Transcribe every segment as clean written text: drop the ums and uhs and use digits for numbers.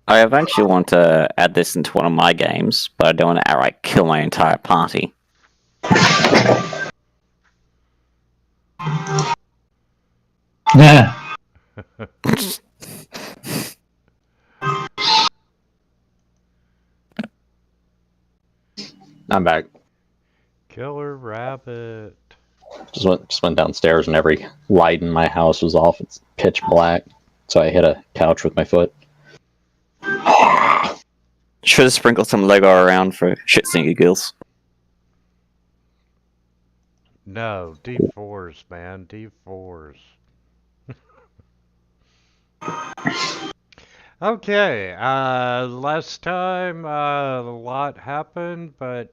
I eventually want to add this into one of my games, but I don't want to outright kill my entire party. Yeah. I'm back. Killer rabbit. Just went downstairs and every light in my house was off. It's pitch black. So I hit a couch with my foot. Should have sprinkled some Lego around for shit stinky gills. No, D4s, man, D4s. Okay, last time a lot happened, but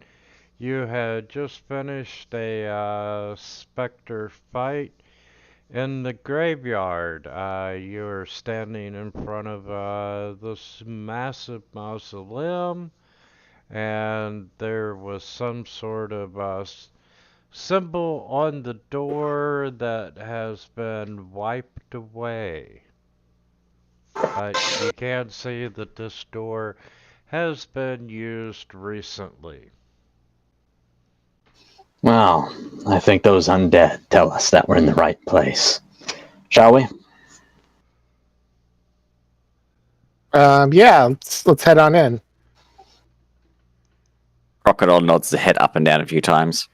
you had just finished a specter fight in the graveyard. You were standing in front of this massive mausoleum, and there was some sort of symbol on the door that has been wiped away. But you can see that this door has been used recently. Well, I think those undead tell us that we're in the right place. Shall we? Yeah, let's head on in. Crocodile nods the head up and down a few times.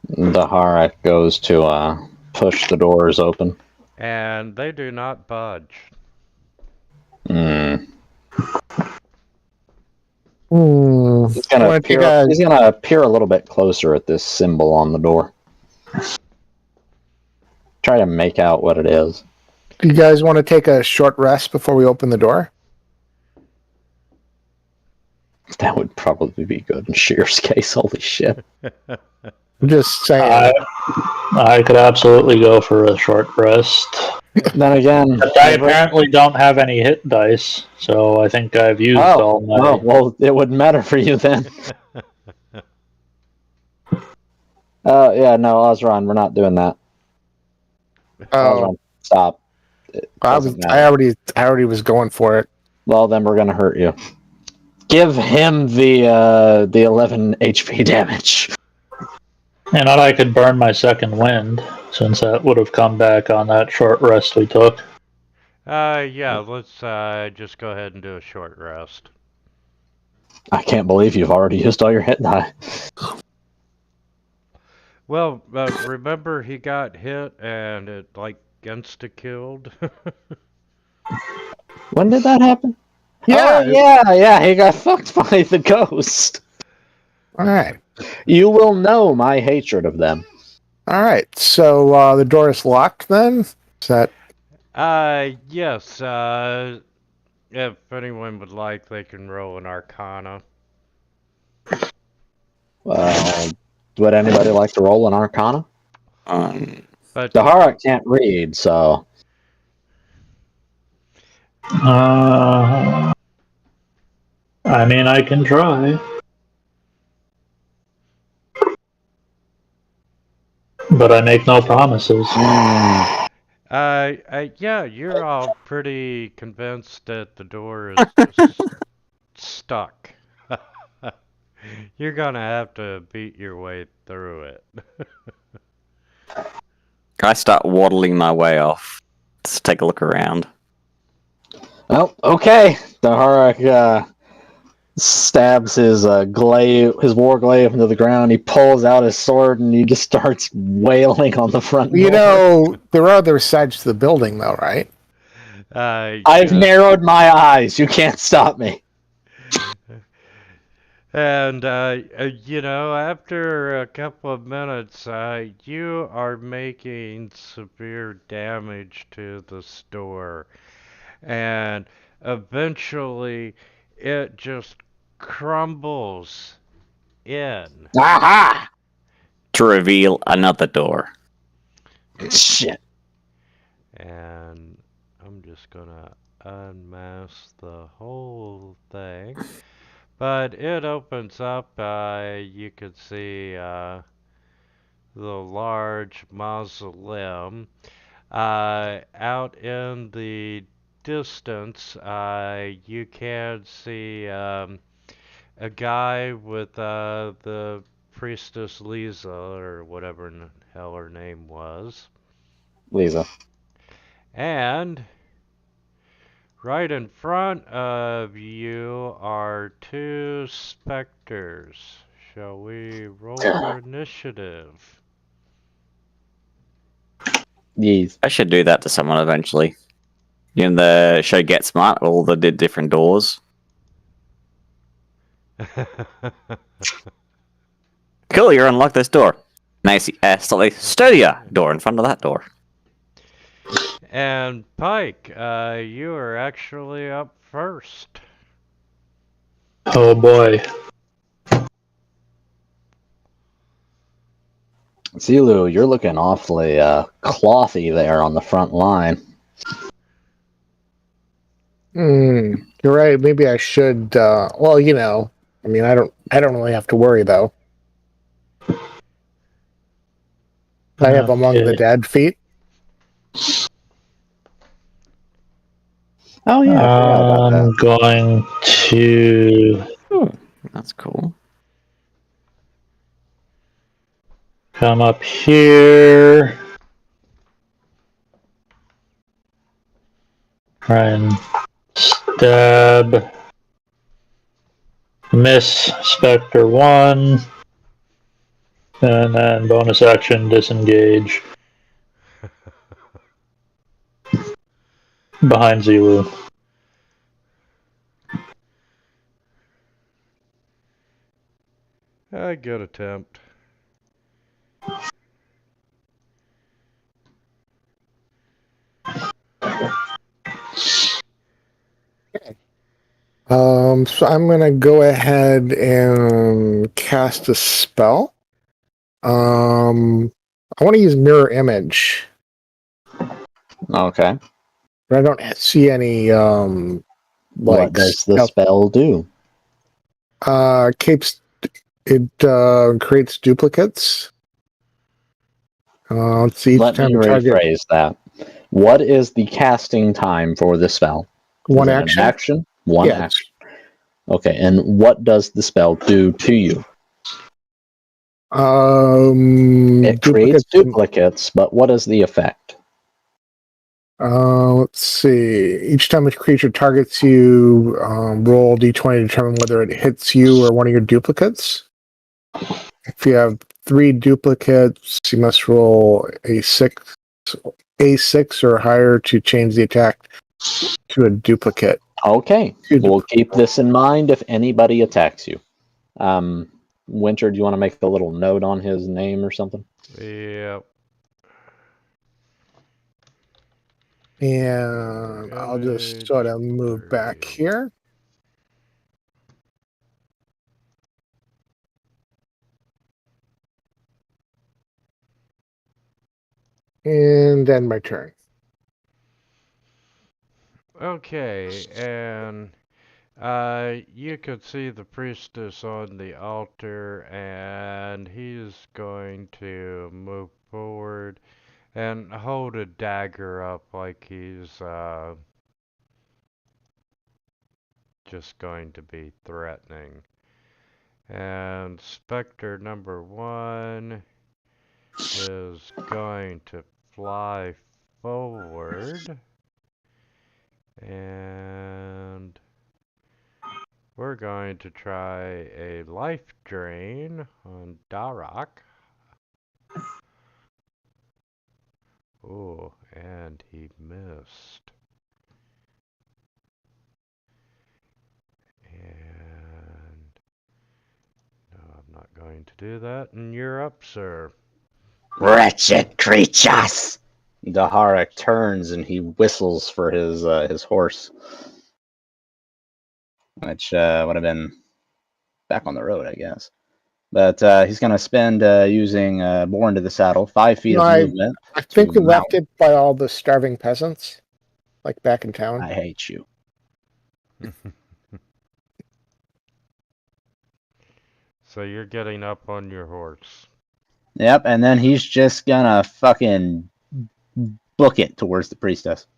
The Harak goes to push the doors open. And they do not budge. Hmm. He's Why don't you guys, gonna peer a little bit closer at this symbol on the door. Try to make out what it is. do you guys want to take a short rest before we open the door? That would probably be good in Shear's case. Holy shit. I'm just saying. I could absolutely go for a short rest. Then again, But I apparently don't have any hit dice, so I think I've used all my. oh, well, it wouldn't matter for you then. Yeah, no, Osron, we're not doing that. Oh, Osron, stop. I already was going for it. Well, then we're gonna hurt you. Give him the 11 HP damage. And I could burn my second wind, since that would have come back on that short rest we took. Yeah, let's just go ahead and do a short rest. I can't believe you've already used all your hit die. Well, remember he got hit and it like insta-killed? When did that happen? Yeah, Oh, yeah, he got fucked by the ghost. All right. You will know my hatred of them. All right. So the door is locked then? Is that Yes, if anyone would like, they can roll an Arcana. Would anybody like to roll an Arcana? But Dahara can't read, so... I mean, I can try. But I make no promises. Yeah, you're all pretty convinced that the door is stuck. You're gonna have to beat your way through it. I start waddling my way off to take a look around. Well, okay. Dahara stabs his war glaive into the ground. He pulls out his sword and he just starts wailing on the front door. You know, there are other sides to the building though, right? I've narrowed my eyes. You can't stop me. And, you know, after a couple of minutes, you are making severe damage to the store. And eventually, it just crumbles in. Aha! To reveal another door. Shit. And I'm just gonna unmask the whole thing. But it opens up, you could see the large mausoleum. Out in the distance, you can see a guy with the priestess Lisa, or whatever in the hell her name was. Lisa. And right in front of you are two specters. Shall we roll for initiative? Yes. I should do that to someone eventually. In the show Get Smart, all the different doors. Cool, you unlock this door. Nice, slightly sturdier door in front of that door. And Pike, you are actually up first. Oh boy. Zulu, you're looking awfully clothy there on the front line. You're right. Maybe I should. Well, I mean, I don't really have to worry though. I have Among the Okay. Dead feat. Oh yeah, I forgot about I'm that. going to That's cool. come up here. Try and stab. Miss Spectre 1. And then bonus action disengage. Behind Zulu. A good attempt. So I'm gonna go ahead and cast a spell. I want to use mirror image, Okay. but I don't see any What does the spell do? capes. It creates duplicates. Let's see. Each Let me time the target rephrase that. What is the casting time for the spell? one Is it action. an action? One Yes. action. Okay, and what does the spell do to you? It creates duplicates, but what is the effect? Let's see. Each time a creature targets you, roll d20 to determine whether it hits you or one of your duplicates. If you have 3 duplicates, you must roll a6 or higher to change the attack to a duplicate. Okay, we'll keep this in mind if anybody attacks you. Winter, do you want to make a little note on his name or something? Yep. And I'll just sort of move back here. And then my turn. Okay, and you could see the priestess on the altar, and he's going to move forward and hold a dagger up like he's just going to be threatening. And Spectre number 1 is going to fly forward, and we're going to try a life drain on Darak. Oh, and he missed. And no, I'm not going to do that. And you're up, sir. Wretched creatures! Daharak turns and he whistles for his horse, which would have been back on the road, I guess. But he's going to spend using Born to the Saddle, 5 feet of movement. I think we left it by all the starving peasants, like back in town. I hate you. So you're getting up on your horse. Yep, and then he's just gonna fucking book it towards the priestess.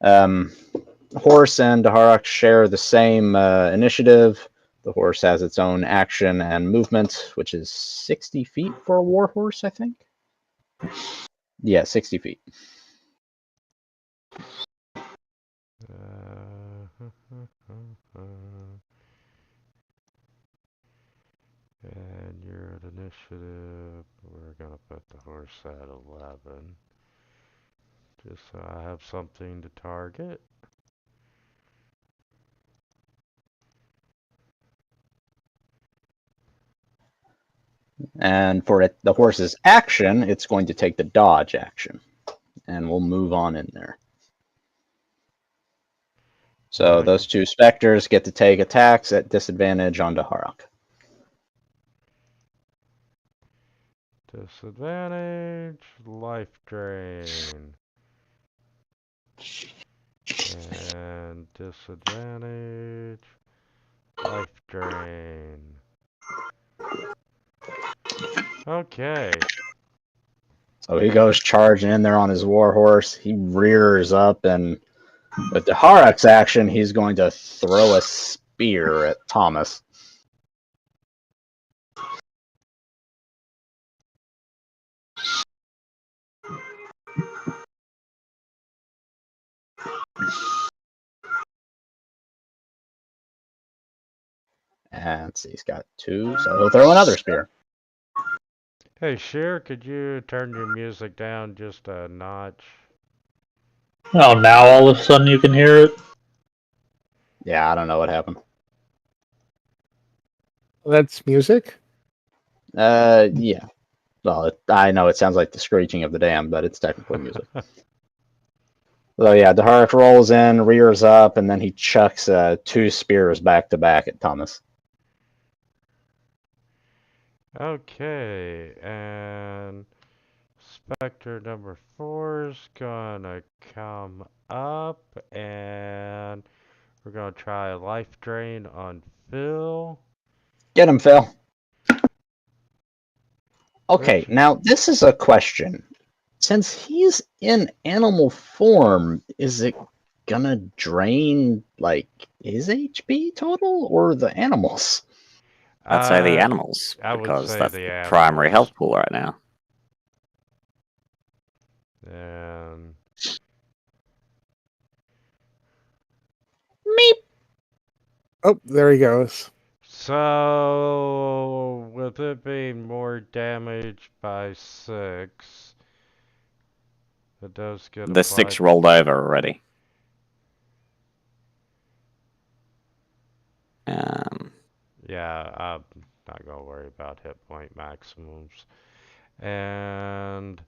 Horse and Daharak share the same initiative. The horse has its own action and movement, which is 60 feet for a war horse, I think. Yeah, 60 feet. And you're at initiative. We're gonna put the horse at 11. Just so I have something to target. And for the horse's action, it's going to take the dodge action. And we'll move on in there. So Okay. those two specters get to take attacks at disadvantage on Daharak. Disadvantage, life drain. And disadvantage, life drain. Okay. So he goes charging in there on his war horse. He rears up, and with Daharak's action, he's going to throw a spear at Thomas. And let's see, he's got 2, so he'll throw another spear. Hey, Sheer, could you turn your music down just a notch? Oh, now all of a sudden you can hear it? Yeah, I don't know what happened. That's music? Yeah. Well, I know it sounds like the screeching of the dam, but it's technically music. So yeah, Daharak rolls in, rears up, and then he chucks 2 spears back to back at Thomas. Okay, and Spectre number 4's gonna come up, and we're gonna try a life drain on Phil. Get him, Phil. Okay, Which, now this is a question. Since he's in animal form, is it gonna drain like his HP total or the animals? I'd say the animals, I would because say that's the the primary animals. health pool right now. And Meep. Oh, there he goes. so, with it being more damage by 6, it does get The applied. 6 rolled over already. Yeah, I'm not gonna worry about hit point maximums. And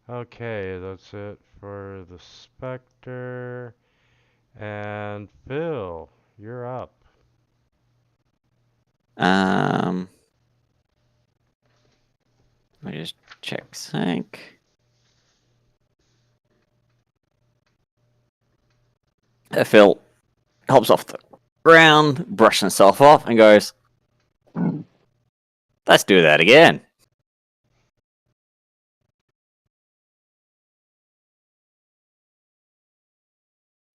okay, that's it for the Spectre. And Phil, you're up. Let me just check sync. Phil hops off the ground, brushes himself off, and goes, "Let's do that again."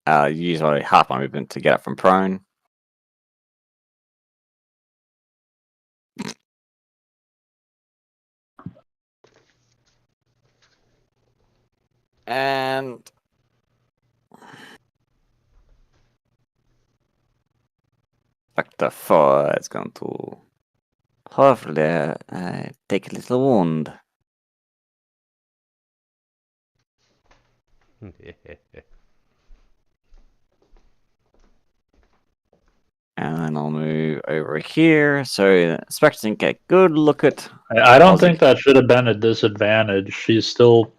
Use only half my movement to get up from prone. And Factor 4 is going to hopefully take a little wound. And then I'll move over here so Spectre can get a good look at. I don't think that should have been a disadvantage. She's still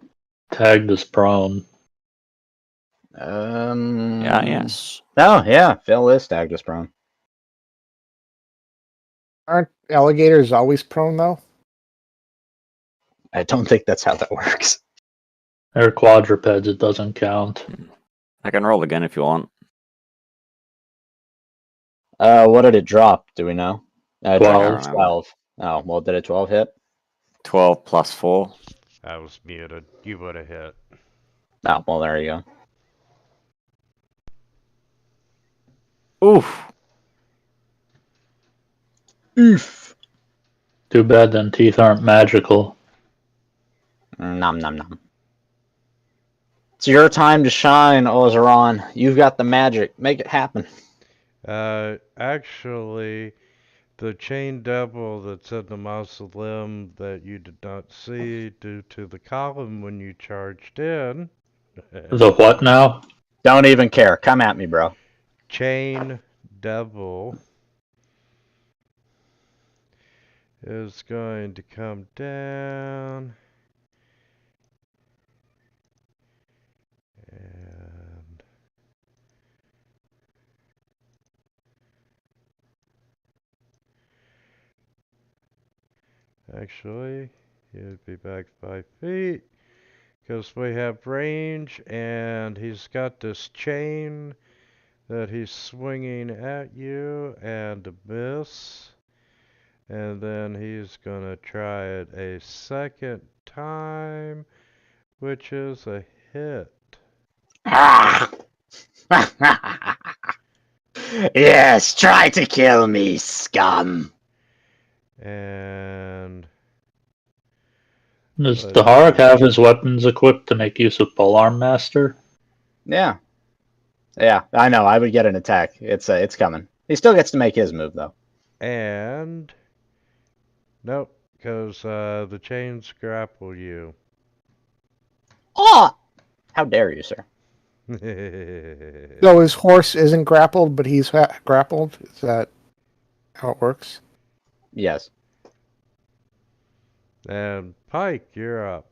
tagged as prone. Yeah, yes. Oh, yeah, Phil is tagged as prone. Aren't alligators always prone, though? I don't think that's how that works. They're quadrupeds, it doesn't count. I can roll again if you want. What did it drop? Do we know? 12. 12. Oh, well, did a 12 hit? 12 plus 4. I was muted. You would have hit. Oh, well, there you go. Oof. Oof. Too bad then teeth aren't magical. Nom nom nom. It's your time to shine, Ozeron. You've got the magic. Make it happen. Actually, the chain devil that's in the mausoleum that you did not see due to the column when you charged in. The what now? Don't even care. Come at me, bro. Chain devil is going to come down and actually he'd be back 5 feet because we have range and he's got this chain that he's swinging at you and a miss. And then he's gonna try it a second time, which is a hit. Yes, try to kill me, scum. And Does let's the Hark see. have his weapons equipped to make use of Polearm Master? Yeah. Yeah, I know. I would get an attack. It's coming. He still gets to make his move, though. And nope, because the chains grapple you. Oh! How dare you, sir? So his horse isn't grappled, but he's grappled. Is that how it works? Yes. And Pike, you're up.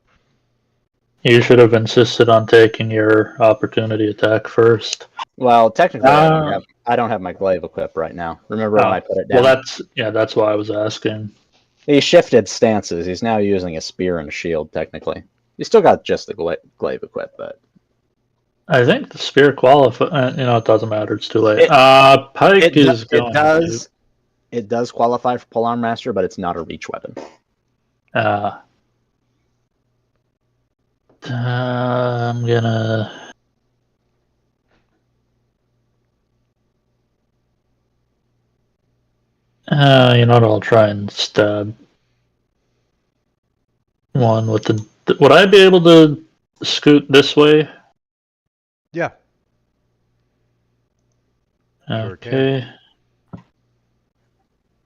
You should have insisted on taking your opportunity attack first. Well, technically, Uh, I don't have my glaive equipped right now. Remember when I put it down? well, that's why I was asking. He shifted stances. He's now using a spear and a shield, technically. He's still got just the glaive equipped, but... I think the spear qualify. It doesn't matter. It's too late. It- Pike is going to. It does qualify for Polearm Master, but it's not a reach weapon. I'm gonna. You know what? I'll try and stab one with the. Would I be able to scoot this way? Yeah. Sure can. Okay.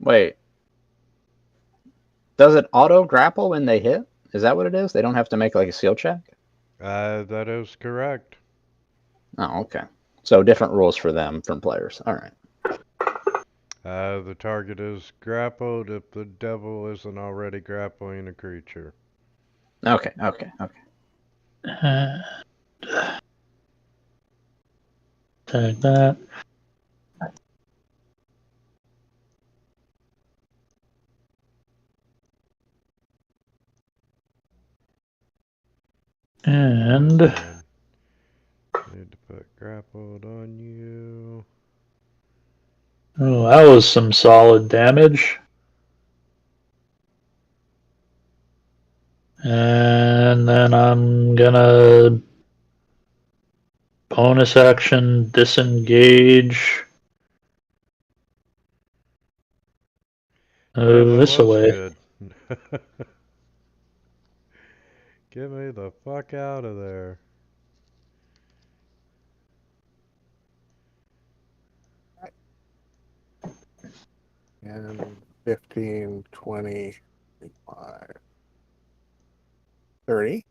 Wait. Does it auto grapple when they hit? Is that what it is? They don't have to make like a skill check? That is correct. Oh, okay. So different rules for them from players. All right. The target is grappled if the devil isn't already grappling a creature. Okay. Take that. And Need to put grappled on you. that was some solid damage. And then I'm gonna bonus action disengage. Yeah, that This was away. good. Get me the fuck out of there. And 15, 20, 25, 30.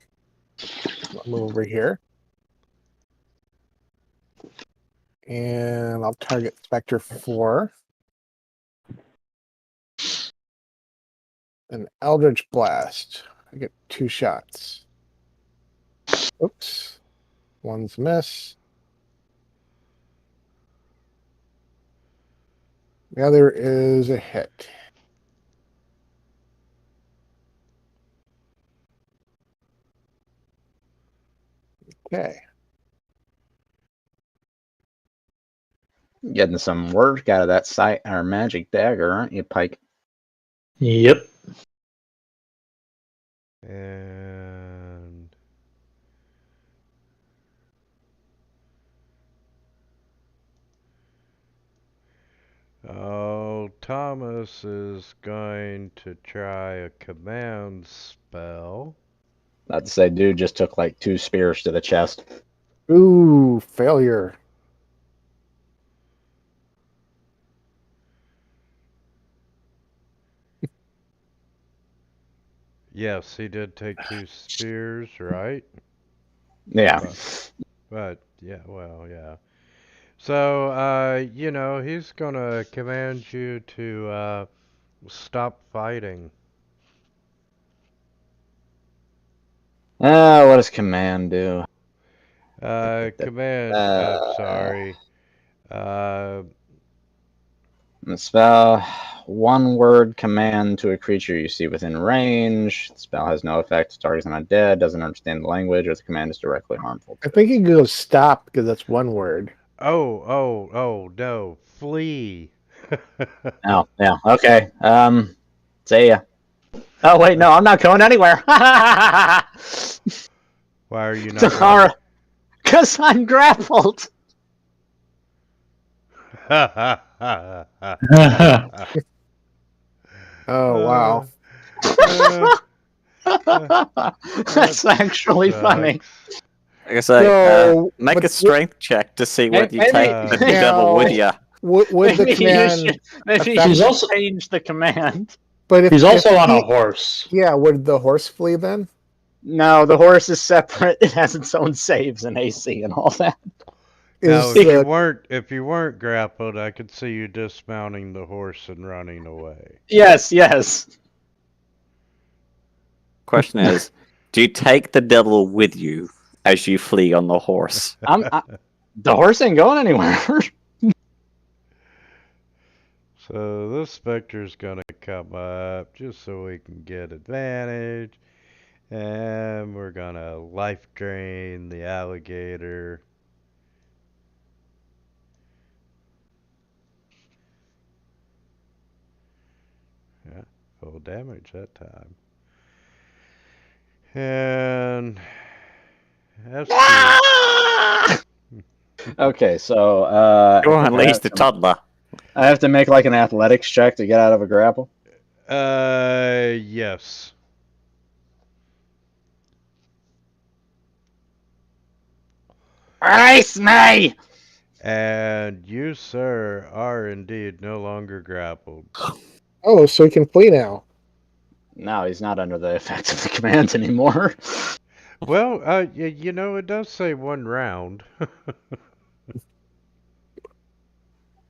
I'll move over here. And I'll target Spectre 4. An Eldritch Blast. I get 2 shots. Oops. One's a miss. The other is a hit. Okay. Getting some work out of that sight or magic dagger, aren't you, Pike? Yep. And Oh, Thomas is going to try a command spell. I'd say dude just took like 2 spears to the chest. Ooh, failure. Yes, he did take 2 spears, right? Yeah. But yeah, well, yeah. So, he's gonna command you to stop fighting. What does command do? Sorry. Uh, The spell, one word command to a creature you see within range. The spell has no effect. Target's not dead, doesn't understand the language, or the command is directly harmful. I think you can go stop because that's one word. oh, no, flee. Oh, yeah, okay. See ya. Oh, wait, no, I'm not going anywhere. Why are you not running? Because I'm grappled. Oh, wow. That's actually funny. Sucks. Like I say, So, make a but strength check to see whether you take the Maybe- devil with you. would the command... Maybe you affect- should change the command. But if He's also if on he- a horse. Yeah, would the horse flee then? No, the horse is separate. It has its own saves and AC and all that. Now, Is if you weren't grappled, I could see you dismounting the horse and running away. Yes, yes. Question is, do you take the devil with you as you flee on the horse? The horse ain't going anywhere. So this specter's gonna come up just so we can get advantage. And we're gonna life drain the alligator. Yeah, full damage that time. And that's Okay, so Go on, unleash the toddler. I have to make like an athletics check to get out of a grapple. Yes. Release me! And you, sir, are indeed no longer grappled. Oh, so he can flee now. No, he's not under the effects of the command anymore. Well, it does say 1 round.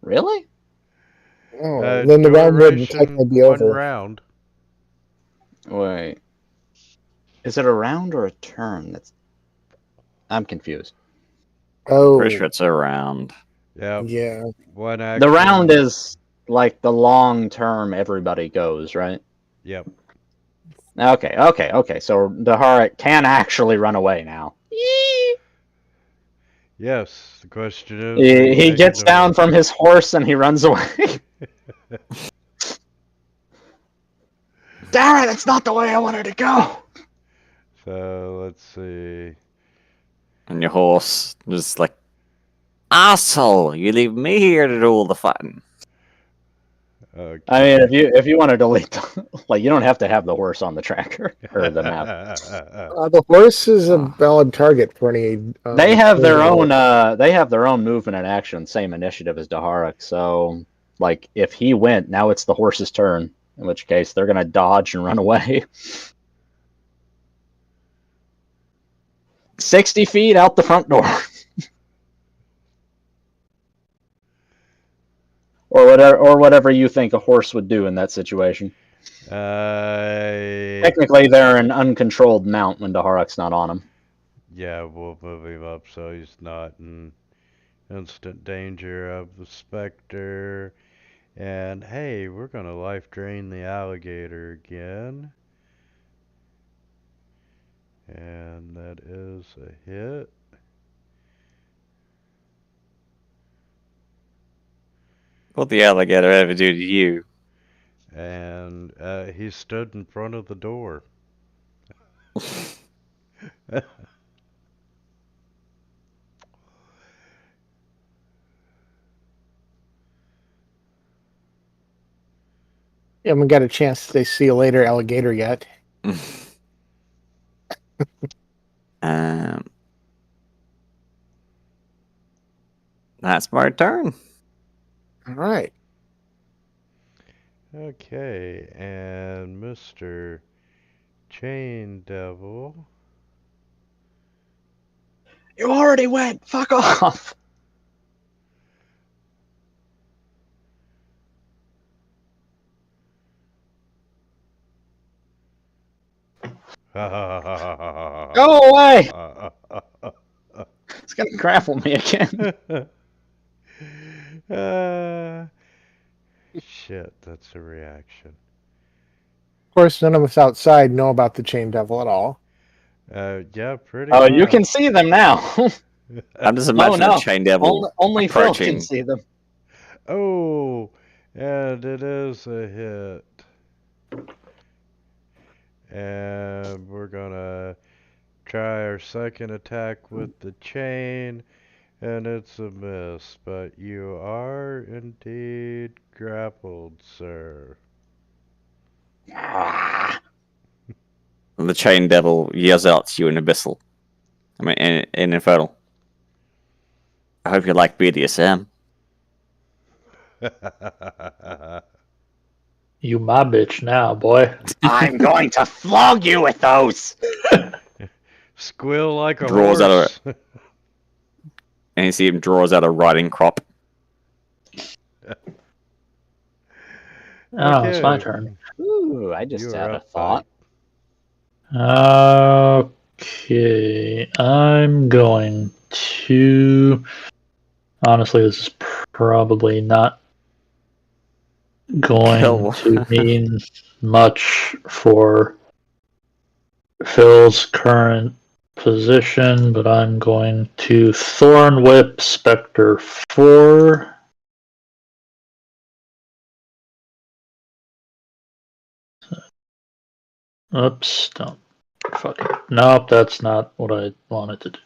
Really? Oh, then the round would Duration, technically be 1 over. round. Wait. Is it a round or a turn? I'm confused. Oh, Pretty sure it's around. Yeah. yeah. 1 action. The round is like the long term everybody goes, right? Yep. Okay. So Daharak can actually run away now. Yes. The question is, He gets down from his horse and he runs away. Damn it, that's not the way I wanted to go. So let's see. And your horse is like, asshole, you leave me here to do all the fighting. Okay. I mean, if you want to delete, like, you don't have to have the horse on the tracker or the map. The horse is a valid target for any. They have their own. They have their own movement and action, same initiative as Daharak. So, like, if he went, now it's the horse's turn. In which case, they're gonna dodge and run away. 60 feet out the front door. Or whatever you think a horse would do in that situation. Technically, they're an uncontrolled mount when Daharak's not on them. Yeah, we'll move him up so he's not in instant danger of the specter. And hey, we're gonna life drain the alligator again. And that is a hit. What the alligator ever do to you? And he stood in front of the door. haven't got a chance to say see you later, alligator, yet. um, that's my turn. All right. Okay, and Mr. Chain Devil. You already went. Fuck off. Go Go away. It's gonna grapple me again. Shit, that's a reaction. Of course, none of us outside know about the Chain Devil at all. Yeah, pretty Oh, much. you can see them now. I'm just Oh imagining no, a chain devil only Phil can approaching. see them. Oh, and it is a hit. And we're gonna try our second attack with the chain, and it's a miss. But you are indeed grappled, sir. Ah. And the chain devil yells out to you in Abyssal. I mean, in Infernal. I hope you like BDSM. You my bitch now, boy. I'm going to flog you with those. Squeal like a Draws out horse. And you see him draws out a riding crop. Oh, it's my Okay, turn. Ooh, I just you are had a up, thought. Okay, I'm going to. Honestly, this is probably not going Kill. to mean much for Phil's current position, but I'm going to Thorn Whip Spectre 4. Oops, don't. Fuck it. Nope, that's not what I wanted to do.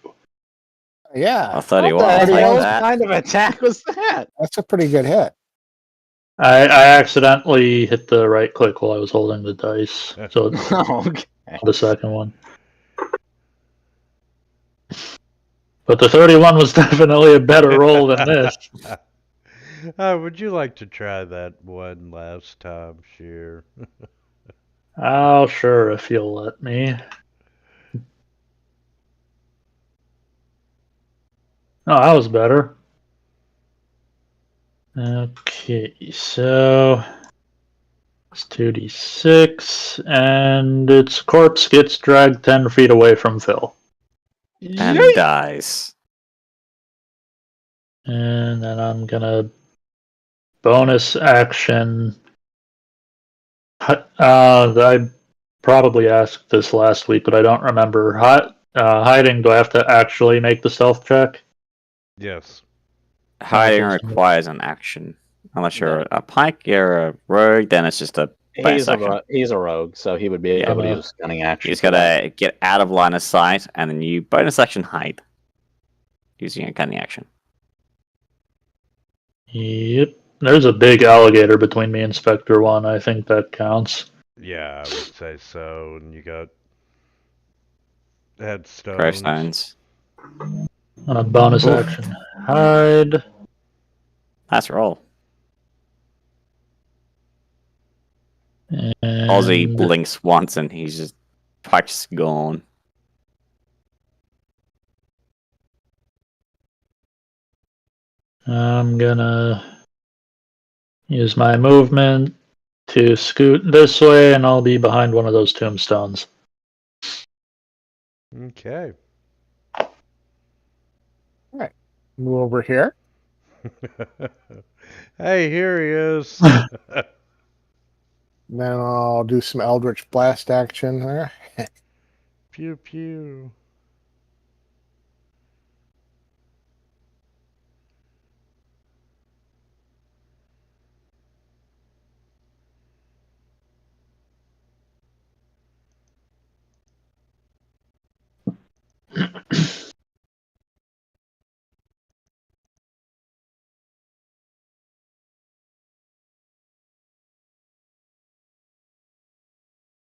Yeah, A 31. What I'll the take hell that. kind of attack was that? that's a pretty good hit. I accidentally hit the right click while I was holding the dice, so it's Oh, okay. the second one. But the 31 was definitely a better roll than this. Would you like to try that one last time, Sheer? Oh, sure, if you'll let me. Oh, that was better. Okay, so it's 2d6, and its corpse gets dragged 10 feet away from Phil. And Yeet. dies. And then I'm gonna bonus action. I probably asked this last week, but I don't remember. Hiding, do I have to actually make the stealth check? Yes. Hiding Okay. requires an action. Unless you're No. a pike, you're a rogue, then it's just a bonus action. He's a rogue, so he would be Yeah. able to use cunning action. You just for that. gotta get out of line of sight, and then you bonus action hide. Using a cunning action. Yep. There's a big alligator between me and Spectre 1. I think that counts. Yeah, I would say so. And you got headstones. Gravestones. On a bonus Oof. action, hide. Nice roll. And Ozzy blinks once and he's just pike's gone. I'm gonna use my movement to scoot this way, and I'll be behind one of those tombstones. Okay. Move over here. Hey, here he is. Then I'll do some Eldritch Blast action there. Pew pew.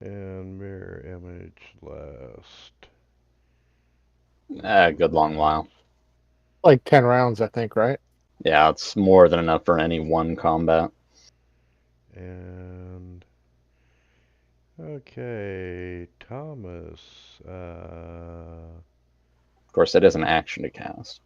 And mirror image last. A good long while. Like 10 rounds, I think, right? Yeah, it's more than enough for any one combat. And okay, Thomas. Of course, it is an action to cast.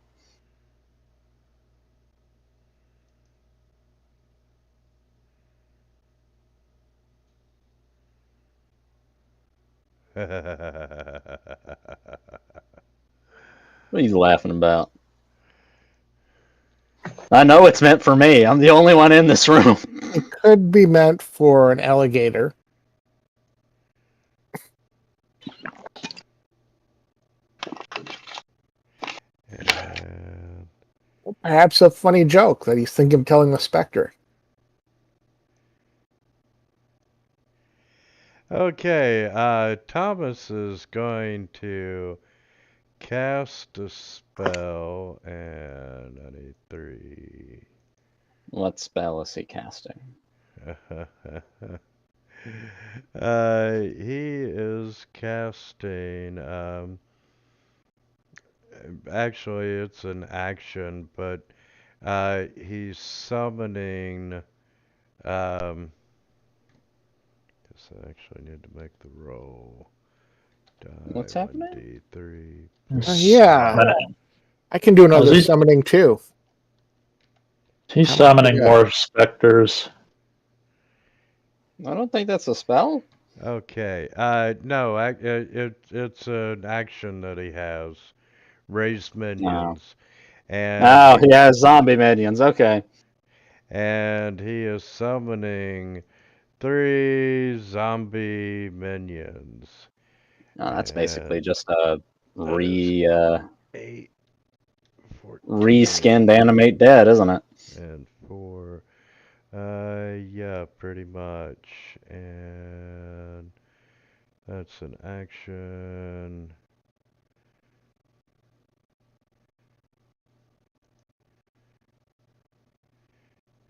What are you laughing about? I know it's meant for me. I'm the only one in this room. It could be meant for an alligator. And Perhaps a funny joke that he's thinking of telling the Spectre. okay, Thomas is going to cast a spell, and I need 3. What spell is he casting? He is casting. Actually, it's an action, but he's summoning. Guess I actually need to make the roll. Die What's happening? 1d3. Yeah. Summoning. I can do another Is he- summoning too. He's How about summoning that? more specters. I don't think that's a spell. Okay. No. It's an action that he has. Raise minions, and Oh, he has zombie minions. Okay. he is summoning 3 zombie minions. Oh, that's basically And just a that is 8, 14, reskinned animate dead, isn't it? and 4. Yeah, pretty much. And that's an action.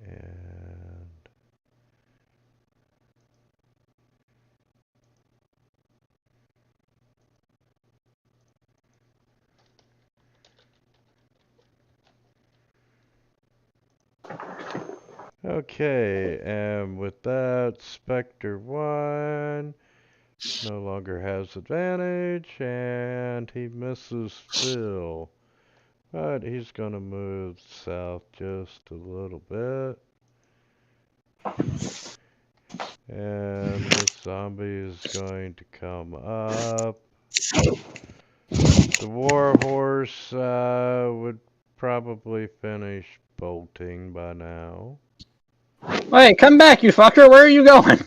And okay, and with that, Spectre 1 no longer has advantage, and he misses Phil. But he's gonna move south just a little bit. And this zombie is going to come up. The warhorse would probably finish bolting by now. Wait, come back, you fucker! Where are you going?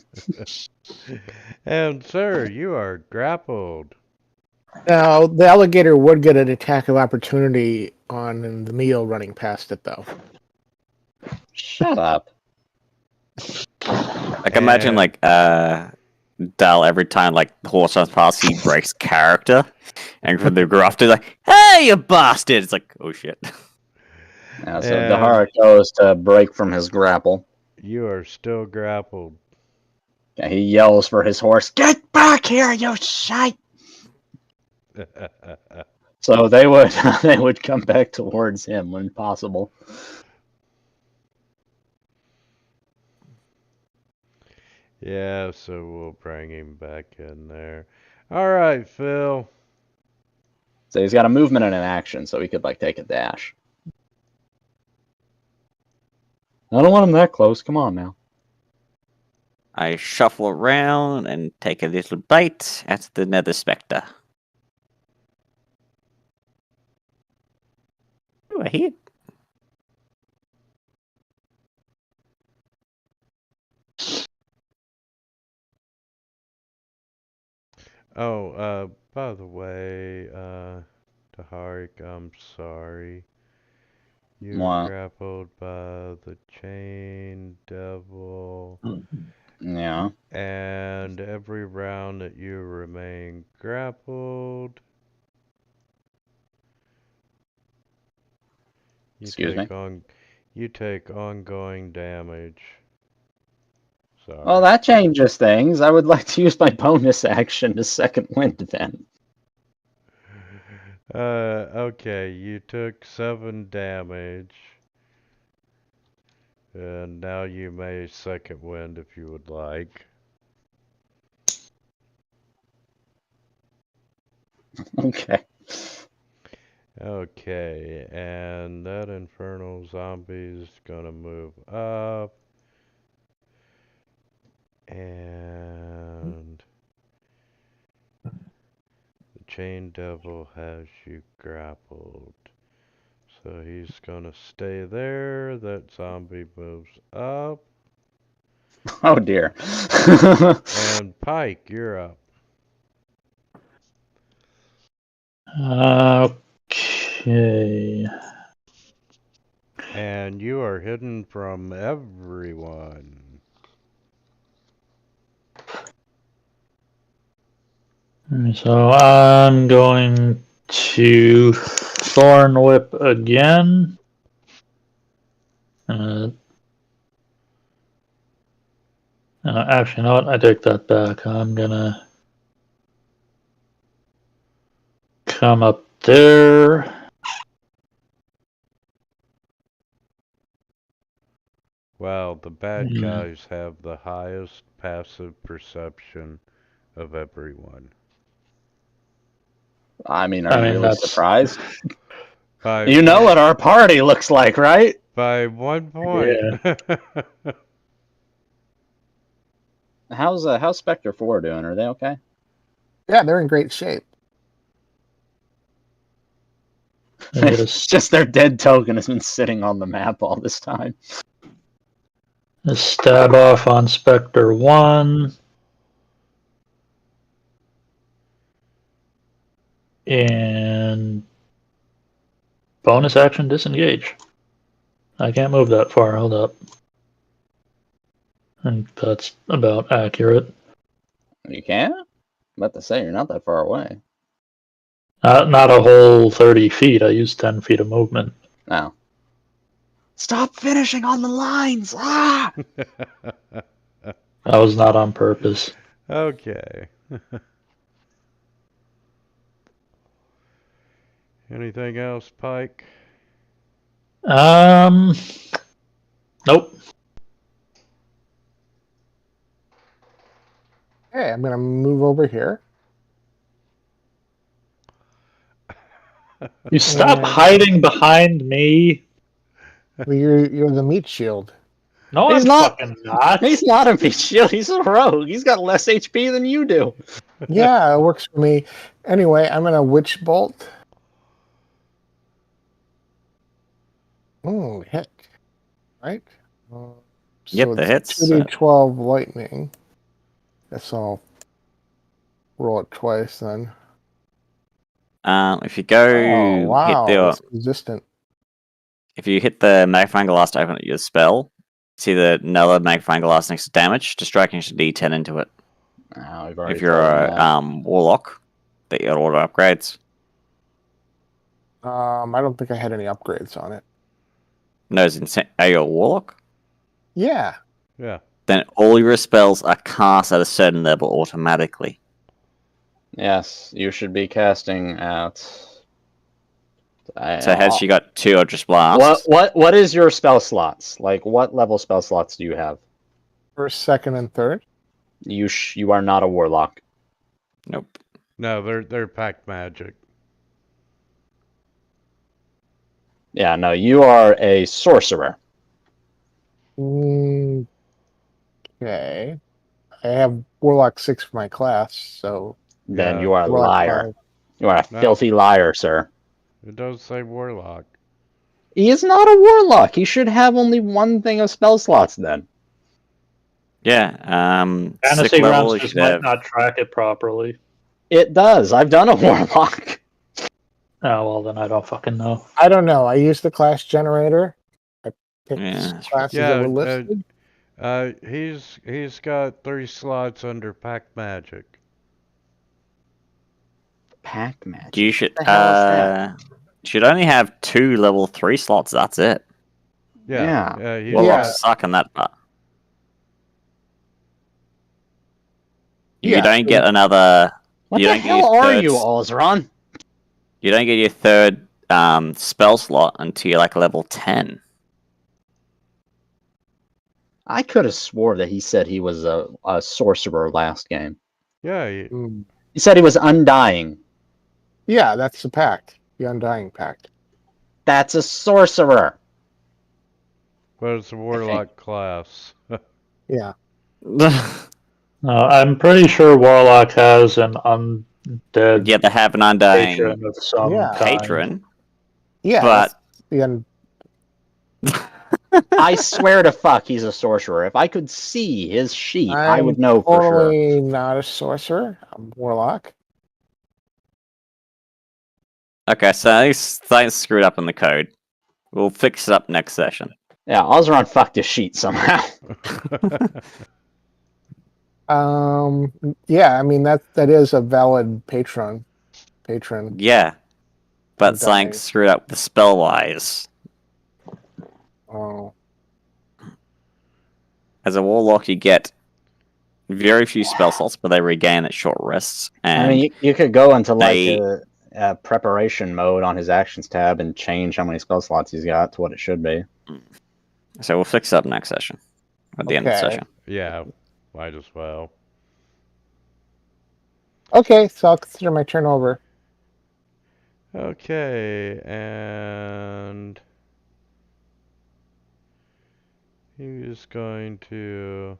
And sir, you are grappled. Now, the alligator would get an attack of opportunity on the meal running past it, though. Shut up. Like imagine like Dal every time like the horse runs past, he breaks character, and from the grafter like, "Hey, you bastard!" It's like, oh shit. Yeah, so And Dahara goes to break from his grapple. you are still grappled. Yeah, he yells for his horse, "Get back here, you shite!" So they would they would come back towards him when possible. Yeah, so we'll bring him back in there. Alright, Phil. So he's got a movement and an action, so he could like take a dash. I don't want him that close. Come on now. I shuffle around and take a little bite at the Nether Spectre. Ooh, a hit. Oh, by the way, Taharik, I'm sorry. You're What? grappled by the chain devil, Yeah. and every round that you remain grappled, Excuse me? you take ongoing damage. sorry. Well, that changes things. I would like to use my bonus action to second wind then. Okay, you took 7 damage. And now you may second wind if you would like. Okay. Okay, and that Infernal Zombie is gonna move up. And the Chain Devil has you grappled. So he's gonna stay there. That zombie moves up. Oh dear. And Pike, you're up. Okay. And you are hidden from everyone. So I'm going to Thorn Whip again. Actually, you know what? I take that back. I'm gonna come up there. Wow, the bad Yeah. guys have the highest passive perception of everyone. I mean, are I you mean, really that's- surprised? By You know what our party looks like, right? By 1 point. How's Spectre 4 doing? Are they okay? Yeah, they're in great shape. It's just their dead token has been sitting on the map all this time. A stab off on Spectre 1. And bonus action disengage. I can't move that far. Hold up. I think that's about accurate. You can? I'm about to say, you're not that far away. Not a whole 30 feet. I used 10 feet of movement. No. Stop finishing on the lines! Ah! That was not on purpose. Okay. Anything else, Pike? Nope. Okay, I'm gonna move over here. You stop And- hiding behind me. Well, you're the meat shield. No, He's I'm not. fucking not. He's not a beat shield, he's a rogue. He's got less HP than you do. Yeah, it works for me. Anyway, I'm gonna witch bolt. Oh, hit. Right? Yep, the hits. 2d12 lightning. Guess I'll roll it twice then. If you go Oh, wow. hit the, It's resistant. if you hit the magnifying glass to open your spell, see the another magnifying glass next to damage. Just striking a D10 into it. Oh, we've already If you're told him a that. warlock, that your auto upgrades. I don't think I had any upgrades on it. No, are you a warlock? Yeah. Yeah. Then all your spells are cast at a certain level automatically. Yes, you should be casting out. So has she got 2 Eldritch Blasts? What is your spell slots? Like, what level spell slots do you have? First, second, and third. You are not a warlock. Nope. No, they're pack magic. Yeah, no, you are a sorcerer. Okay. I have Warlock 6 for my class, so Then Yeah. you are a Warlock liar. 5. You are a No. filthy liar, sir. It does say warlock. He is not a warlock. He should have only one thing of spell slots then. Yeah. Fantasy sick level, Grounds you just should might have. not track it properly. It does. I've done a warlock. Oh, well, then I don't fucking know. I don't know. I used the class generator. I picked Yeah. classes that were listed. He's got 3 slots under pack magic. Pack magic. You should What the hell is that? should only have 2 level 3 slots. That's it. Yeah. He's Well, Warlocks Yeah. suck in that part. You don't get another. What you the don't get your hell are third you, Alzron? You don't get your third spell slot until you're like level 10. I could have swore that he said he was a sorcerer last game. Yeah, He said he was undying. Yeah, that's the pact. The Undying Pact. That's a sorcerer. but it's a warlock class. Yeah. I'm pretty sure Warlock has an undead Yeah, they have an undying patron of some Yeah. kind. patron, Yeah, but that's the I swear to fuck he's a sorcerer. If I could see his sheet, I I'm would know for sure. totally not a sorcerer. I'm Warlock. okay, so something's screwed up in the code. We'll fix it up next session. Yeah, Alzron fucked his sheet somehow. Yeah, I mean that is a valid patron. Yeah, but something Undying. screwed up the spell wise. Oh. As a warlock, you get very few spell slots, but they regain at short rests. And I mean, you could go into like they- a preparation mode on his actions tab and change how many spell slots he's got to what it should be. so we'll fix it up next session. At the end of the Okay. session. yeah, might as well. Okay, so I'll consider my turn over. Okay, and he's going to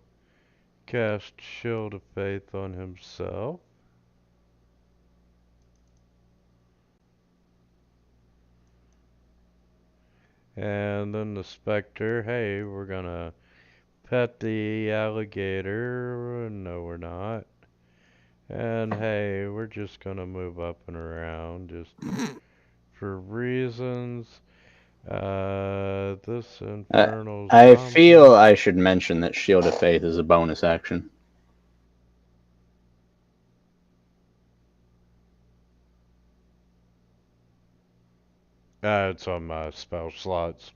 cast Shield of Faith on himself. And then the Spectre, hey, we're gonna pet the alligator. No, we're not. And hey, we're just gonna move up and around just for reasons. This Infernal I Zombie. feel I should mention that Shield of Faith is a bonus action. It's on my spell slots.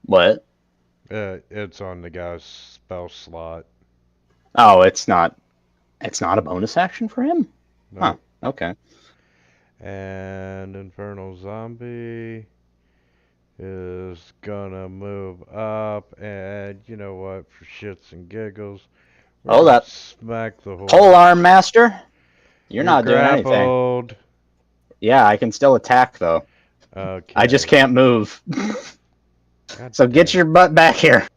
What? It's on the guy's spell slot. Oh, it's not. It's not a bonus action for him. No. Huh. Okay. And Infernal Zombie is gonna move up, and you know what? For shits and giggles, we're Hold gonna up. smack the horse. Polearm Master, you're You're not doing anything. grappled. Yeah, I can still attack though. Okay. I just can't move. God So get damn. your butt back here.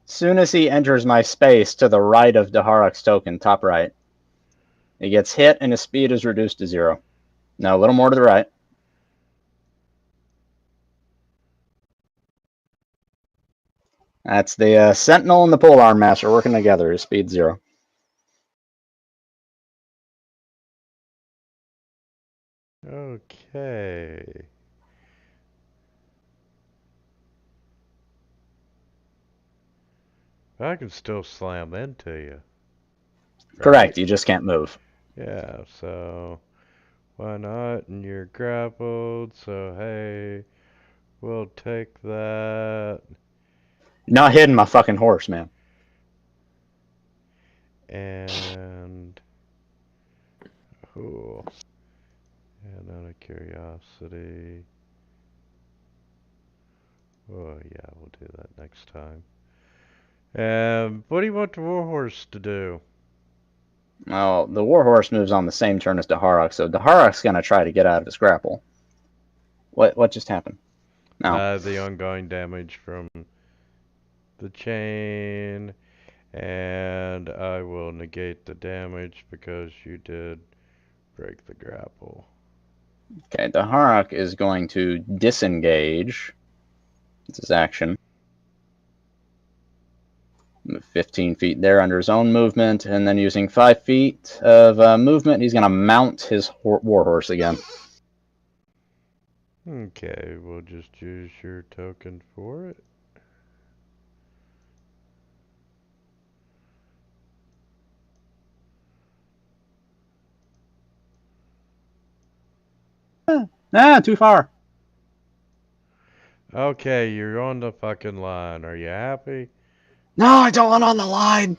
Soon as he enters my space to the right of Daharak's token, top right, he gets hit and his speed is reduced to 0. Now a little more to the right. That's the Sentinel and the Polearm Master working together. His speed 0. Okay. I can still slam into you. Correct. You just can't move. Yeah, so why not? And you're grappled, so hey, we'll take that. Not hitting my fucking horse, man. And cool. And out of curiosity. Oh yeah, we'll do that next time. What do you want the warhorse to do? Well, the Warhorse moves on the same turn as Daharak, so Daharak's gonna try to get out of his grapple. What just happened? No. The ongoing damage from the chain, and I will negate the damage because you did break the grapple. Okay, Daharak is going to disengage. It's his action. Move 15 feet there under his own movement, and then using 5 feet of movement, he's going to mount his warhorse again. Okay, we'll just use your token for it. Too far. Okay, you're on the fucking line. Are you happy? No, I don't want on the line.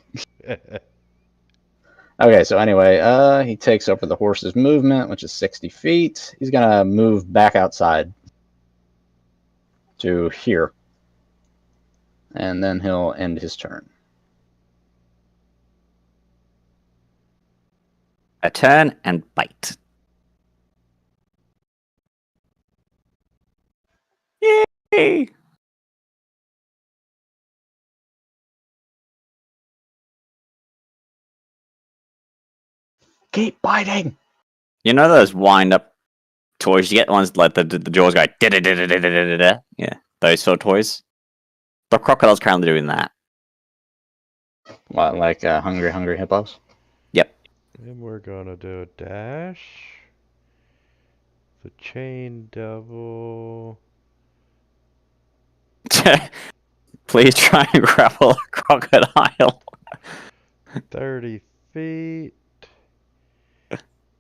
Okay, so anyway, he takes over the horse's movement, which is 60 feet. He's gonna move back outside to here, and then he'll end his turn. A turn and bite. Yay! Keep biting. You know those wind up toys you get, the ones like the jaws go da-da-da-da-da-da-da-da? Yeah, those sort of toys. The crocodile's currently doing that. What, like hungry, hungry hippos? Yep. And we're gonna do a dash. The chain devil. Please try and grapple a crocodile. 30 feet.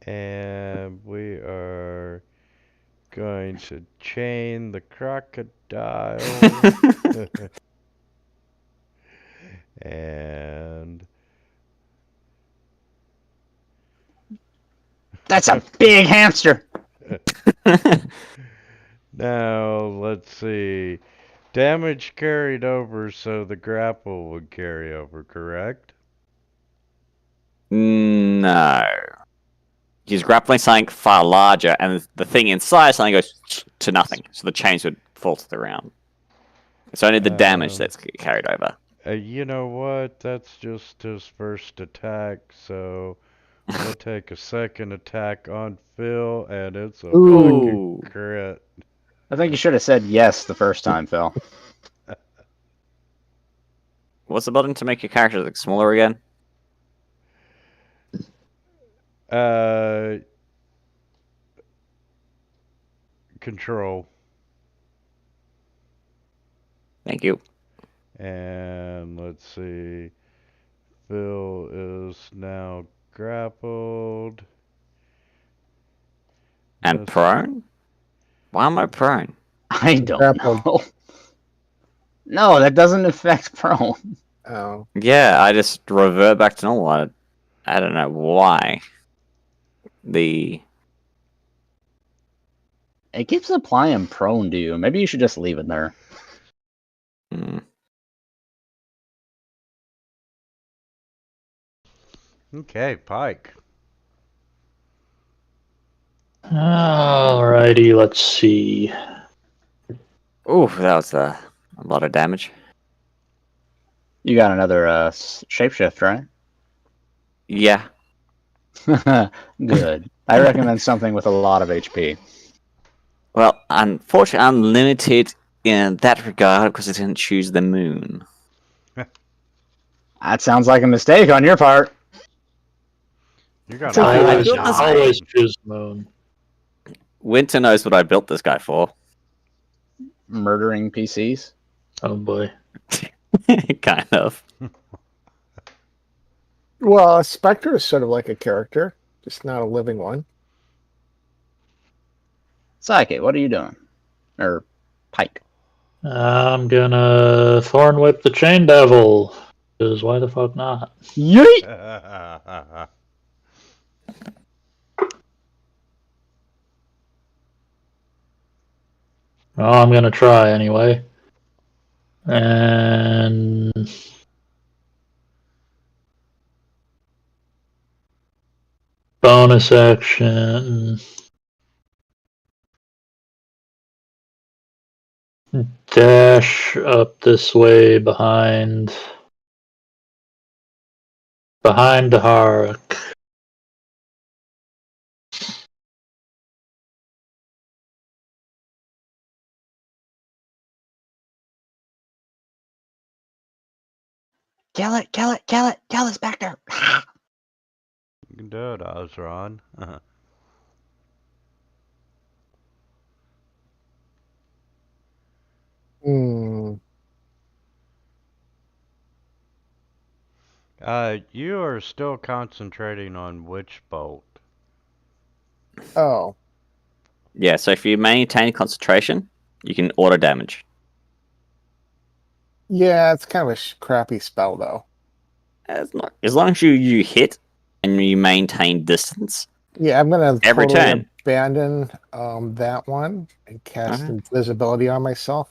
And we are going to chain the crocodile. And That's a big hamster. now let's see. Damage carried over, so the grapple would carry over, correct? No. He's grappling something far larger, and the thing inside something goes to nothing, so the chains would fall to the ground. It's only the damage that's carried over. You know what? That's just his first attack, so we'll take a second attack on Phil, and it's a Ooh. fucking crit. I think you should have said yes the first time, Phil. What's the button to make your character look smaller again? Control. Thank you. And let's see. Phil is now grappled. And Yes. prone? Why am I prone? I don't Grappled. know. No, that doesn't affect prone. Oh. Yeah, I just revert back to normal. I don't know why. It keeps applying prone to you. Maybe you should just leave it there. Hmm. Okay, Pike. Alrighty, let's see. Ooh, that was a lot of damage. You got another shapeshift, right? Yeah. Good. I recommend something with a lot of HP. Well, unfortunately, I'm limited in that regard because I didn't choose the moon. That sounds like a mistake on your part. You're gonna So I Always, built this- always choose moon. Winter knows what I built this guy for. Murdering PCs. Oh boy. Kind of. Well, a Spectre is sort of like a character, just not a living one. Psyche, what are you doing? Or Pike. I'm gonna Thorn Whip the Chain Devil. Because why the fuck not? Yeet! Well, I'm gonna try anyway. And bonus action. Dash up this way behind Daharak. Kill it, kill it, kill it, kill the Spectre! You can do it, Osron. Hmm. You are still concentrating on Witch Bolt. Oh. Yeah, so if you maintain concentration, You can auto damage. Yeah, it's kind of a crappy spell though. As long as you hit and you maintain distance. Yeah, I'm gonna Every totally turn. abandon that one and cast Okay. invisibility on myself.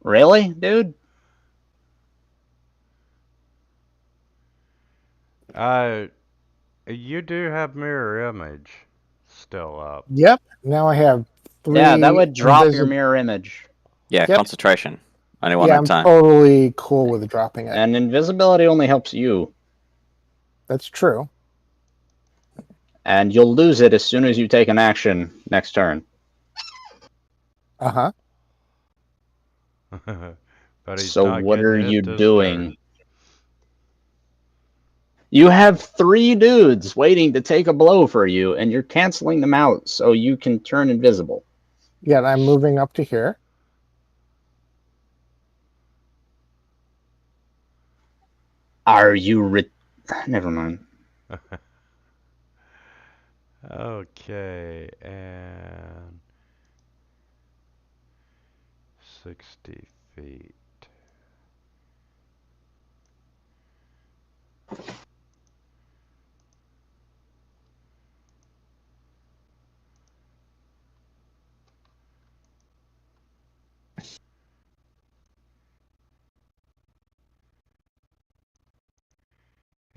Really, dude? You do have mirror image still up. Yep. Now I have Yeah, that three would drop your mirror image. Yeah, Yep. concentration. Only one Yeah, at a I'm time. totally cool with dropping it. And invisibility only helps you. That's true. And you'll lose it as soon as you take an action next turn. Uh-huh. But he's So not what getting are hit you this doing? turn. You have 3 dudes waiting to take a blow for you, and you're canceling them out so you can turn invisible. Yeah, I'm moving up to here. Are you Never mind. Okay, and 60 feet.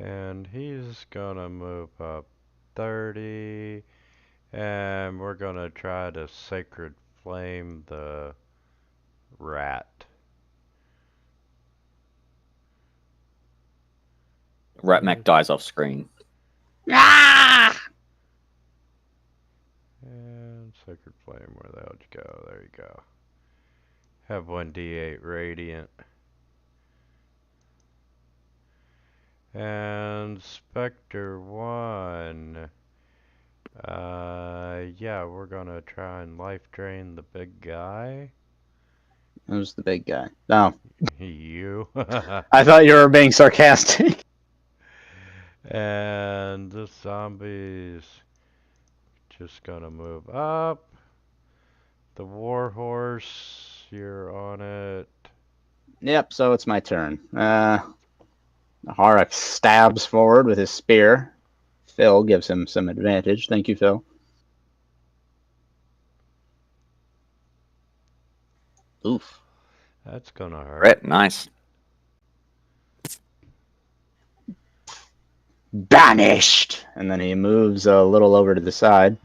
And he's gonna move up 30, and we're gonna try to sacred flame the rat. Ratmac dies off screen. Ah! And sacred flame, where the hell would you go? There you go. Have 1d8 radiant. And Spectre 1. Yeah, we're gonna try and life drain the big guy. Who's the big guy? No. You. I thought you were being sarcastic. And the zombies just gonna move up. The warhorse, you're on it. Yep, so it's my turn. Harak stabs forward with his spear. Phil gives him some advantage. Thank you, Phil. Oof. That's gonna hurt. Right, nice. Banished! And then he moves a little over to the side.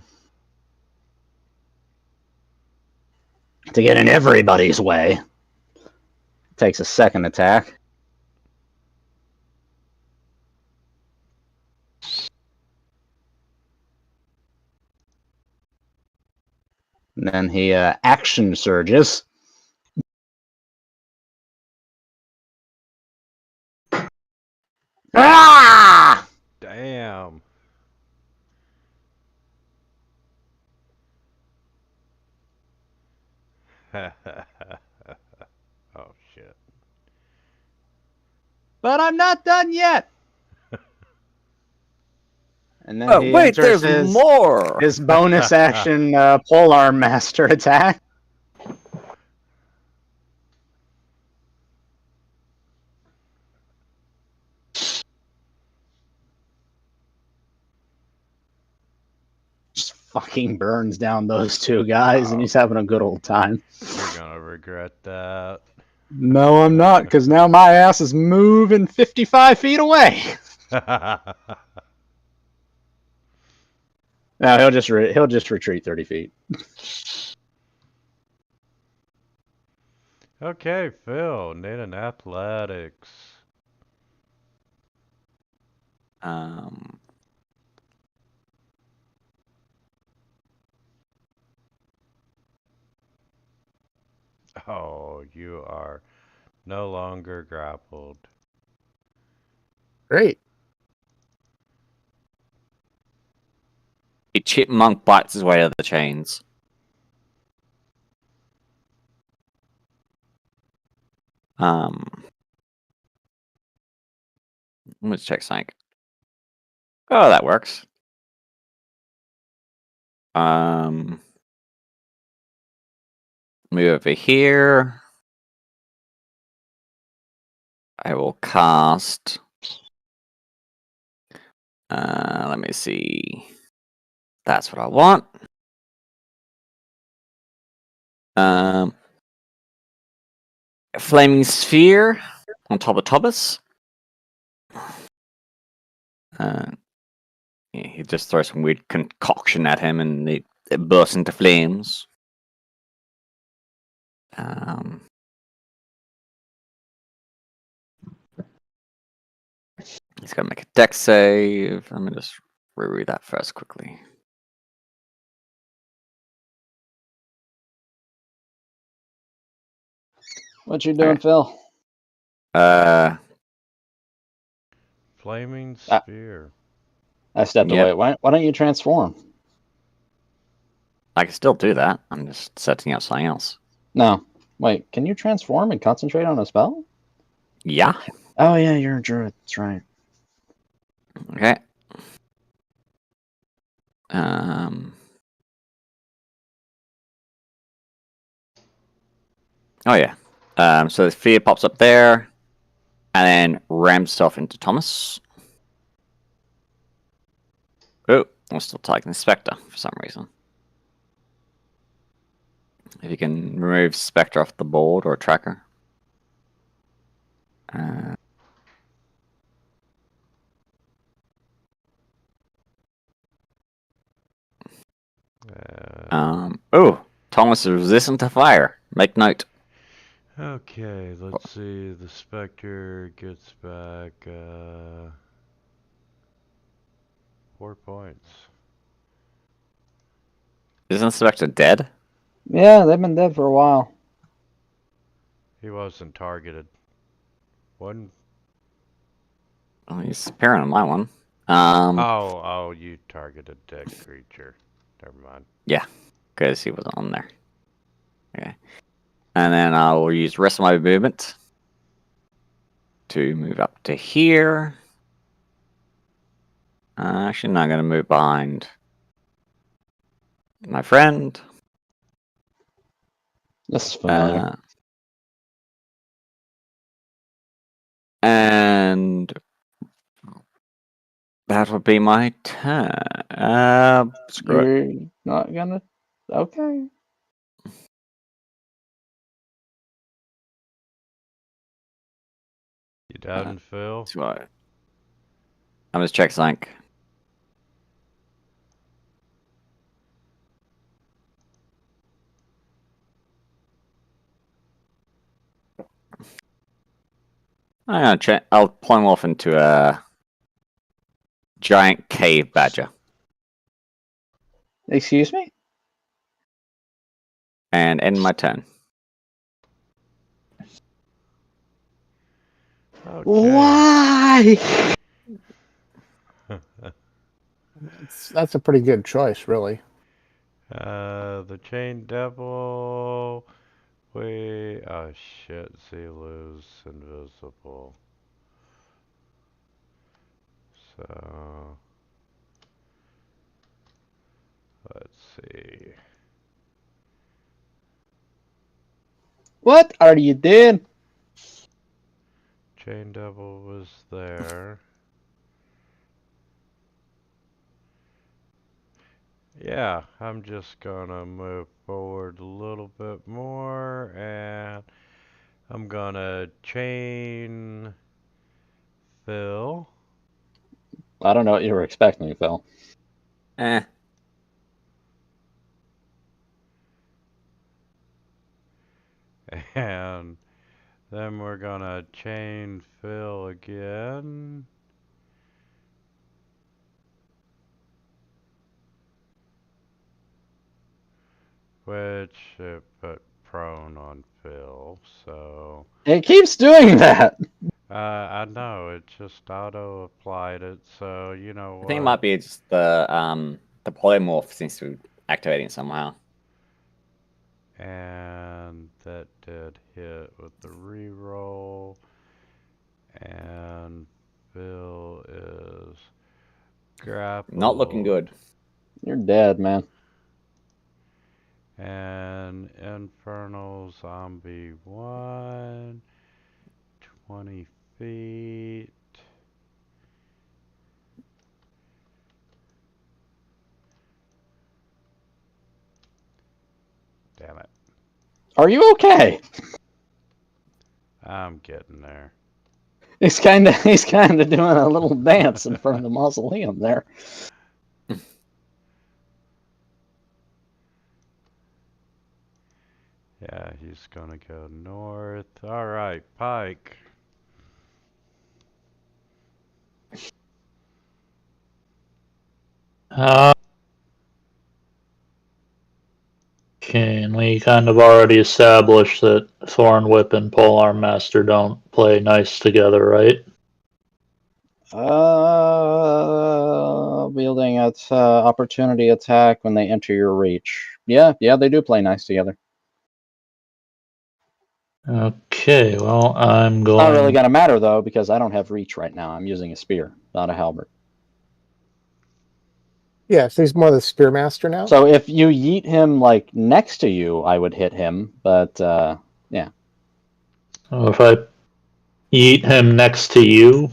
To get in everybody's way. Takes a second attack. And then he action surges. Ah! Damn. Oh shit. But I'm not done yet. And then Oh, he wait, enters there's more! his bonus action polearm master attack. Just fucking burns down those 2 guys, and he's having a good old time. You're gonna regret that. No, I'm not, because now my ass is moving 55 feet away. No, he'll just retreat 30 feet. Okay, Phil, need an athletics. Um, Oh, you are no longer grappled. Great. a chipmunk bites his way to the chains. Let's check something. Oh, that works. Move over here. I will cast. Let me see. That's what I want. Flaming sphere on top of Thomas. Yeah, he just throws some weird concoction at him, and it bursts into flames. He's gonna make a dex save. Let me just reread that first quickly. What you doing, Okay. Phil? Flaming Ah. sphere. I stepped Yep. away. Why don't you transform? I can still do that. I'm just setting up something else. No. Wait, can you transform and concentrate on a spell? Yeah. Oh, yeah, you're a druid. That's right. Okay. Oh yeah. So the sphere pops up there, and then rams itself into Thomas. Oh, I'm still targeting the Spectre for some reason. If you can remove Spectre off the board or tracker. Oh, Thomas is resistant to fire. Make note. Okay, let's see. The Spectre gets back 4 points. Isn't Spectre dead? Yeah, they've been dead for a while. He wasn't targeted. One. Oh, he's appearing on my one. Oh, you targeted dead creature. Never mind. Yeah, because he wasn't on there. Okay. And then I will use the rest of my movement to move up to here. Actually, not going to move behind my friend. This is familiar. And that would be my turn. Screw it. You're not gonna. Okay. You done, Phil? So I'm just check sync. I'm gonna check. I'll polymorph into a giant cave badger Excuse me? and end my turn. Okay. Why? That's a pretty good choice, really. The Chain Devil. Oh shit, Zilu's invisible. So. Let's see. What are you doing? Chain Devil was there. Yeah, I'm just gonna move forward a little bit more, and I'm gonna chain Phil. I don't know what you were expecting, Phil. Eh. And then we're gonna chain Phil again. Which it put prone on Phil, so... It keeps doing that. I know, it just auto-applied it, so you know I think it what? might be just the polymorph seems to be activating somehow. And that did hit with the reroll. And Phil is grappled. Not looking good. You're dead, man. And Infernal Zombie 1, 20 feet. Damn it. Are you okay? I'm getting there. He's kind of doing a little dance in front of the mausoleum there. Yeah, he's gonna go north. Alright, Pike. Okay, and we kind of already established that Thorn Whip and Polearm Master don't play nice together, right? Wielding at opportunity attack when they enter your reach. Yeah, they do play nice together. Okay, well, I'm It's not really going. gonna matter though because I don't have reach right now. I'm using a spear, not a halberd. Yeah, so he's more the Spearmaster now. So if you yeet him like next to you, I would hit him. But yeah, Oh, if I eat him next to you,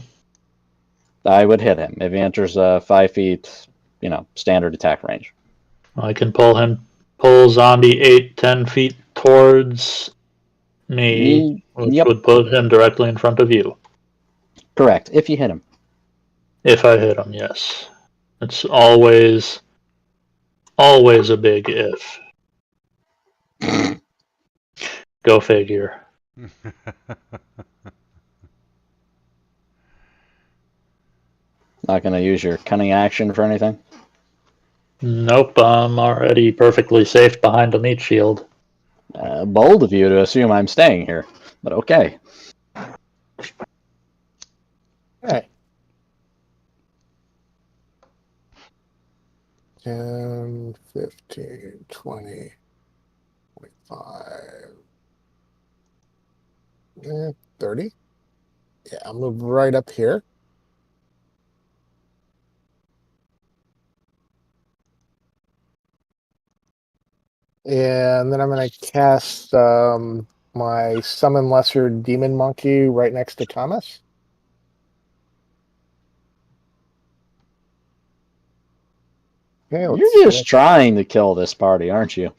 I would hit him if he enters 5 feet. Standard attack range. I can pull Zombie 8-10 feet towards me, which Yep, would put him directly in front of you. correct. If you hit him. If I hit him, yes. It's always a big if. Go figure. Not gonna use your cunning action for anything. Nope, I'm already perfectly safe behind a meat shield. Bold of you to assume I'm staying here, but okay. Okay. 10, 15, 20, 25, 30. Yeah, I'll move right up here. And then I'm going to cast my Summon Lesser Demon Monkey right next to Thomas. Okay, let's You're just see. trying to kill this party, aren't you?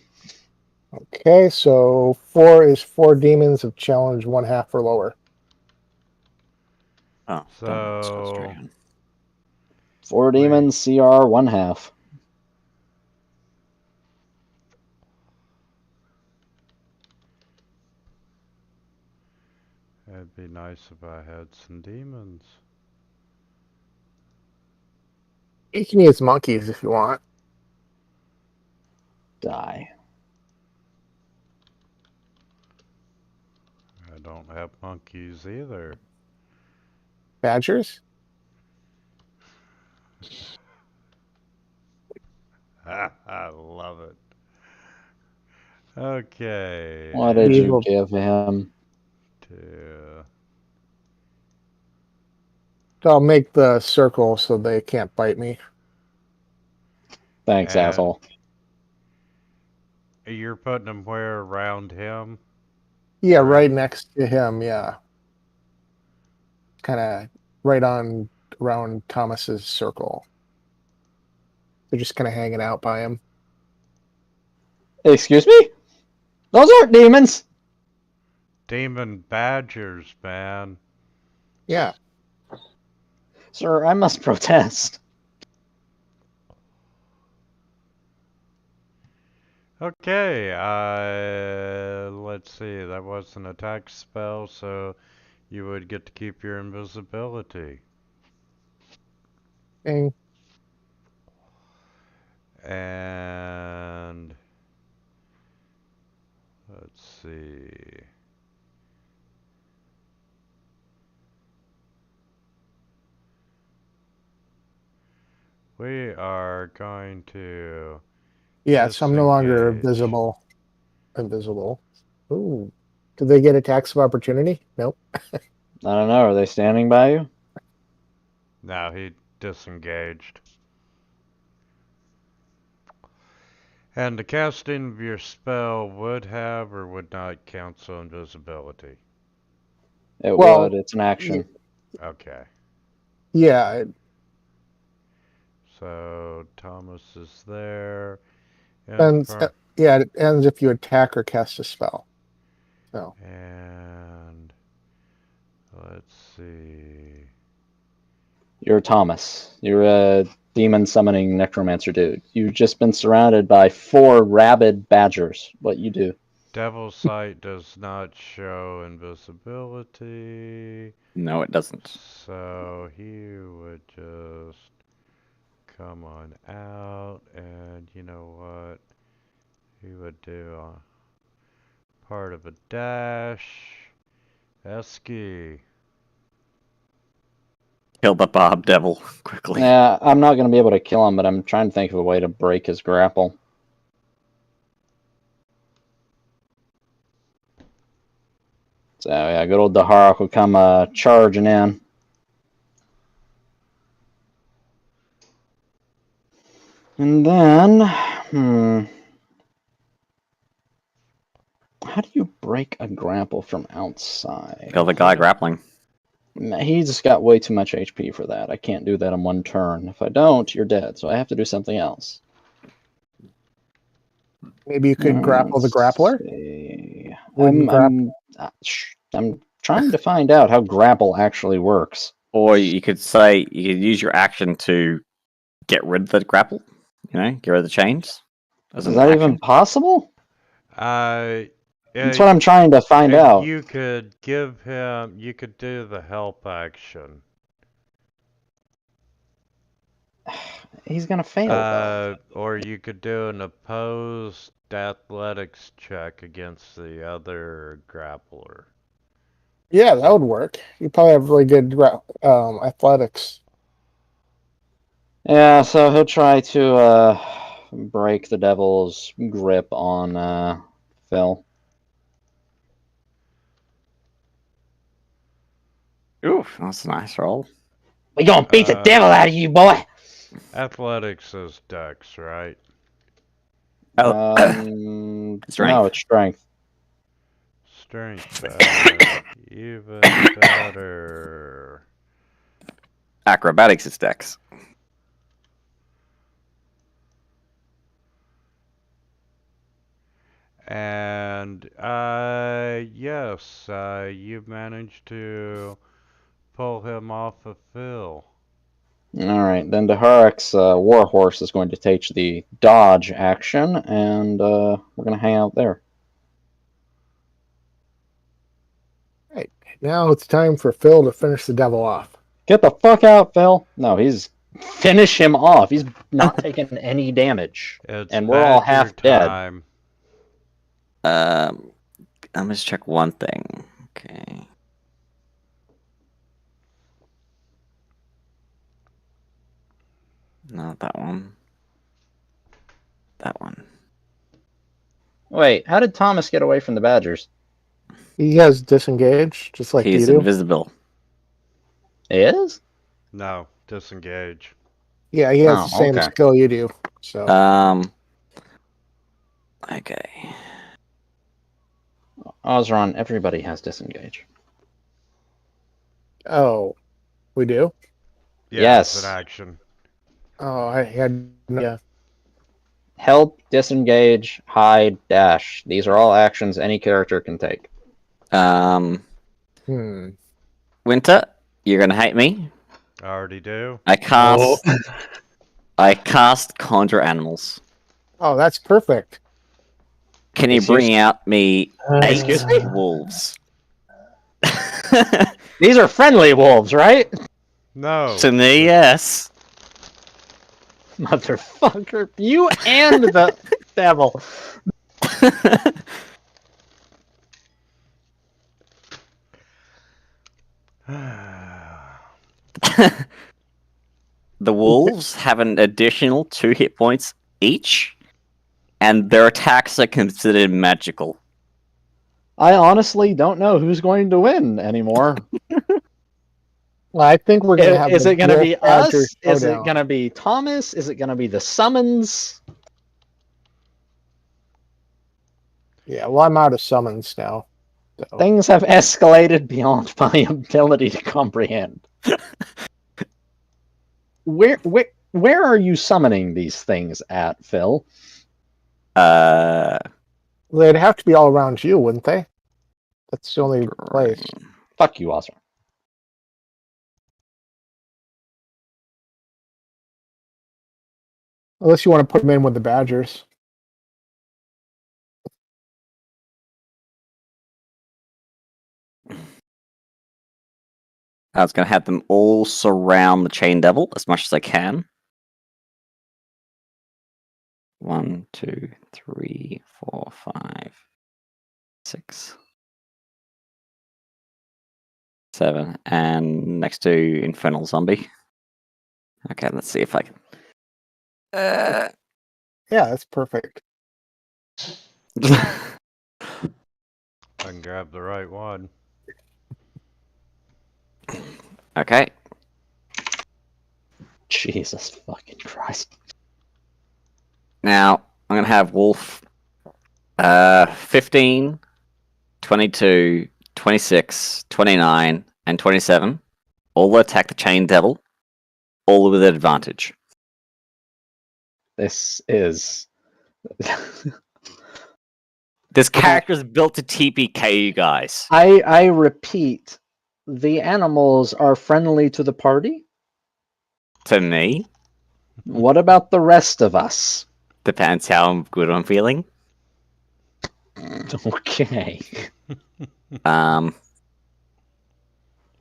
Okay, so 4 is 4 demons of challenge 1/2 or lower. Oh, So, 4 Wait. demons, CR 1/2. it'd be nice if I had some demons. You can use monkeys if you want. Die. I don't have monkeys either. Badgers? I love it. Okay. What did you Evil. give him? Two. I'll make the circle so they can't bite me. Thanks, And asshole. you're putting them where around him? Yeah, Or- right next to him, yeah. Kind of right on around Thomas's circle. They're just kind of hanging out by him. Excuse me? Those aren't demons! Demon badgers, man. Yeah. Sir, I must protest. Okay, let's see, that was an attack spell, so you would get to keep your invisibility. And And let's see. We are going to yes, I'm no longer disengage. invisible. Ooh. Do they get attacks of opportunity? Nope. I don't know, are they standing by you? Now he disengaged. And the casting of your spell would have or would not cancel invisibility. It Well, would. It's an action. Okay. Yeah, So Thomas is there. ends. Yeah, it ends if you attack or cast a spell. So And let's see. You're Thomas. You're a demon summoning necromancer dude. You've just been surrounded by 4 rabid badgers. What you do? Devil's Sight does not show invisibility. No, it doesn't. So he would just come on out, and you know what? He would do a part of a dash. Esky. Kill the Barb Devil quickly. Yeah, I'm not going to be able to kill him, but I'm trying to think of a way to break his grapple. So yeah, good old Daharak will come charging in. And then, how do you break a grapple from outside? Kill the guy grappling. He's got way too much HP for that. I can't do that in 1 turn. If I don't, you're dead. So I have to do something else. maybe you could grapple the grappler. See. Wouldn't I'm trying to find out how grapple actually works. Or you could say you could use your action to get rid of the grapple. You know, get rid of the chains. As Is an that action. even possible? That's That's what I'm trying to find out. You could give him. You could do the help action. He's gonna fail though. Or you could do an opposed athletics check against the other grappler. Yeah, that would work. You probably have really good athletics. Yeah, so he'll try to break the devil's grip on Phil. Oof, that's a nice roll. We gonna beat the devil out of you, boy. Athletics is dex, right? Strength. No, it's strength. Strength, even better. Acrobatics is dex. And yes, you managed to pull him off of Phil. All right, then Daharak's warhorse is going to take the dodge action, and we're gonna hang out there. Right. Now it's time for Phil to finish the devil off. Get the fuck out, Phil! No, finish him off. He's not taking any damage, and we're all half dead. I'm just check one thing. Okay. Not that one. That one. Wait, how did Thomas get away from the Badgers? He has disengage, just like He's you do. invisible. He is? No, disengage. Yeah, he has the same skill you do. So. Okay. Osron, everybody has disengage. Oh, we do? Yeah, Yes. it's an action. Oh, I had yeah. Help, disengage, hide, dash. These are all actions any character can take. Winter, you're gonna hate me. I already do. I cast Conjure Animals. Oh, that's perfect. Can you bring out me 8 Excuse me? wolves? These are friendly wolves, right? No. To me, yes. Motherfucker. You and the devil. The wolves have an additional 2 hit points each, and their attacks are considered magical. I honestly don't know who's going to win anymore. Well, I think we're gonna have. Is it gonna be us? Is it showdown. gonna be Thomas? Is it gonna be the summons? Yeah, well, I'm out of summons now. So. Things have escalated beyond my ability to comprehend. Where are you summoning these things at, Phil? They'd have to be all around you, wouldn't they? That's the only place. Fuck you, Oscar. Unless you want to put them in with the Badgers. I was going to have them all surround the Chain Devil as much as I can. 1, 2, 3, 4, 5, 6, 7, and next to Infernal Zombie. Okay, let's see if I can. Yeah, that's perfect. I can grab the right one. Okay. Jesus fucking Christ. Now, I'm going to have Wolf 15, 22, 26, 29, and 27. All attack the Chain Devil. All with advantage. This is... This character is built to TPK you guys. I repeat, the animals are friendly to the party? To me, What about the rest of us? depends how good I'm feeling. Okay.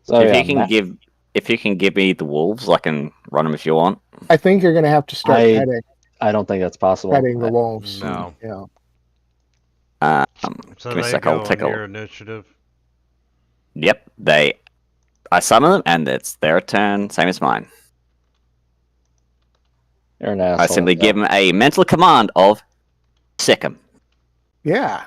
So if yeah, you can give me the wolves, I can run them if you want. I think you're going to have to start I don't think that's possible. petting the wolves. No. Yeah. So Give me a they sec, I'll go take on a your initiative. Yep, I summon them, and it's their turn, same as mine. You're an asshole. I simply give them a mental command of sick 'em. Yeah.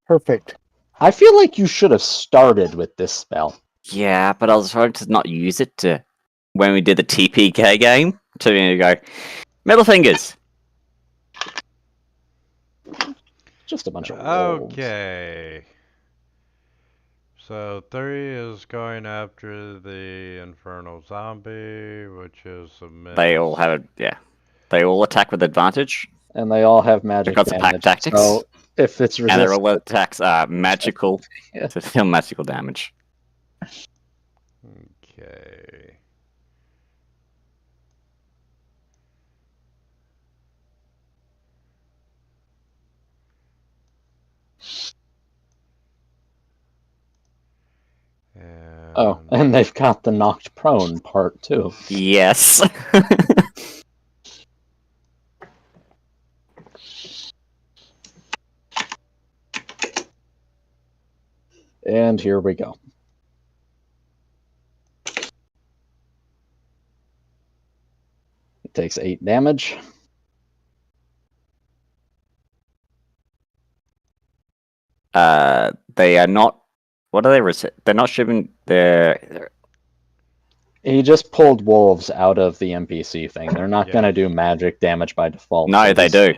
Perfect. I feel like you should have started with this spell. Yeah, but I was trying to not use it to when we did the TPK game to go middle fingers. Just a bunch of wolves. Okay. So 3 is going after the Infernal Zombie, which is a miss. They all have they all attack with advantage. And they all have magic Because of pack damage. tactics. So if it's And their all resistant, attacks are magical Yeah. to deal magical damage. Okay. and they've got the knocked prone part too. Yes. And here we go. It takes 8 damage. They are not. What are they? They're not shipping. He just pulled wolves out of the NPC thing. They're not Yeah. going to do magic damage by default. No, so they do.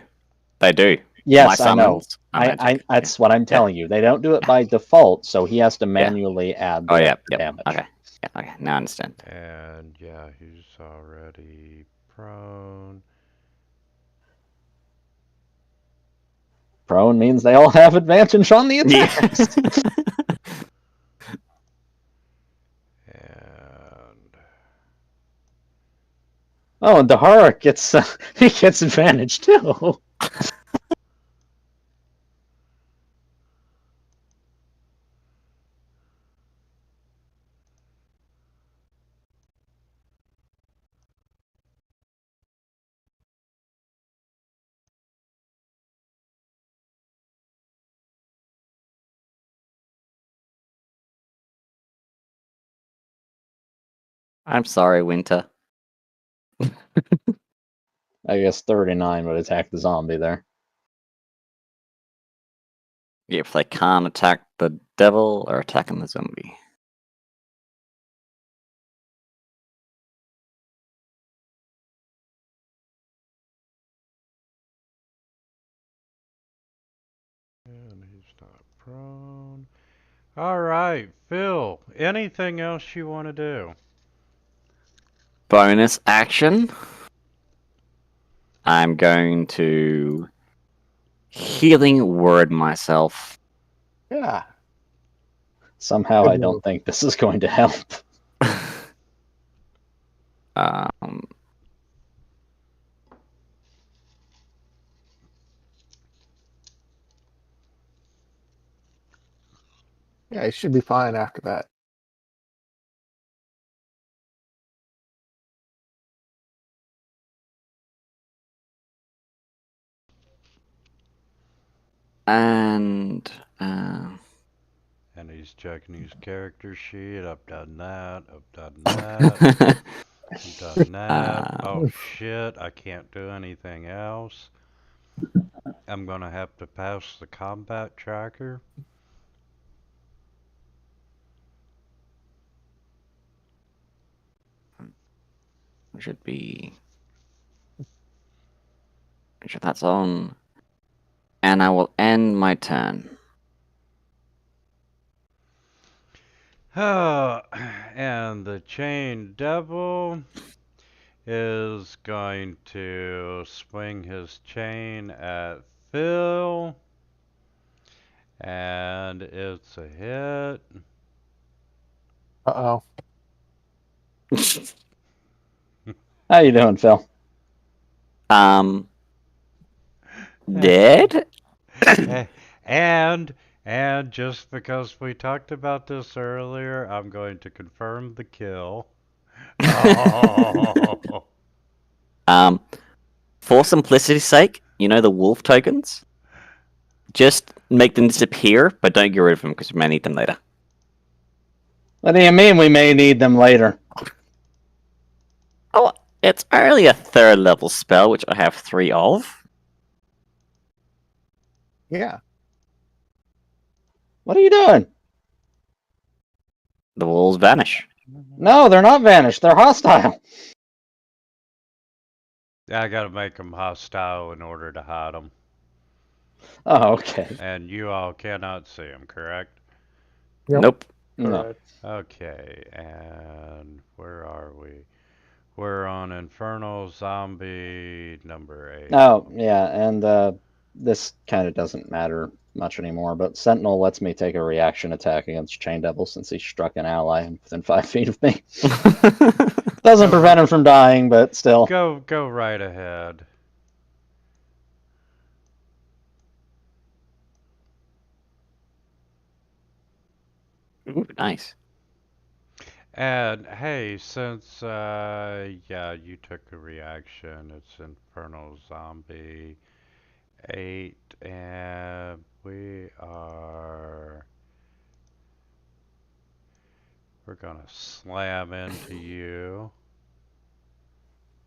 They do. Yes, My I know. summons are magic. That's what I'm telling you. They don't do it by default, so he has to manually add the extra damage. Okay. Yeah, okay. Now I understand. And yeah, he's already prone. Prone means they all have advantage on the attacks. And Oh, and Daharak gets he gets advantage too. I'm sorry, Winter. I guess 39 would attack the zombie there. If they can't attack the devil or attacking the zombie. And he's not prone. Alright, Phil, anything else you want to do? Bonus action. I'm going to healing word myself. Yeah. Somehow Good I don't move. think this is going to help. Um, Yeah, it should be fine after that. and And he's checking his character sheet. I've done that. I've done that. I've done that. Oh shit, I can't do anything else. I'm gonna have to pass the combat tracker. should be. Make sure that's on. And I will end my turn. And the chain devil is going to swing his chain at Phil. And it's a hit. Uh-oh. How you doing, Phil? Dead? and just because we talked about this earlier, I'm going to confirm the kill. Oh. For simplicity's sake, you know the wolf tokens? Just make them disappear, but don't get rid of them because we may need them later. What do you mean we may need them later? Oh, it's only a 3rd level spell, which I have 3 of. Yeah. What are you doing? The wolves vanish. No, they're not vanished. They're hostile. I gotta make them hostile in order to hide them. Oh, okay. And you all cannot see them, correct? Yep. Nope. No. Okay, and where are we? We're on Infernal Zombie number 8. Oh, yeah, and this kind of doesn't matter much anymore, but Sentinel lets me take a reaction attack against Chain Devil since he struck an ally within 5 feet of me. Doesn't prevent him from dying, but still. Go right ahead. Ooh, nice. And hey, since yeah, you took a reaction, it's Infernal Zombie 8, and we're gonna slam into you.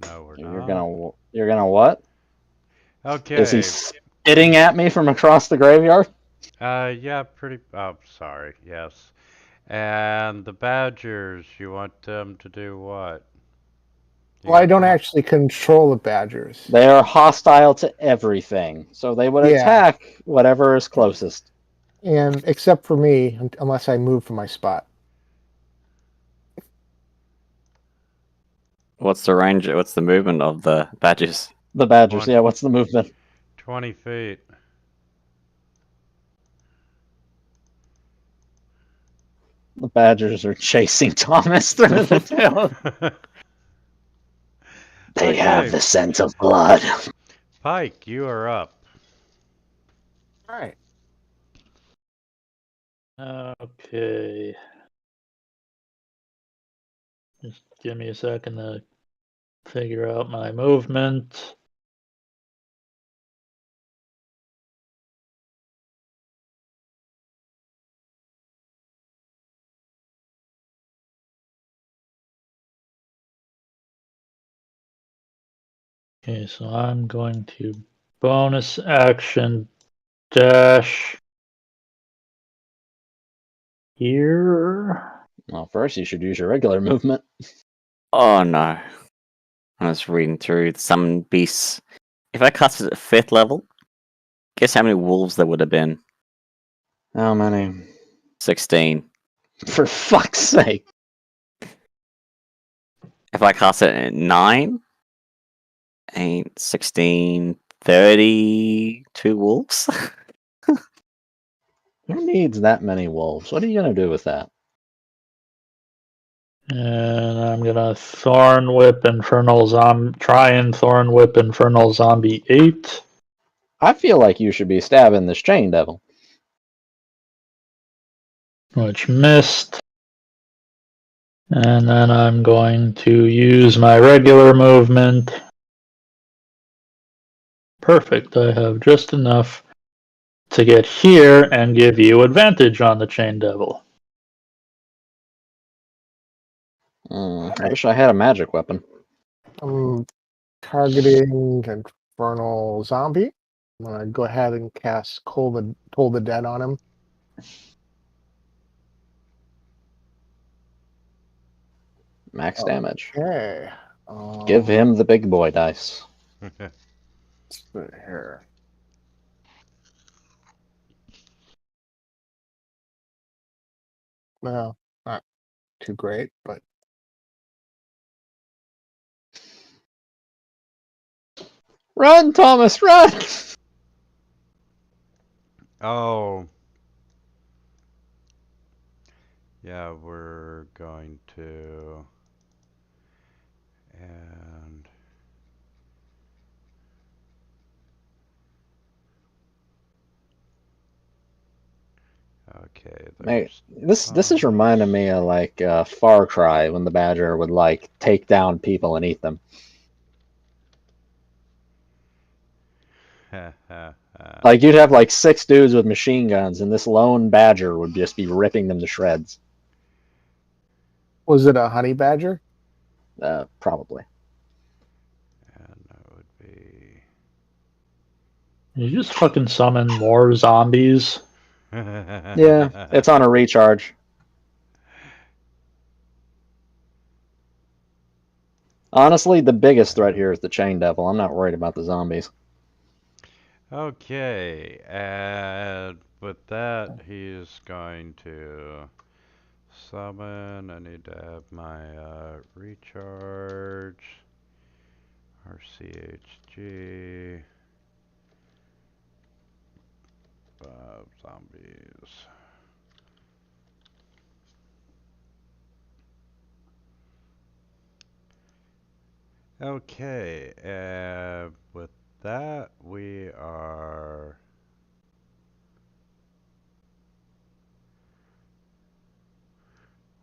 No, we're not. You're gonna what? Okay. Is he spitting at me from across the graveyard? Yeah, pretty. Oh, sorry. Yes. And the Badgers, you want them to do what? You Well, I got don't one? actually control the badgers. They are hostile to everything, so they would Yeah. attack whatever is closest. And except for me, unless I move from my spot. What's the range? What's the movement of the badges? The Badgers, yeah, what's the movement? 20 feet. The Badgers are chasing Thomas through the town. They have Okay. the scent of blood. Pike, you are up. All right. Okay. Just give me a second to figure out my movement. Okay, so I'm going to bonus action dash here. Well, first you should use your regular movement. Oh no. I was reading through some beasts. If I cast it at 5th level, guess how many wolves there would have been? How many? 16. For fuck's sake. If I cast it at 9, 8, 16, 32 wolves. Who needs that many wolves? What are you gonna do with that? And I'm gonna Thorn Whip Infernal Zombie. Try and Thorn Whip Infernal Zombie 8. I feel like you should be stabbing this chain devil. Which missed. And then I'm going to use my regular movement. Perfect. I have just enough to get here and give you advantage on the Chain Devil. I wish I had a magic weapon. I'm targeting Infernal Zombie. I'm gonna go ahead and cast Toll the Dead on him. Max damage. Okay. Give him the big boy dice. Let's put it here. No, not too great, but Run, Thomas, run! Oh. Yeah, we're going to... And... Okay, Mate, there's... this is reminding me of like Far Cry when the badger would like take down people and eat them. Like you'd have like 6 dudes with machine guns, and this lone badger would just be ripping them to shreds. was it a honey badger? Probably. And that would be... You just fucking summon more zombies. Yeah, it's on a recharge. Honestly, the biggest threat here is the chain devil. I'm not worried about the zombies. Okay, and with that, he's going to summon. I need to have my recharge. RCHG. Zombies. Okay, and with that, we are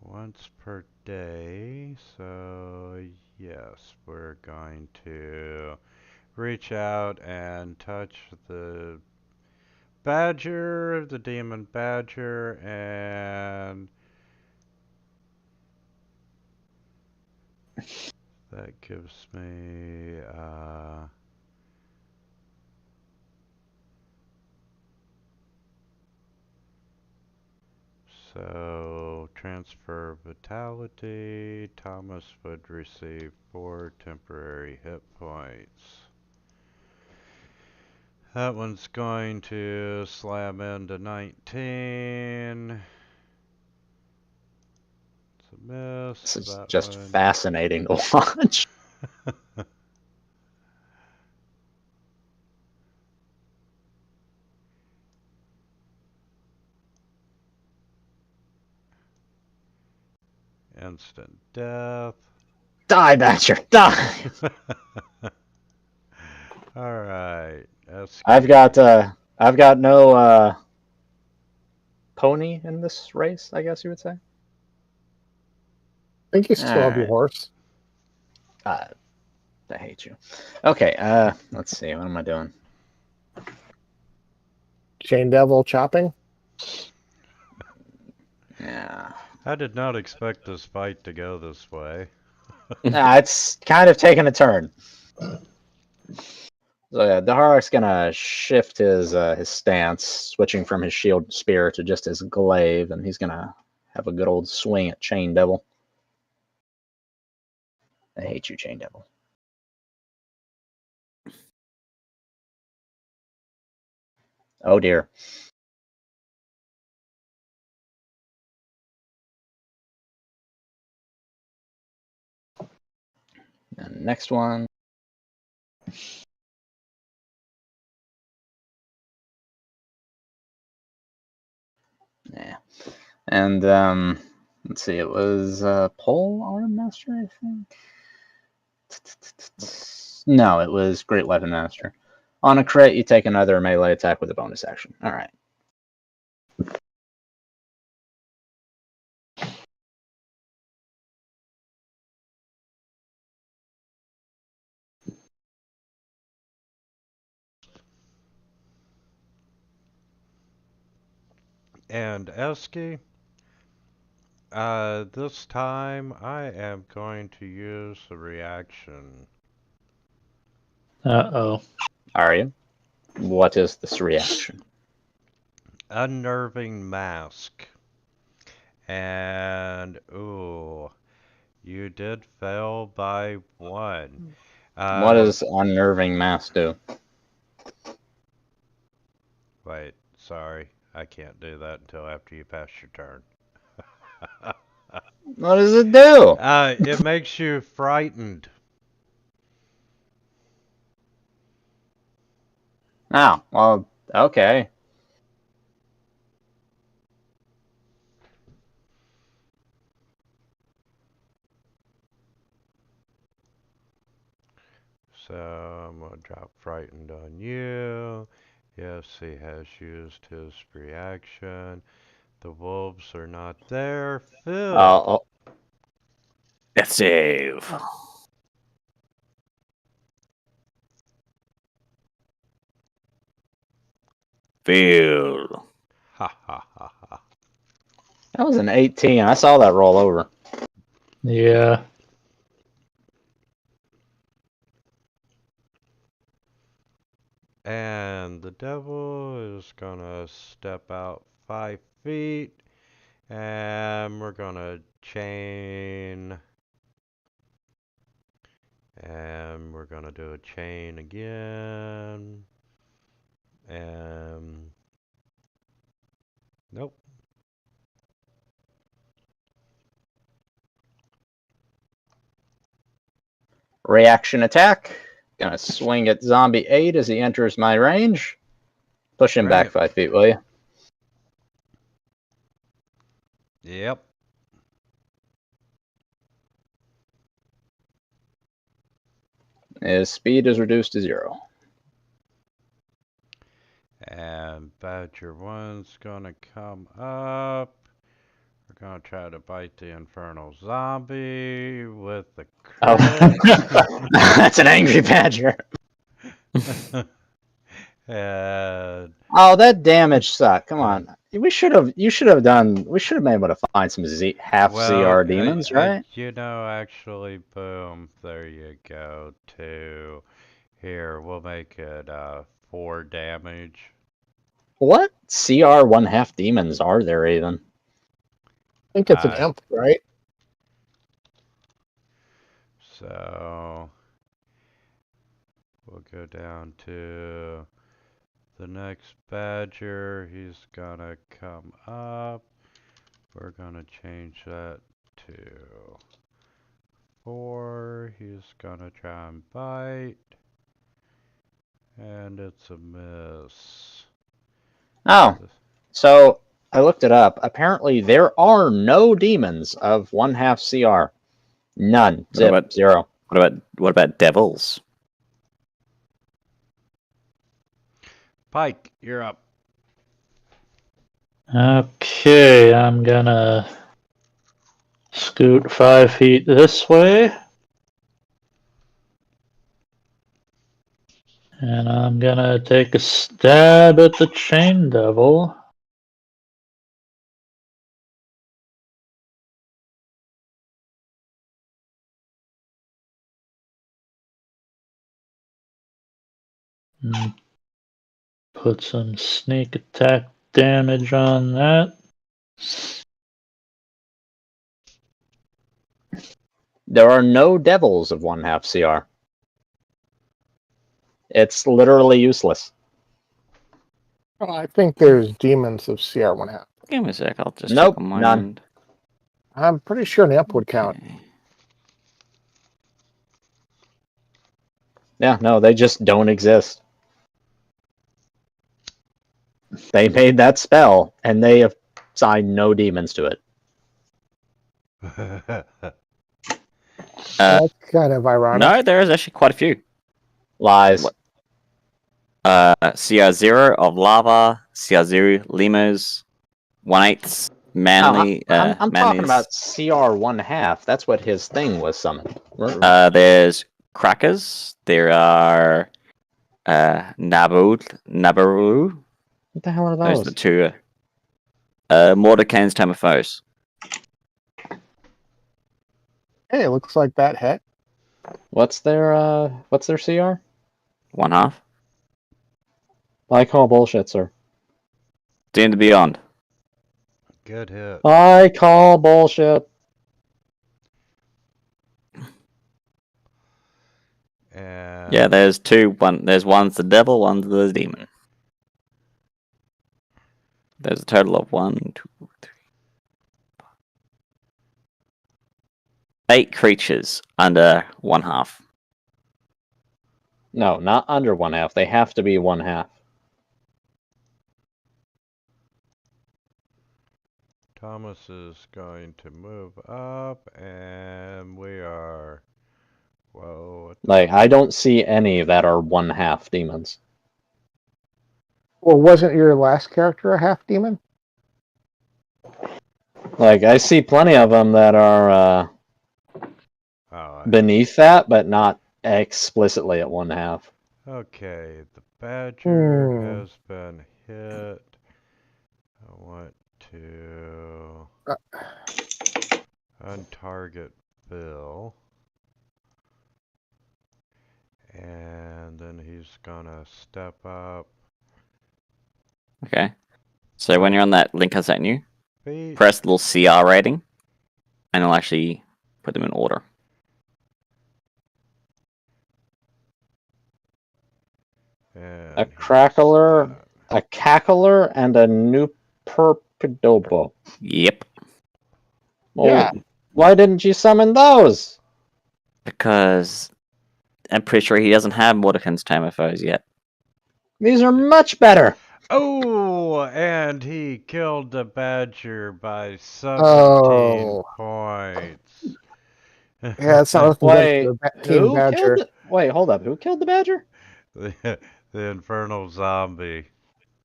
once per day, so yes, we're going to reach out and touch the badger, the demon badger, and that gives me so transfer vitality. Thomas would receive 4 temporary hit points. That one's going to slam into 19. It's a miss. This is That just one. fascinating to watch. Instant death. Die, badger, die! Alright. I've got no pony in this race, I guess you would say. I think you still have your Alright. horse. I hate you. Okay, let's see, what am I doing? Chain Devil chopping. Yeah. I did not expect this fight to go this way. It's kind of taking a turn. So yeah, Daharak's gonna shift his stance, switching from his shield spear to just his glaive, and he's gonna have a good old swing at Chain Devil. I hate you, Chain Devil. Oh dear. And next one. Yeah. And let's see, it was Pole Arm Master, I think. No, it was Great Weapon Master. On a crit, you take another melee attack with a bonus action. All right. And Esky, this time I am going to use a reaction. Uh-oh. Are you? What is this reaction? Unnerving Mask. And, ooh, you did fail by 1. What does Unnerving Mask do? Wait, sorry. I can't do that until after you pass your turn. What does it do? It makes you frightened. Oh, well, okay. So I'm gonna drop frightened on you. Yes, he has used his reaction. The wolves are not there. Phil. Oh, Death save. Fail. Ha ha ha ha. that was an 18. I saw that roll over. Yeah. And the devil is gonna step out 5 feet. And we're gonna chain. And we're gonna do a chain again. And nope. Reaction attack. Gonna swing at Zombie 8 as he enters my range. Push him back Right. 5 feet, will you? Yep. His speed is reduced to 0. And Badger 1's gonna come up. We're gonna try to bite the Infernal Zombie with the Oh, crit. that's an angry badger. And Oh, that damage sucked. Come on. You should have been able to find some half well, CR demons, right? you know, actually, boom, there you go, 2. Here, we'll make it 4 damage. What CR 1/2 demons are there even? I think it's an Uh, imp, right? So we'll go down to the next badger. He's gonna come up. We're gonna change that to 4. He's gonna try and bite. And it's a miss. Oh, so I looked it up. Apparently, there are no demons of 1/2 CR. None. Zip. about- 0. What about devils? Pike, you're up. Okay, I'm gonna scoot 5 feet this way. And I'm gonna take a stab at the chain devil. And put some sneak attack damage on that. There are no devils of 1/2 CR. It's literally useless. Oh, I think there's demons of CR 1/2. Give me a sec. I'll just Nope, check on my none. end. I'm pretty sure an imp would count. Okay. Yeah, no, they just don't exist. They made that spell, and they have assigned no demons to it. Uh, That's kind of ironic. no, there is actually quite a few. Lies. What? CR0 of Lava, CR0 Lemurs, 1/8 Manly, I'm talking Manis. about CR 1/2. That's what his thing was summoned. There's Crackers. There are Nabaru. What the hell are Those are the those? two. Mordecai's Tamophos. Hey, it looks like that hit. What's their CR? 1/2. I call bullshit, sir. D&D Beyond. Good hit. I call bullshit. And Yeah, there's two. There's one's the devil, one's the demon. There's a total of 1, 2, 3, 8 creatures under 1/2. No, not under 1/2. They have to be 1/2. Thomas is going to move up, and we are. Whoa. Like, I don't see any that are 1/2 demons. Well, wasn't your last character a half demon? Like, I see plenty of them that are beneath that, but not explicitly at 1/2. Okay, the badger Hmm. has been hit. I want to untarget Bill. And then he's gonna step up. Okay. So when you're on that link I sent you, Feet. press the little CR rating, and it'll actually put them in order. And A he's crackler, that. a cackler, and a nuperpidobo. Yep. Well, Yeah. why didn't you summon those? Because I'm pretty sure he doesn't have Mordecai's Tamophos yet. These are much better. Oh, and he killed the badger by 17 Oh. points. Yeah, it's not looking Wait, good for Team who Badger. killed the... Wait, hold up. Who killed the badger? the Infernal Zombie.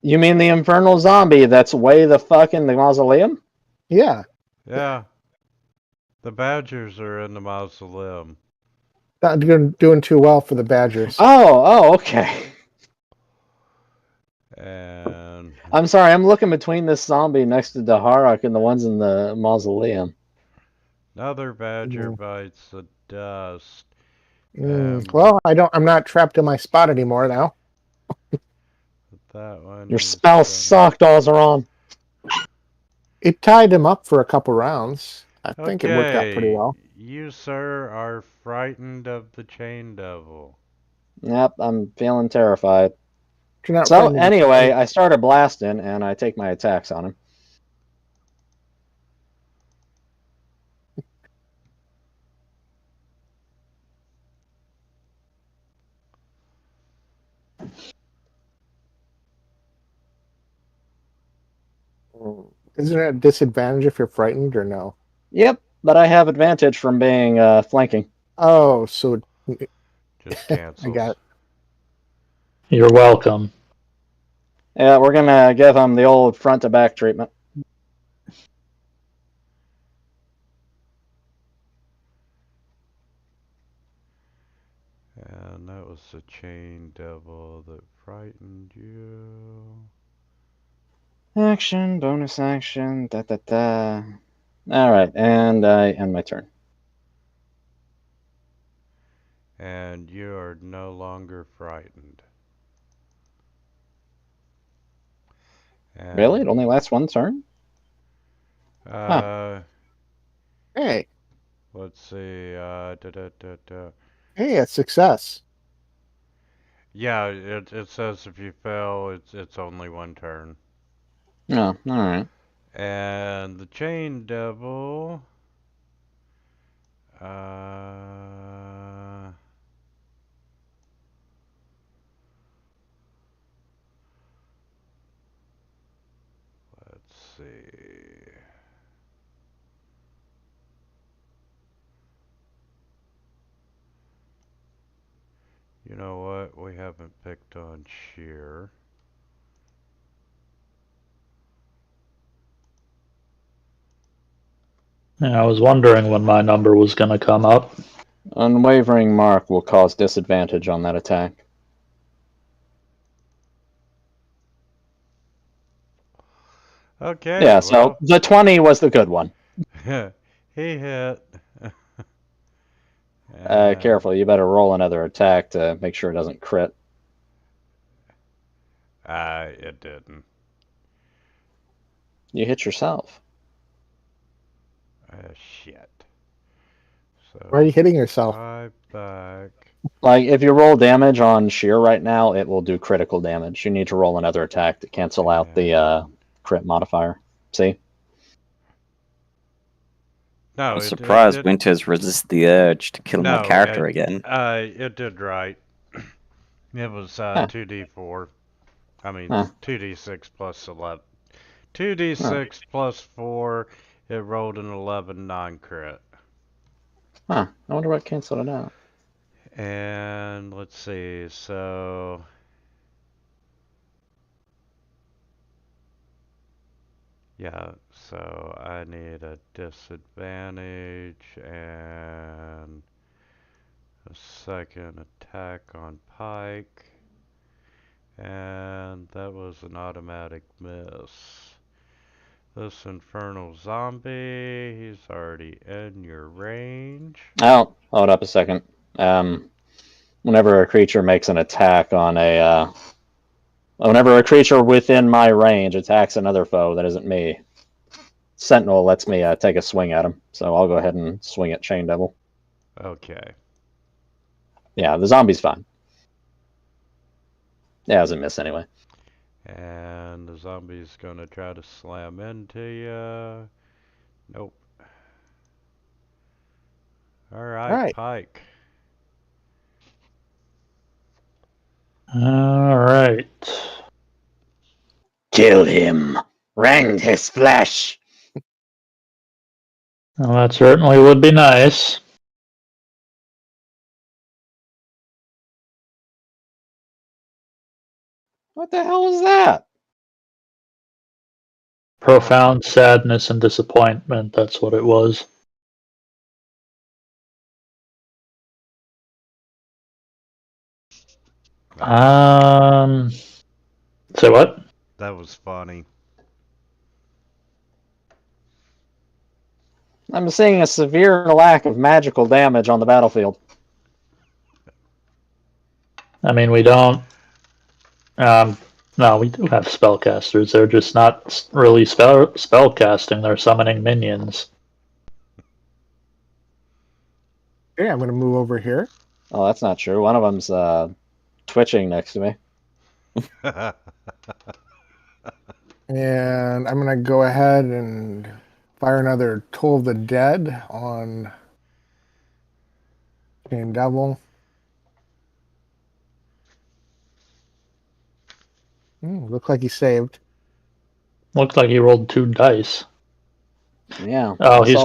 You mean the Infernal Zombie that's way the fuck in the mausoleum? Yeah. Yeah. The badgers are in the mausoleum. Not doing too well for the Badgers. Oh, okay. And I'm sorry, I'm looking between this zombie next to Daharak and the ones in the mausoleum. another badger Mm. bites the dust. Well, I'm not trapped in my spot anymore now. That one Your is spell gonna- sucked, Alzeron. It tied him up for a couple rounds. I think it worked out pretty Okay, well. you, sir, are frightened of the chain devil. Yep, I'm feeling terrified. You're not So, frightened of- anyway, I started blasting, and I take my attacks on him. Isn't it a disadvantage if you're frightened or no? Yep, but I have advantage from being flanking. Oh, so Just I cancels. got it. You're welcome. Yeah, we're gonna give him the old front to back treatment. And that was the chain devil that frightened you. Action, bonus action, da da da. Alright, and I end my turn. And you are no longer frightened. And, Really? It only lasts one turn? Hey, let's see, hey, a success. Yeah, it says if you fail, it's only one turn. No, alright. And the chain devil, see. You know what? We haven't picked on sheer. Yeah, I was wondering when my number was going to come up. Unwavering mark will cause disadvantage on that attack. Okay, Yeah, so well, the 20 was the good one. he hit. And Careful, you better roll another attack to make sure it doesn't crit. it didn't. You hit yourself. Shit. So Why are you hitting yourself? 5 back. Like, if you roll damage on sheer right now, it will do critical damage. You need to roll another attack to cancel out the crit modifier. See? No, I'm it surprised Winters resist the urge to kill my no, character again. it did right. It was Huh. 2d4. I mean, Huh. 2d6 plus 11. 2d6 plus 4. It rolled an 11 non-crit. Huh. I wonder what canceled it out. And let's see, so yeah, so I need a disadvantage and a second attack on Pike. And that was an automatic miss. This Infernal Zombie, he's already in your range. Oh, hold up a second. Whenever a creature makes an attack on whenever a creature within my range attacks another foe that isn't me, Sentinel lets me take a swing at him. So I'll go ahead and swing at Chain Devil. Okay. Yeah, the zombie's fine. Yeah, it was a miss anyway. And the zombie's gonna try to slam into you. Nope. Alright, Alright. Pike. Alright. Kill him. Rend his flesh. Well, that certainly would be nice. What the hell was that? Profound sadness and disappointment, that's what it was. Say what? That was funny. I'm seeing a severe lack of magical damage on the battlefield. I mean, we don't. No, we do have spellcasters. They're just not really spellcasting. They're summoning minions. Okay, I'm going to move over here. Oh, that's not true. One of them's twitching next to me. And I'm going to go ahead and fire another Toll of the Dead on Chain Devil. Looks like he saved. Looks like he rolled 2 dice. Yeah. Oh, I saw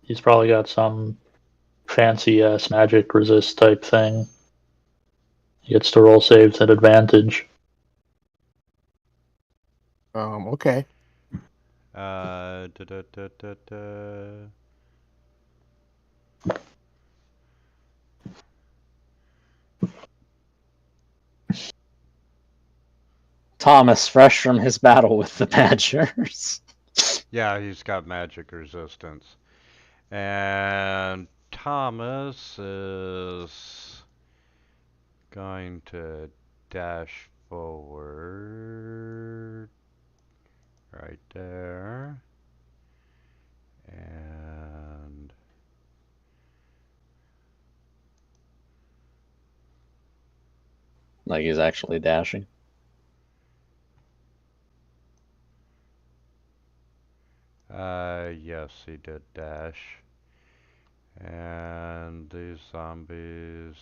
he's probably got some fancy ass magic resist type thing. He gets to roll saves at advantage. Okay. Da, da, da, da, da. Thomas, fresh from his battle with the Badgers. Yeah, he's got magic resistance. And Thomas is going to dash forward right there. And Like he's actually dashing. yes, he did dash. And these zombies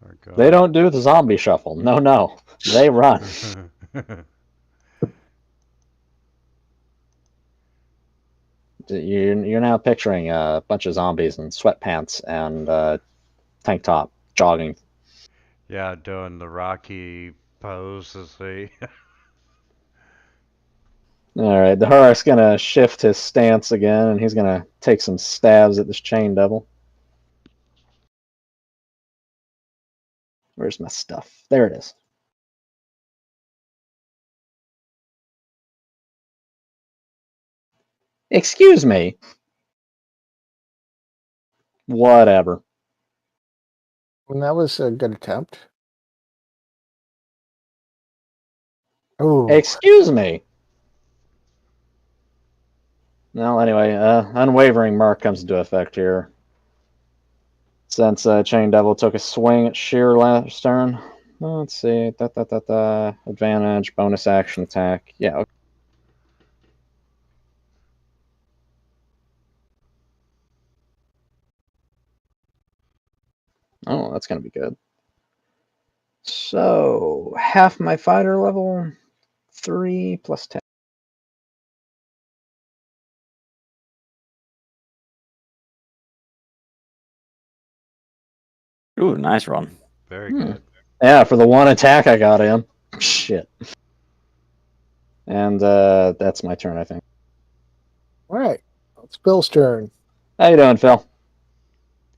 are God. They don't do the zombie shuffle. No, no. They run. You're now picturing a bunch of zombies in sweatpants and tank top jogging. Yeah, doing the Rocky pose as he. All right, the Harak's gonna shift his stance again, and he's gonna take some stabs at this chain devil. Where's my stuff? There it is. Excuse me. Whatever. And that was a good attempt. Oh, Excuse me. Well, anyway, unwavering mark comes into effect here. Since Chain Devil took a swing at Sheer last turn. Let's see. Advantage, bonus action attack. Yeah. Okay. Oh, that's going to be good. So, half my fighter level, 3 plus 10. Ooh, nice run. Very good. Yeah, for the one attack I got in. Shit. And that's my turn, I think. all right. It's Bill's turn. How you doing, Phil?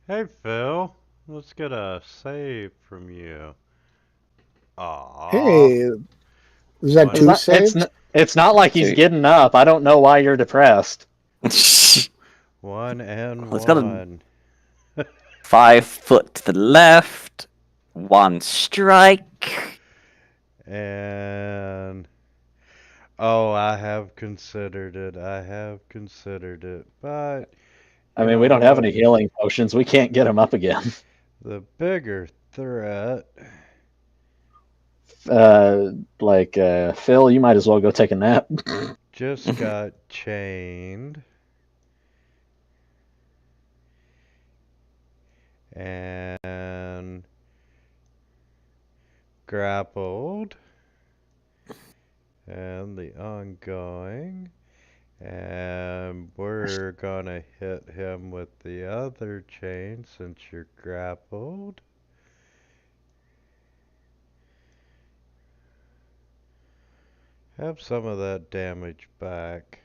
Hey, Phil. Let's get a save from you. Aww. Hey, is that One- two saves? It's not like he's Two. getting up. I don't know why you're depressed. One and Let's go to- one. 5 foot to the left. 1 strike. And oh, I have considered it. But I you mean, know we don't have what? any healing potions. We can't get him up again. The bigger threat. Phil, you might as well go take a nap. Just got chained. And grappled. And the ongoing. And we're gonna hit him with the other chain since you're grappled. Have some of that damage back.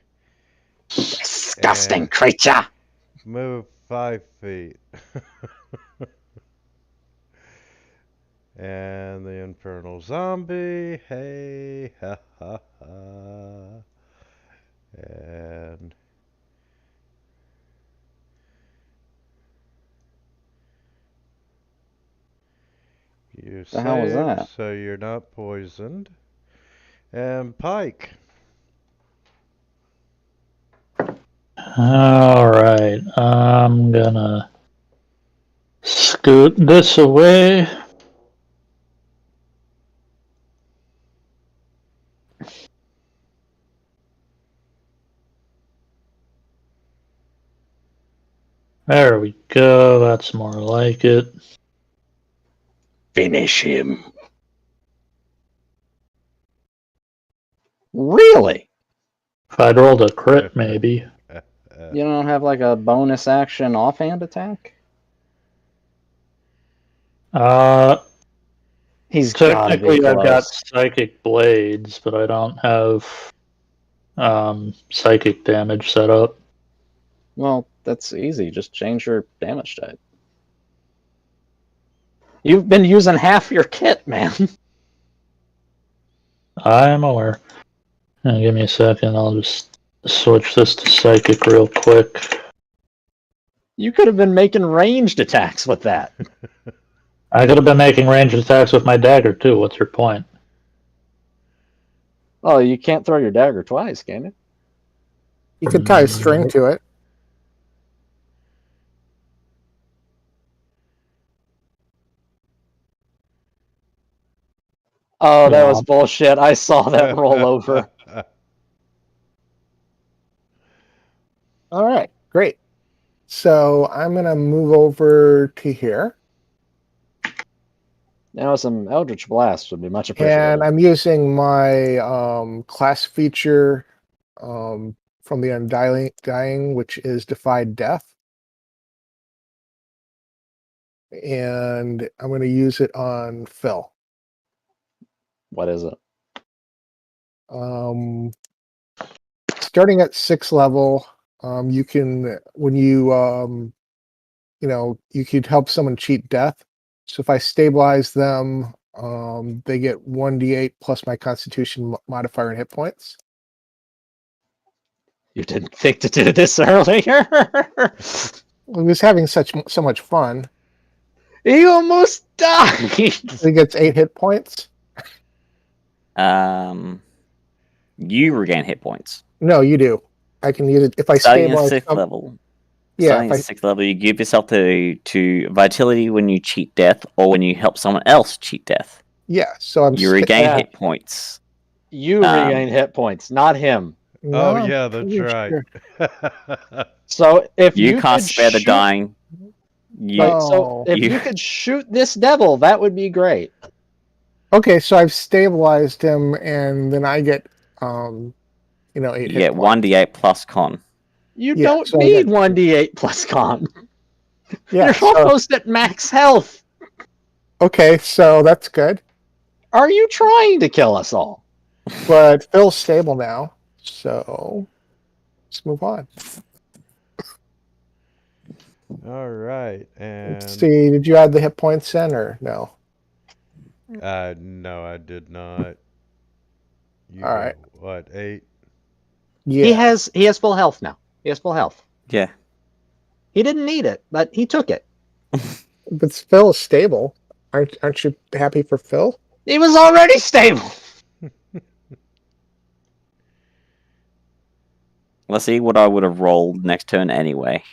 Disgusting And creature. move 5 feet. And the Infernal Zombie. Hey, ha ha ha. And you The hell was save, that? so you're not poisoned. And Pike. All right, I'm gonna scoot this away. There we go. That's more like it. Finish him. Really? If I'd rolled a crit, maybe. You don't have like a bonus action offhand attack? Uh, He's gotta be technically, I've got close. psychic blades, but I don't have psychic damage set up. Well, that's easy. Just change your damage type. You've been using half your kit, man. I am aware. Give me a second. I'll just switch this to psychic real quick. You could have been making ranged attacks with that. I could have been making ranged attacks with my dagger too. What's your point? Oh, you can't throw your dagger twice, can you? You could tie a string to it. Oh, that Yeah. was bullshit. I saw that roll over. All right, great. So I'm going to move over to here. Now some Eldritch Blast would be much appreciated. And I'm using my class feature from the Undying, which is Defy Death. And I'm going to use it on Phil. What is it? Starting at 6th level, you can, when you you could help someone cheat death. So if I stabilize them, they get 1d8 plus my Constitution modifier and hit points. You didn't think to do this earlier. I was having so much fun. You almost died. He gets 8 hit points. You regain hit points. No, you do. I can use it if I Starting at stabilize. 6th level. Yeah, Starting at 6th level, you give yourself to vitality when you cheat death, or when you help someone else cheat death. yeah. So I'm. You regain Yeah. hit points. You regain hit points, not him. No, Oh I'm yeah, that's pretty right. sure. So if You you can't could spare the shoot- dying. You, Right, so if you- you could shoot this devil, that would be great. Okay, so I've stabilized him, and then I get 8 you hit get points. 1d8 plus con. You Yeah, don't so I need get- 1d8 plus con. Yeah. You're So, almost at max health. okay, so that's good. Are you trying to kill us all? But Phil's stable now, so let's move on. All right, Let's and see. Did you add the hit points in or no? no, I did not. You All got right. what, 8? Yeah. He has full health now. He has full health. Yeah. He didn't need it, but he took it. But Phil is stable. Aren't you happy for Phil? He was already stable. Let's see what I would have rolled next turn anyway.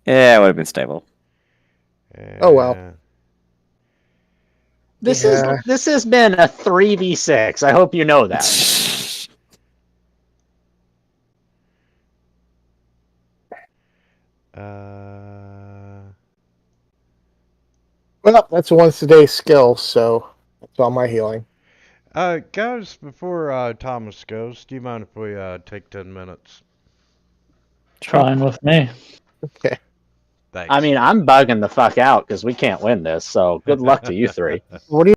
Yeah, it would have been stable. Oh, well. And- This Yeah. this has been a 3v6. I hope you know that. Well, that's a once a day skill, so that's all my healing. Guys, before Thomas goes, do you mind if we take 10 minutes? Fine with me. Okay. Thanks. I mean, I'm bugging the fuck out because we can't win this, so good luck to you three. What do you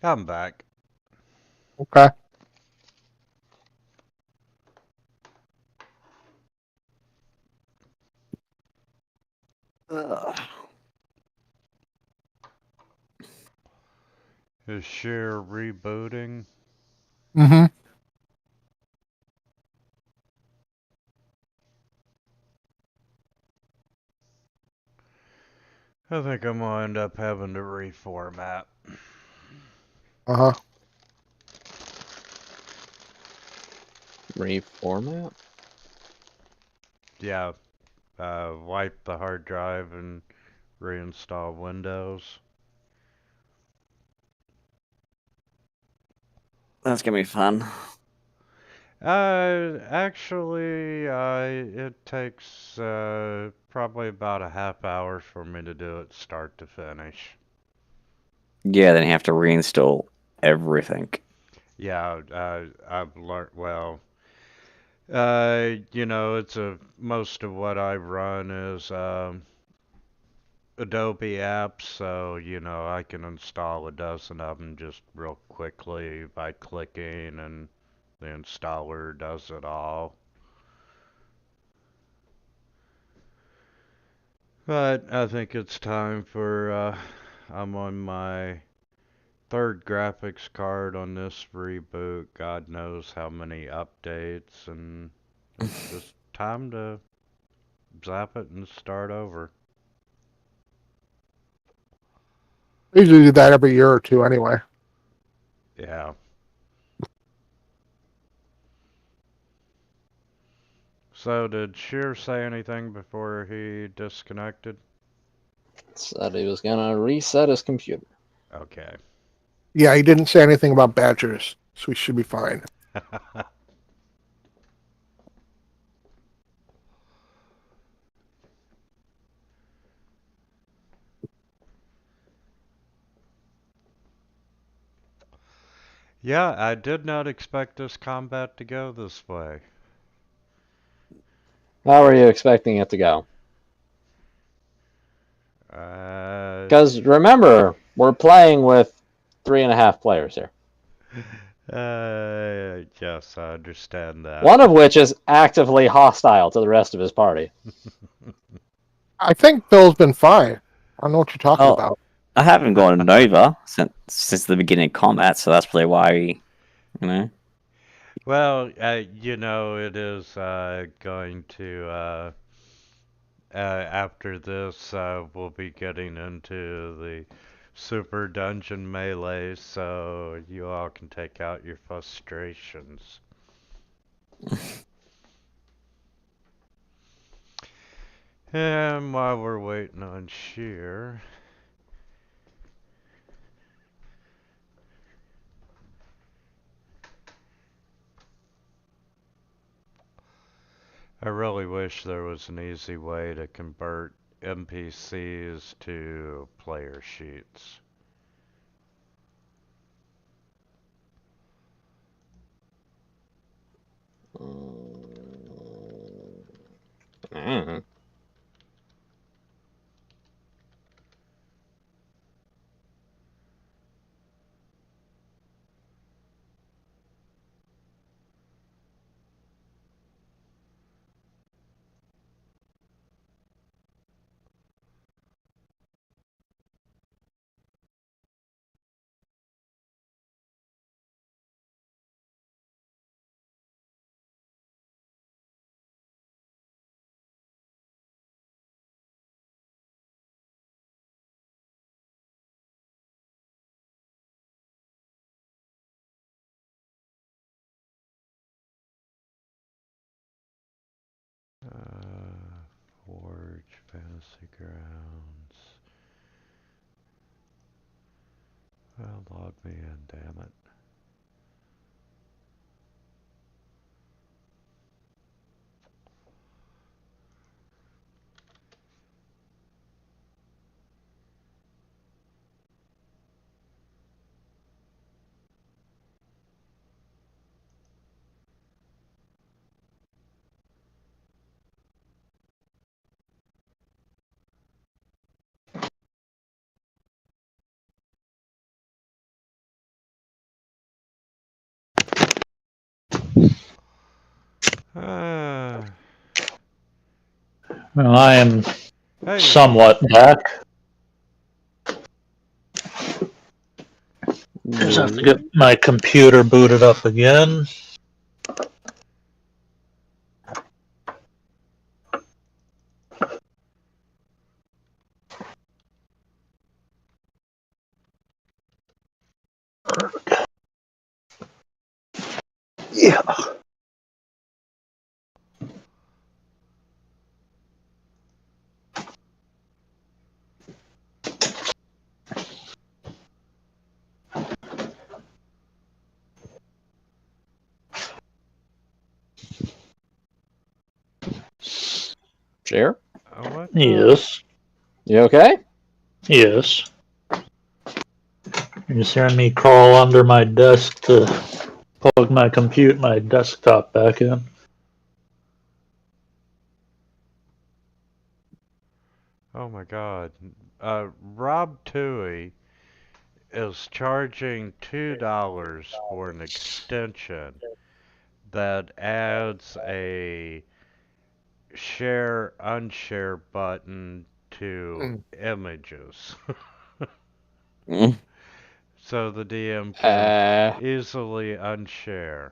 I'm back. Okay. Is Sheer rebooting? Mm-hmm. I think I'm gonna end up having to reformat. Uh-huh. Reformat? Yeah, wipe the hard drive and reinstall Windows. That's gonna be fun. Actually, it takes probably about a half hour for me to do it start to finish. Yeah, then you have to reinstall everything. Yeah, I've learned, well, it's most of what I run is Adobe apps, so, I can install a dozen of them just real quickly by clicking, and the installer does it all. But I think it's time for, I'm on my third graphics card on this reboot. God knows how many updates, and it's just time to zap it and start over. I usually do that every year or two anyway. Yeah. So did Sheer say anything before he disconnected? Said he was gonna reset his computer. Okay. Yeah, he didn't say anything about badgers, so we should be fine. Yeah, I did not expect this combat to go this way. How are you expecting it to go? Because remember, we're playing with 3.5 players here. Yes, I understand that. One of which is actively hostile to the rest of his party. I think Bill's been fine. I don't know what you're talking Oh, about. I haven't gone Nova since the beginning of combat, so that's probably why you know. Well, it is going to, after this, we'll be getting into the Super Dungeon Melee, so you all can take out your frustrations. And while we're waiting on Sheer, I really wish there was an easy way to convert NPCs to player sheets. Mm. Forge, Fantasy Grounds. Well, log me in, damn it. Uh, Well, I am hey, somewhat back. Just have to get my computer booted up again. Yeah. Chair? what? Yes. You okay? Yes. You're just hearing me crawl under my desk to plug my desktop back in. Oh my God. Rob Toohey is charging $2 for an extension that adds a share unshare button to images. Mm. So the DM can Uh, easily unshare.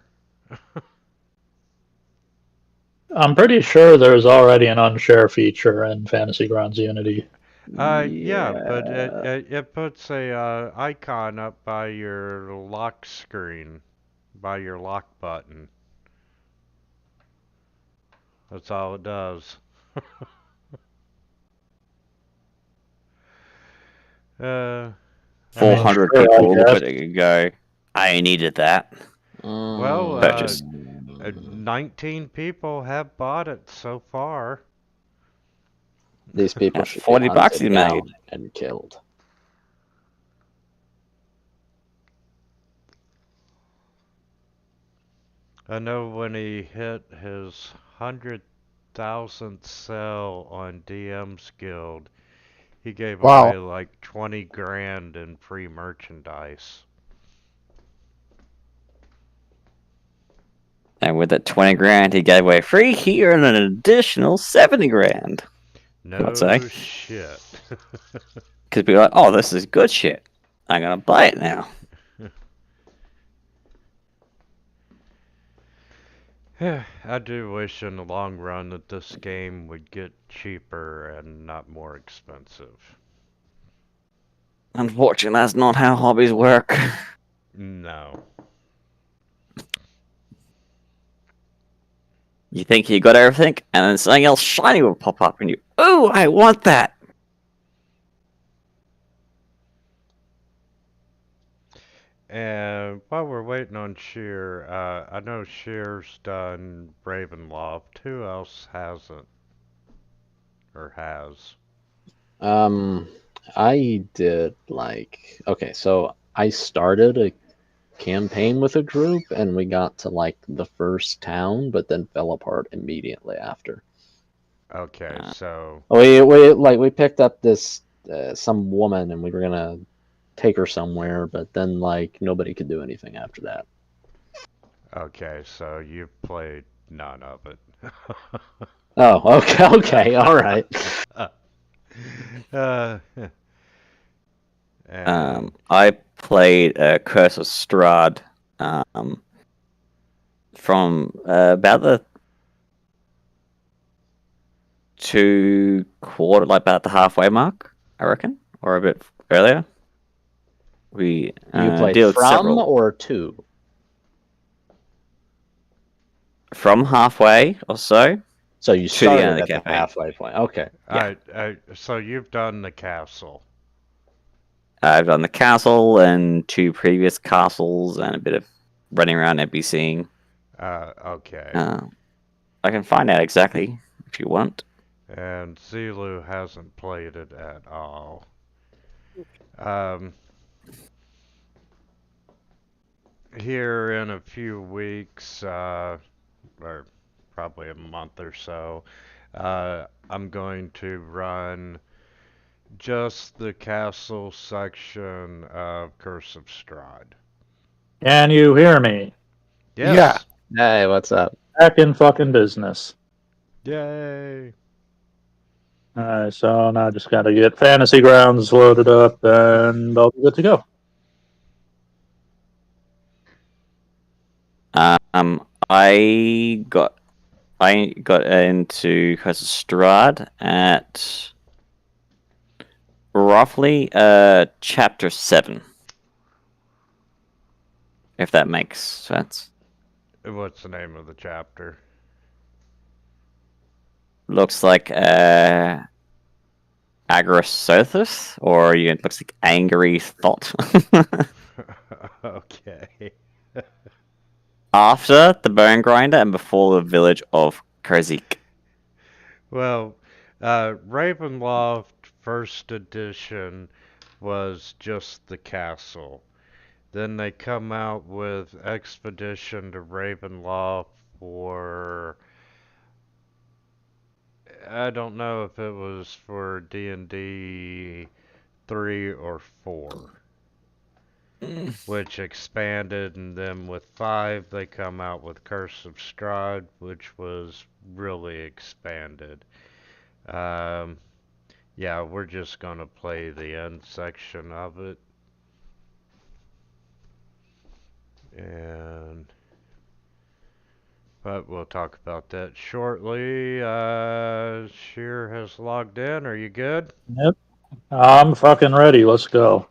I'm pretty sure there's already an unshare feature in Fantasy Grounds Unity. Yeah, but it puts a icon up by your lock screen, by your lock button. That's all it does. uh, I mean, 400 sure, I people look guess. at it and go, I needed that. well, Purchase. 19 people have bought it so far. these people That's should be 40 bucks hunted he made. down and killed. I know when he hit his 100,000th sell on DM's Guild, he gave Wow. away like 20 grand in free merchandise. And with that 20 grand he gave away free here and an additional 70 grand. I'd say. No shit. Because people are like, oh, this is good shit. I'm going to buy it now. I do wish in the long run that this game would get cheaper and not more expensive. Unfortunately, that's not how hobbies work. No. You think you got everything, and then something else shiny will pop up, and you, ooh, I want that. And while we're waiting on Sheer, I know Sheer's done Ravenloft. Who else hasn't? Or has? I did okay, so I started a campaign with a group and we got to like the first town, but then fell apart immediately after. Okay, so We picked up this some woman and we were gonna take her somewhere, but then like nobody could do anything after that. okay, so you've played none of it. Oh, okay, all right. And I played Curse of Strahd from about the about the halfway mark, I reckon, or a bit earlier. We You played deal with from several or to? from halfway or so. So you To the started end of the at the campaign. halfway point. Okay. so you've done the castle. I've done the castle and 2 previous castles and a bit of running around NPCing. Okay. I can find out exactly if you want. And Zulu hasn't played it at all. Here in a few weeks, or probably a month or so, I'm going to run just the castle section of Curse of Strahd. Can you hear me? Yes. Hey, what's up? Back in fucking business. Yay! Alright, so now I just gotta get Fantasy Grounds loaded up and I'll be good to go. Um, I got into Curse Strahd at roughly chapter 7. If that makes sense. What's the name of the chapter? Looks like Agrosothus, or it looks like Angry Thought. Okay. After the Bone Grinder and before the village of Korzik. Well, Ravenloft First Edition was just the castle. Then they come out with Expedition to Ravenloft for... I don't know if it was for D&D 3 or 4, which expanded, and then with 5 they come out with Curse of Strahd, which was really expanded. Yeah, we're just gonna play the end section of it. But we'll talk about that shortly. Sheer has logged in. Are you good? Yep. I'm fucking ready. Let's go.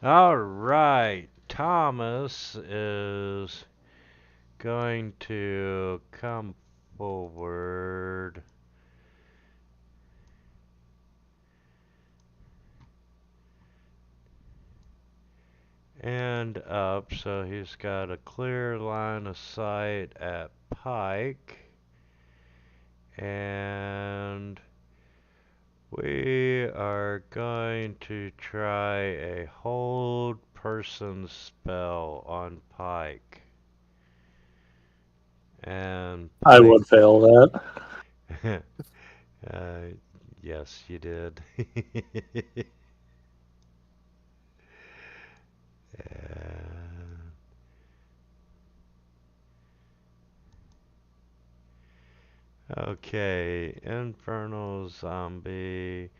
Alright. Thomas is going to come forward. And up, so he's got a clear line of sight at Pike. And we are going to try a hold person spell on Pike. And I Pike, would fail that. uh, yes, you did. And okay, Infernal Zombie.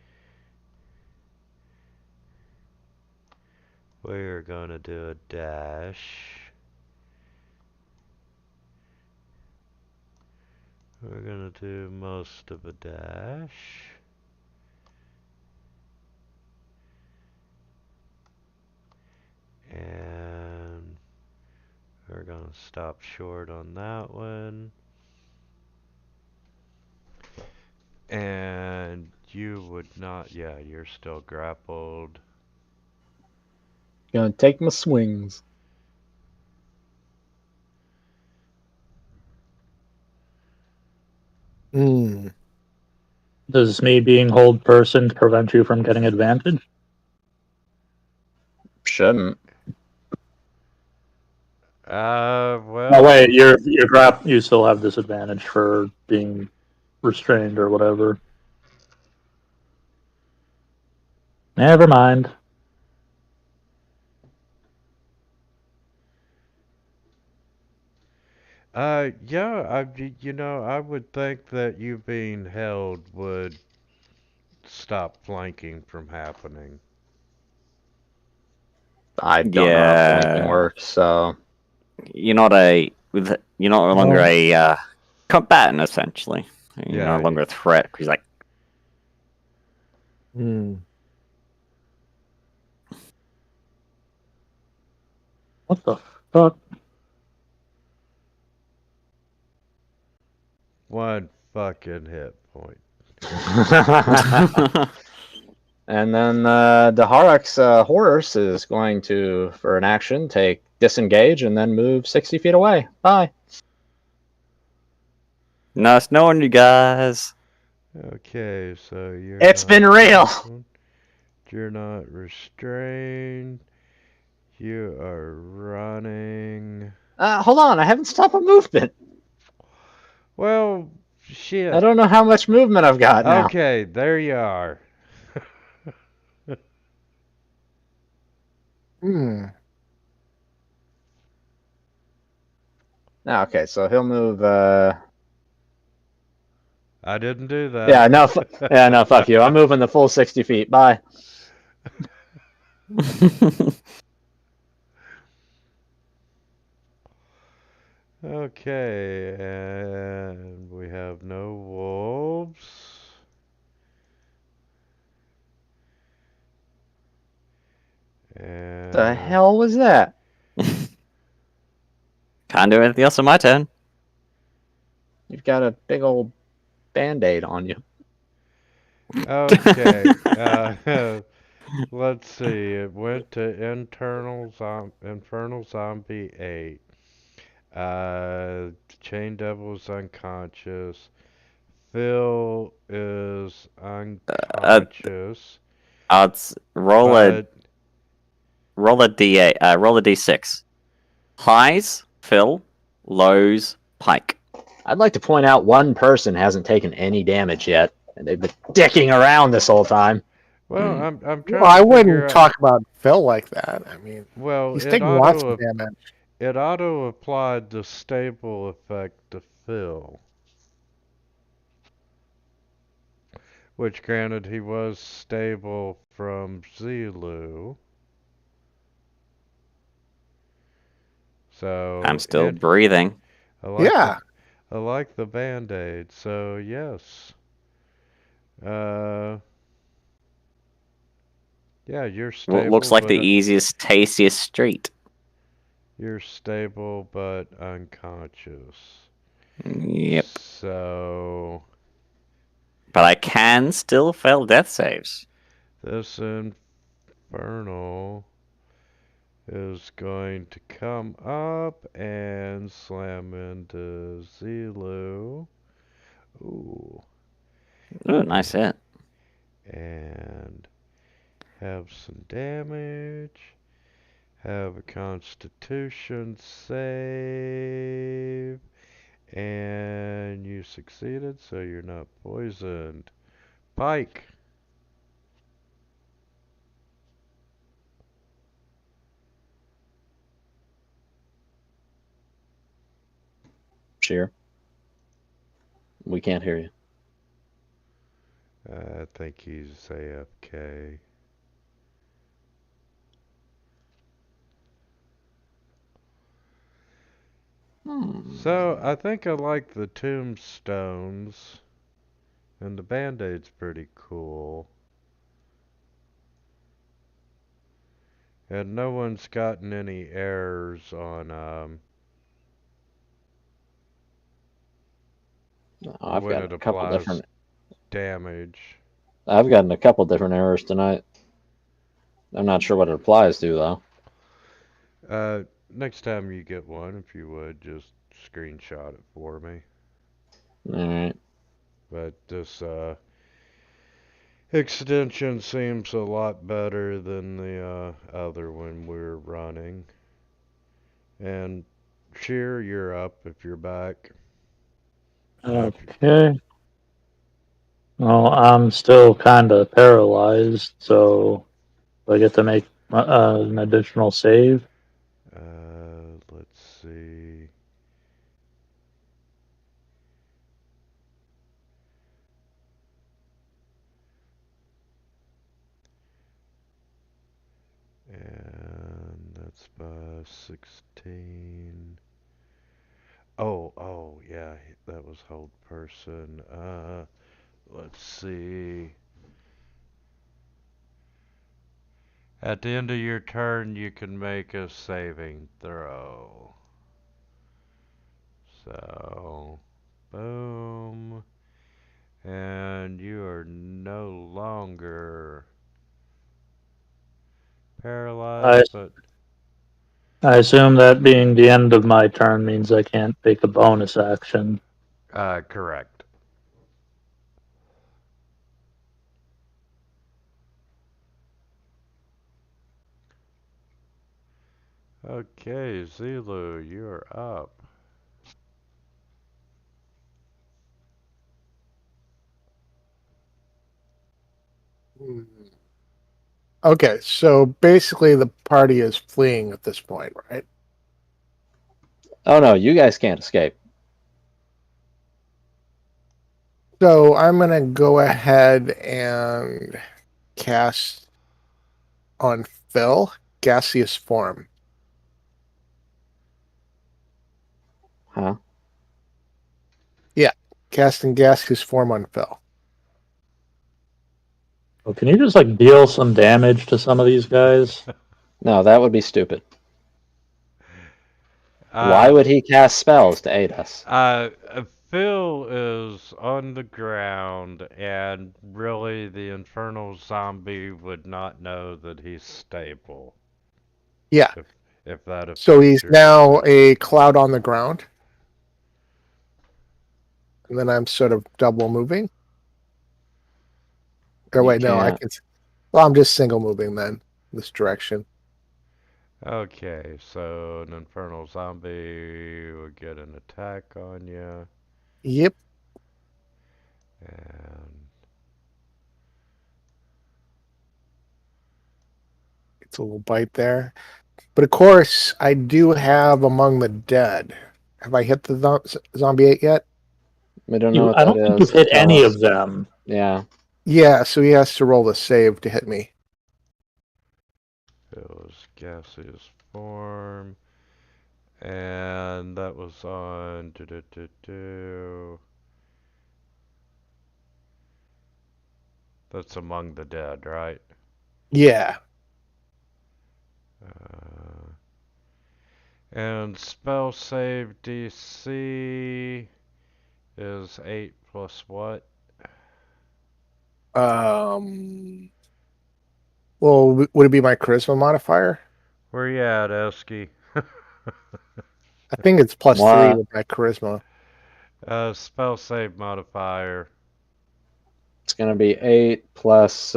We're gonna do a dash. We're gonna do most of a dash. And we're gonna stop short on that one. And you would not, yeah, you're still grappled. Gonna take my swings. Hmm. Does me being hold person prevent you from getting advantage? Shouldn't. Well. Oh wait, you still have disadvantage for being restrained or whatever. Never mind. Yeah, I would think that you being held would stop flanking from happening. I don't know how flanking Yeah. works, so You're not no longer a combatant, essentially. You're Yeah. no longer a threat. He's like, Hmm. What the fuck? One fucking hit point. And then Daharak's horse is going to, for an action, take disengage and then move 60 feet away. Bye. nice knowing you guys. Okay, so you're It's not been real. grappled, you're not restrained. You are running. Hold on, I haven't stopped a movement. Well, shit. I don't know how much movement I've got now. Okay, there you are. Hmm. Okay, so he'll move. I didn't do that. Yeah, no, fuck you. I'm moving the full 60 feet. Bye. Okay, and we have no wolves. And The hell was that? Can't do anything else on my turn. You've got a big old band-aid on you. Okay, let's see. It went to Infernal Zombie 8. Chain Devil's unconscious. Phil is unconscious. Roll a But d8. Roll a d6. Highs, Phil. Lows, Pike. I'd like to point out one person hasn't taken any damage yet, and they've been dicking around this whole time. well, Hmm. I'm trying Well, I to figure wouldn't out. talk about Phil like that. I mean, Well, he's taking lots of damage. it auto applied the stable effect to Phil, which granted he was stable from Zulu. So I'm still breathing. I like Yeah. I like the band-aid. So yes. Uh, yeah, you're Looks stable, like the but easiest, tastiest street. you're stable but unconscious. Yep. So But I can still fail death saves. this infernal is going to come up and slam into Zulu. Ooh. Ooh, nice hit. And have some damage. Have a constitution save. And you succeeded, so you're not poisoned. Pike. Cheer. We can't hear you. I think he's AFK. So, I think I like the tombstones. And the band-aid's pretty cool. And no one's gotten any errors on I've when got it a couple applies different. damage. I've gotten a couple different errors tonight. I'm not sure what it applies to though. Next time you get one, if you would, just screenshot it for me. All right. But this extension seems a lot better than the other one we're running. And Sheer, you're up if you're back. Okay. Well, I'm still kind of paralyzed, so I get to make an additional save. Let's see. And that's by 16. Oh, yeah, that was hold person. Let's see. At the end of your turn, you can make a saving throw. So, boom. And you are no longer I, paralyzed, but I assume that being the end of my turn means I can't take a bonus action. correct. Okay, Zulu, you're up. Okay, so basically the party is fleeing at this point, right? Oh no, you guys can't escape. So I'm gonna go ahead and cast on Phil gaseous form. Huh? Casting gaseous form on Phil. Well, can you just like deal some damage to some of these guys? No, that would be stupid. Why Uh, would he cast spells to aid us? Phil is on the ground, and really the Infernal Zombie would not know that he's stable. Yeah. If that So affects he's your now decision. a cloud on the ground. And then I'm sort of double moving. Or You wait, no, I can't. can. Well, I'm just single moving then, this direction. Okay, so an Infernal Zombie will get an attack on you, Yep. and It's a little bite there. But of course, I do have Among the Dead. Have I hit the zombie 8 yet? We don't know what I that don't think is. you've hit Tell any us. of them. Yeah. Yeah, so he has to roll the save to hit me. Phil's gaseous form, and that was on That's Among the Dead, right? Yeah. And spell save DC is 8 plus what? Well, would it be my charisma modifier? Where you at, Esky? I think it's +3 What? with my charisma. Spell save modifier. It's going to be 8 plus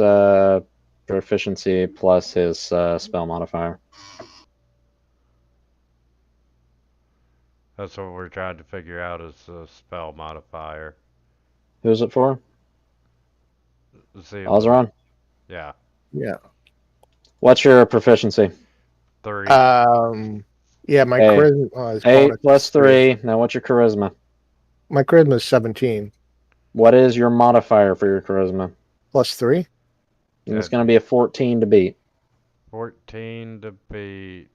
proficiency plus his spell modifier. That's what we're trying to figure out is the spell modifier. Who's it for? See, Ozeron? yeah, Yeah. What's your proficiency? 3. Yeah, my Okay. charisma is 8 bonus plus 3. 3. Now what's your charisma? My charisma is 17 What is your modifier for your charisma? +3. And it's going to be a 14 to beat. 14 to beat.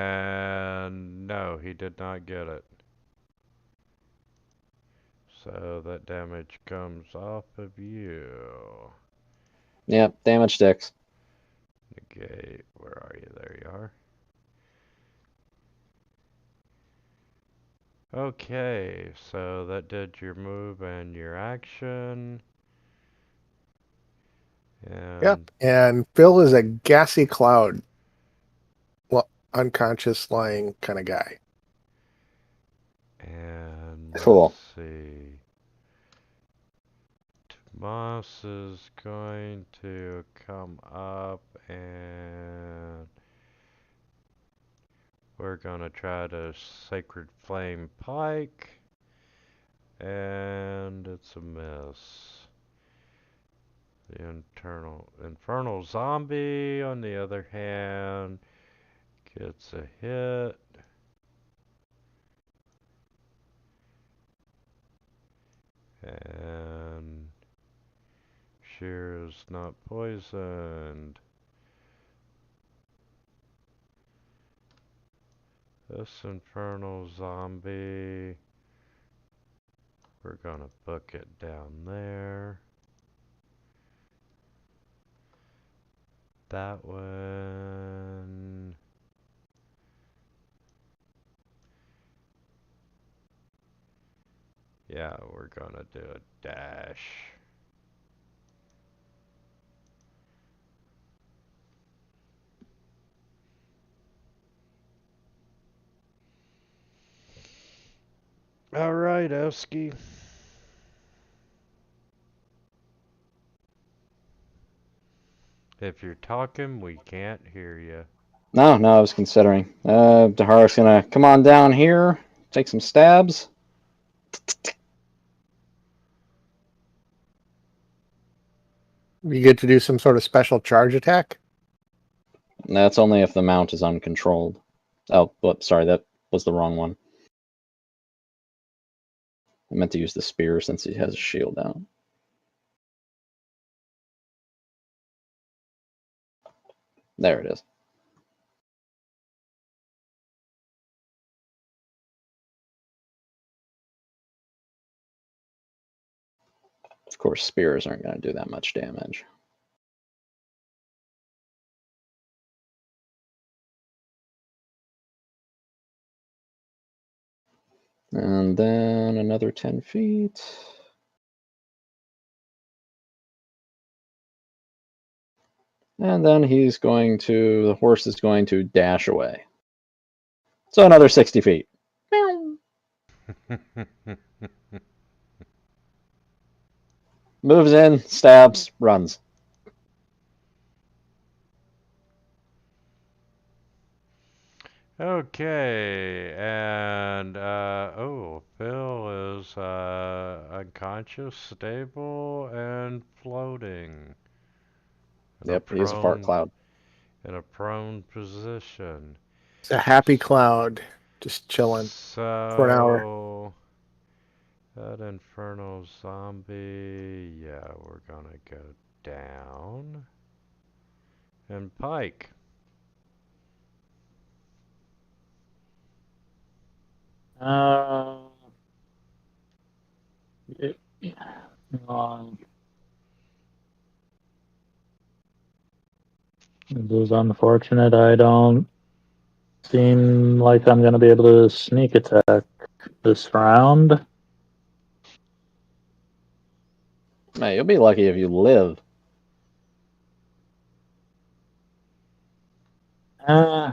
And no, he did not get it. So that damage comes off of you. Yep, damage sticks. Negate. Where are you? There you are. Okay, so that did your move and your action. And Yep. And Phil is a gassy cloud. Well, unconscious lying kind of guy. And Cool. let's see. Tomas is going to come up and we're gonna try to Sacred Flame Pike. And it's a miss. The Infernal Zombie, on the other hand, gets a hit. And Shear's not poisoned. This Infernal Zombie, we're gonna book it down there. That one. Yeah, we're gonna do a dash. Alright, Oski. If you're talking, we can't hear you. No, I was considering. Daharak's going to come on down here, take some stabs. You get to do some sort of special charge attack? That's only if the mount is uncontrolled. Oh, whoops, sorry, that was the wrong one. I meant to use the spear since he has a shield out. There it is. Of course, spears aren't going to do that much damage. And then another 10 feet. And then the horse is going to dash away. So another 60 feet. Moves in, stabs, runs. Okay, and Phil is unconscious, stable, and floating. Yep, he's a fart cloud. In a prone position. It's a happy cloud, just chilling for an hour. So that Infernal Zombie, yeah, we're gonna go down. And Pike. Uh, it, um, it is unfortunate. I don't seem like I'm going to be able to sneak attack this round. Man, you'll be lucky if you live. Uh,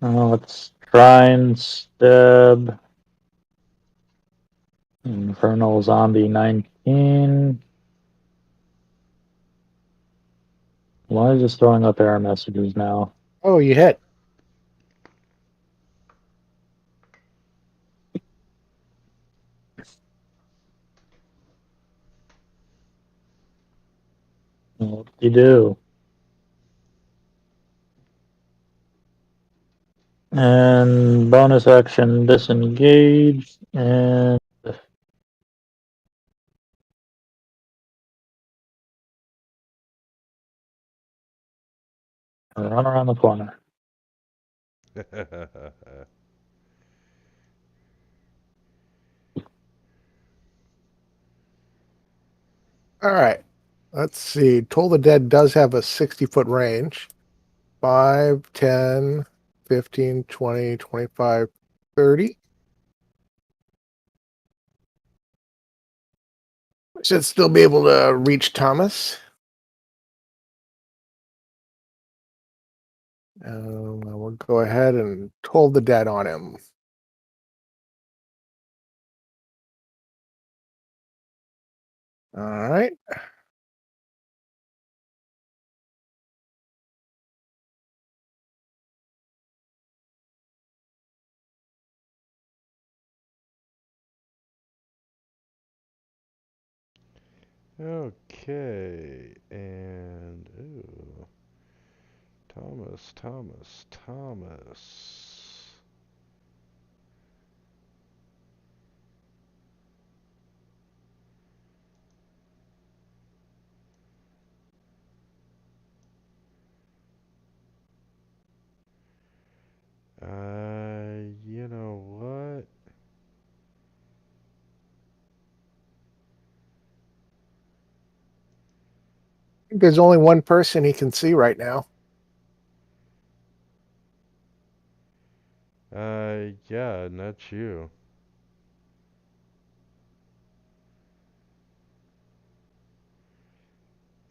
let's try and stab Infernal Zombie 19. Why is this throwing up error messages now? Oh, you hit. What do you do? And bonus action disengage and run around the corner. All right. Let's see. Toll the Dead does have a 60-foot range. 5, 10, 15, 20, 25, 30. Should still be able to reach Thomas. We'll go ahead and toll the dead on him. All right. Okay, and ooh, Thomas. You know what? I think there's only one person he can see right now. Yeah, and that's you.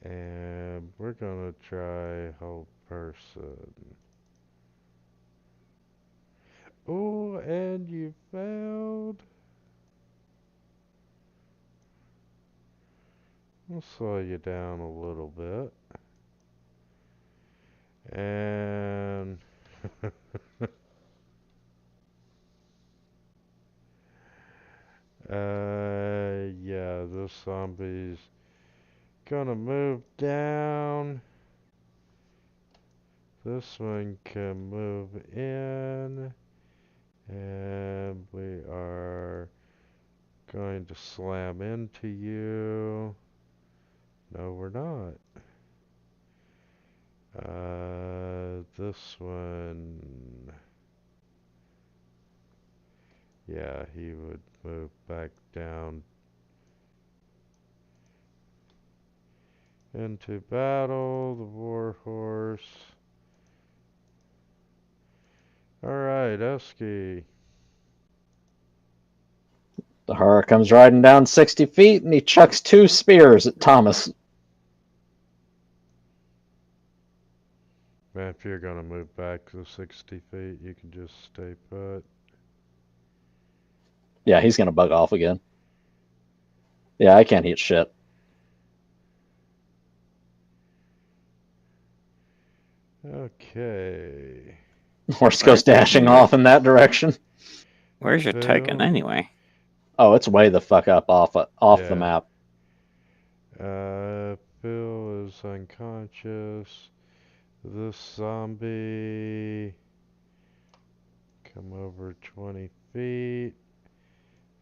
And we're gonna try whole person. Oh, and you failed. We'll slow you down a little bit. And yeah, this zombie's gonna move down. This one can move in. And we are going to slam into you. No, we're not. This one. Yeah, he would move back down into battle, the warhorse. Alright, Esky. The horror comes riding down 60 feet, and he chucks 2 spears at Thomas. Man, if you're gonna move back to 60 feet, you can just stay put. Yeah, he's gonna bug off again. Yeah, I can't hit shit. Okay. Horse goes dashing off in that direction. Where's your token Phil? anyway? Oh, it's way the fuck up off the Yeah. map. Phil is unconscious. This zombie come over 20 feet.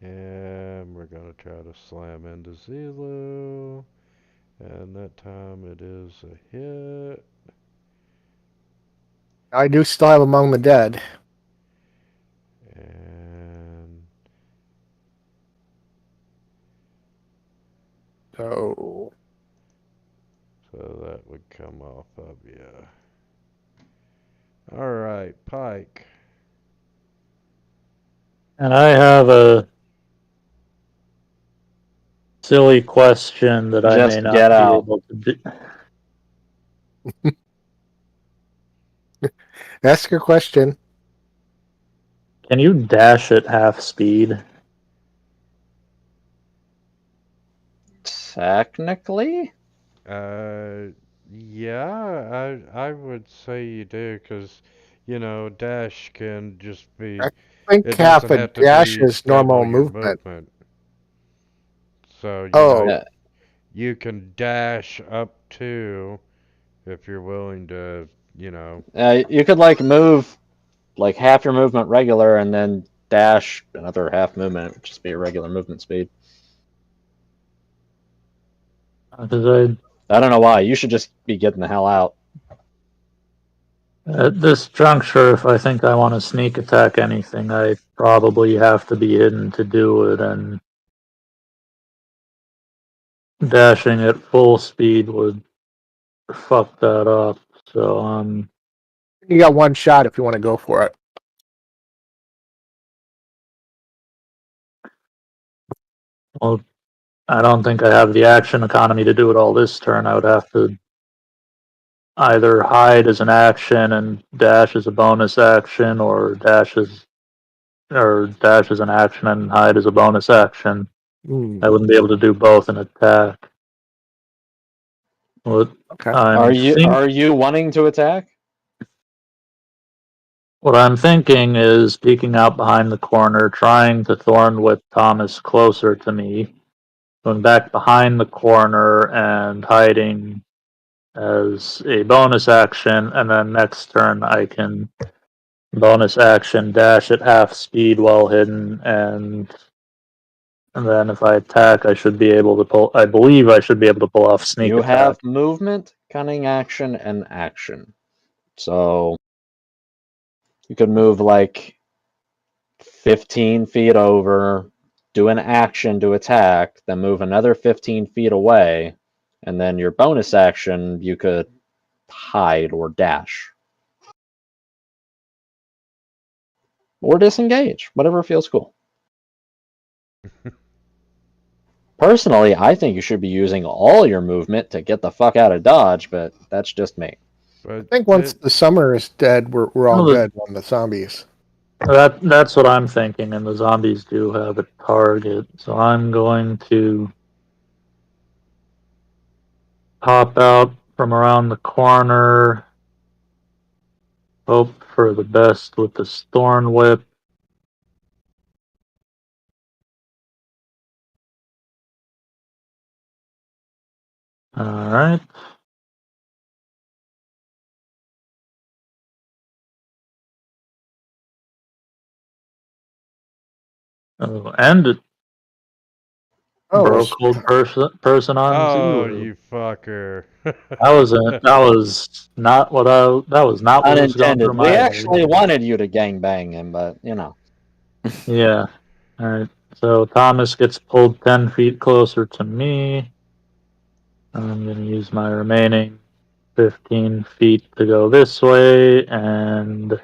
And we're gonna try to slam into Zulu. And that time it is a hit. I do still have Among the Dead. And So so that would come off of you. Alright, Pike. And I have a silly question that I may Just not get be out. able to do. ask your question. Can you dash at half speed? Technically? Yeah, I would say you do, because, you know, dash can just be, I think it half doesn't a have to dash be is normal double your movement. So, you Oh, know, you can dash up to, if you're willing to, you know. You could like move like half your movement regular and then dash another half movement. It would just be a regular movement speed. Because I don't know why. You should just be getting the hell out. at this juncture, if I think I want to sneak attack anything, I probably have to be hidden to do it, and dashing at full speed would fuck that up. So, you got one shot if you want to go for it. well, I don't think I have the action economy to do it all this turn. I would have to either hide as an action and dash as a bonus action, or dash as an action and hide as a bonus action. I wouldn't be able to do both in attack. What Okay. Are you wanting to attack? What I'm thinking is peeking out behind the corner, trying to thorn whip Thomas closer to me, going back behind the corner and hiding as a bonus action, and then next turn I can bonus action dash at half speed while hidden, and then if I attack, I should be able to pull. I believe I should be able to pull off sneak You attack. have movement, cunning action, and action. So you could move like 15 feet over, do an action to attack, then move another 15 feet away, and then your bonus action you could hide or dash. Or disengage, whatever feels cool. Personally, I think you should be using all your movement to get the fuck out of Dodge, but that's just me. I think once the summer is dead, we're all good on the zombies. That's what I'm thinking, and the zombies do have a target, so I'm going to pop out from around the corner, hope for the best with the Thorn Whip. Alright. Oh, and it Oh, broke old person on Oh, Zulu. you fucker. That was not what was going through Unintended. We my actually head. wanted you to gangbang him, but you know. Yeah. Alright. So Thomas gets pulled 10 feet closer to me. I'm going to use my remaining 15 feet to go this way and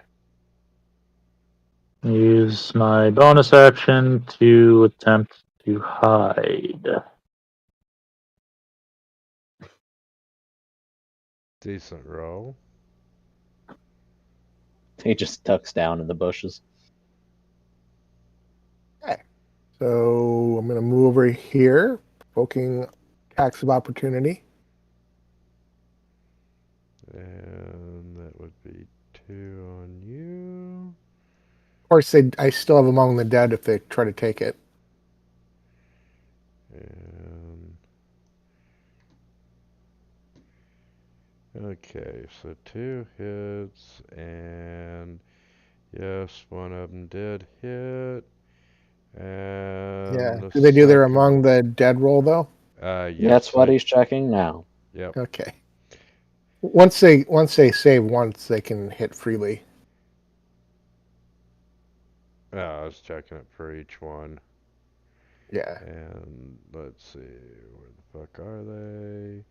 use my bonus action to attempt to hide. Decent roll. He just ducks down in the bushes. so I'm going to move over here, poking attacks of opportunity. And that would be 2 on you. Of course, I still have Among the Dead if they try to take it. And okay, so 2 hits, and yes, one of them did hit. And Yeah. the Do they do their second, Among the Dead roll though? yes, That's what he's checking now. Yep. Okay. Once they save once, they can hit freely. I was checking it for each one. Yeah. And let's see, where the fuck are they?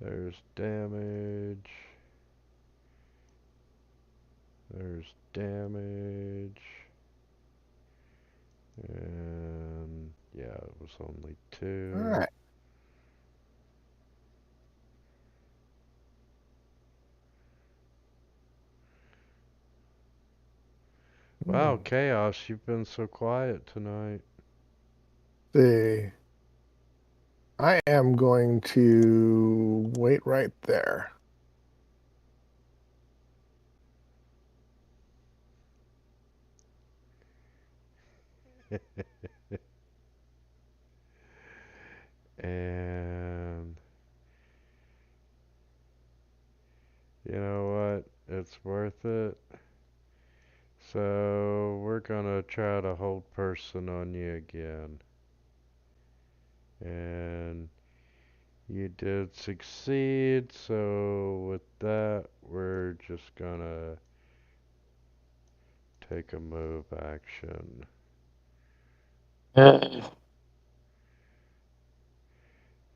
There's damage. There's damage. And yeah, it was only 2. All right. Wow, Chaos, you've been so quiet tonight. See. I am going to wait right there. And you know what? It's worth it. So we're gonna try to hold person on you again. And you did succeed, so with that, we're just gonna take a move action.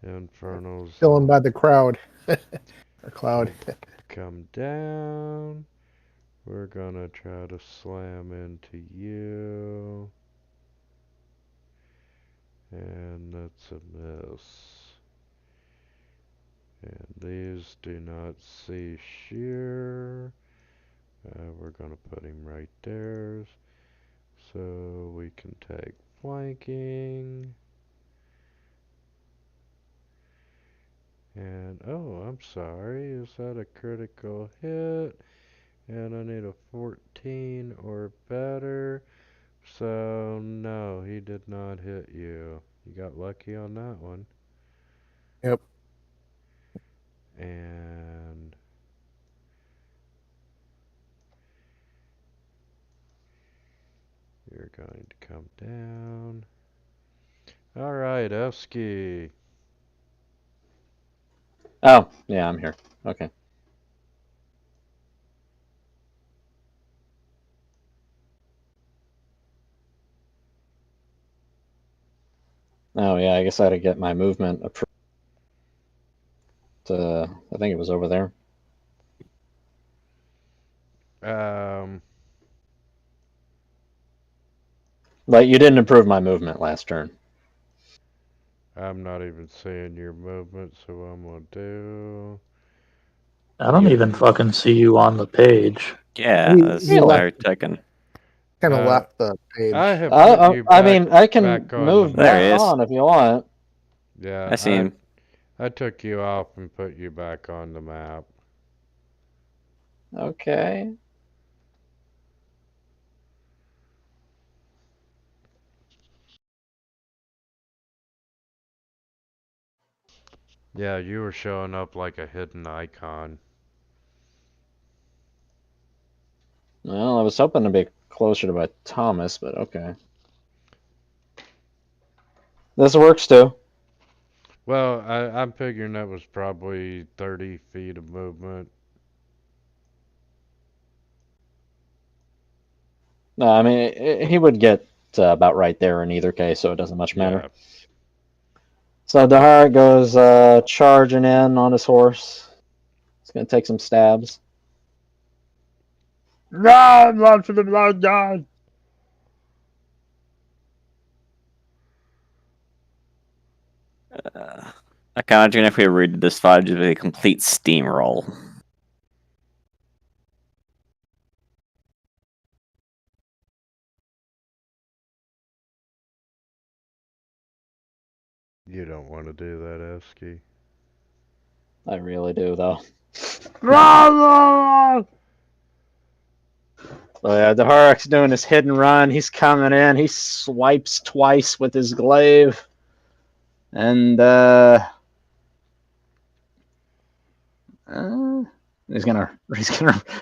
Infernal Still by the Zombie crowd. Or cloud. will come down. We're gonna try to slam into you. And that's a miss. And these do not see sheer. We're gonna put him right there. So we can take flanking. And oh, I'm sorry, is that a critical hit? And I need a 14 or better. So no, he did not hit you. You got lucky on that one. Yep. And you're going to come down. Alright, Esky. Oh, yeah, I'm here. Okay. Oh, yeah, I guess I had to get my movement approved. I think it was over there. Like, you didn't approve my movement last turn. I'm not even seeing your movement, so I'm gonna do. I don't even fucking see you on the page. Yeah, He that's left, very taken. kind of Uh, left the page. I have put you I back, mean, I can back on the move There back he map. is. on if you want. Yeah, I see him. I took you off and put you back on the map. Okay. Yeah, you were showing up like a hidden icon. Well, I was hoping to be closer to my Thomas, but okay. This works too. Well, I'm figuring that was probably 30 feet of movement. No, I mean, he would get about right there in either case, so it doesn't much matter. Yeah. So Dahara goes charging in on his horse. He's going to take some stabs. Run, run for the blood god! I can imagine if we read this fight, it'd just be a complete steamroll. You don't want to do that, Esky. I really do, though. Run, run! So yeah, Daharak's doing his hidden run. He's coming in. He swipes twice with his glaive. And he's gonna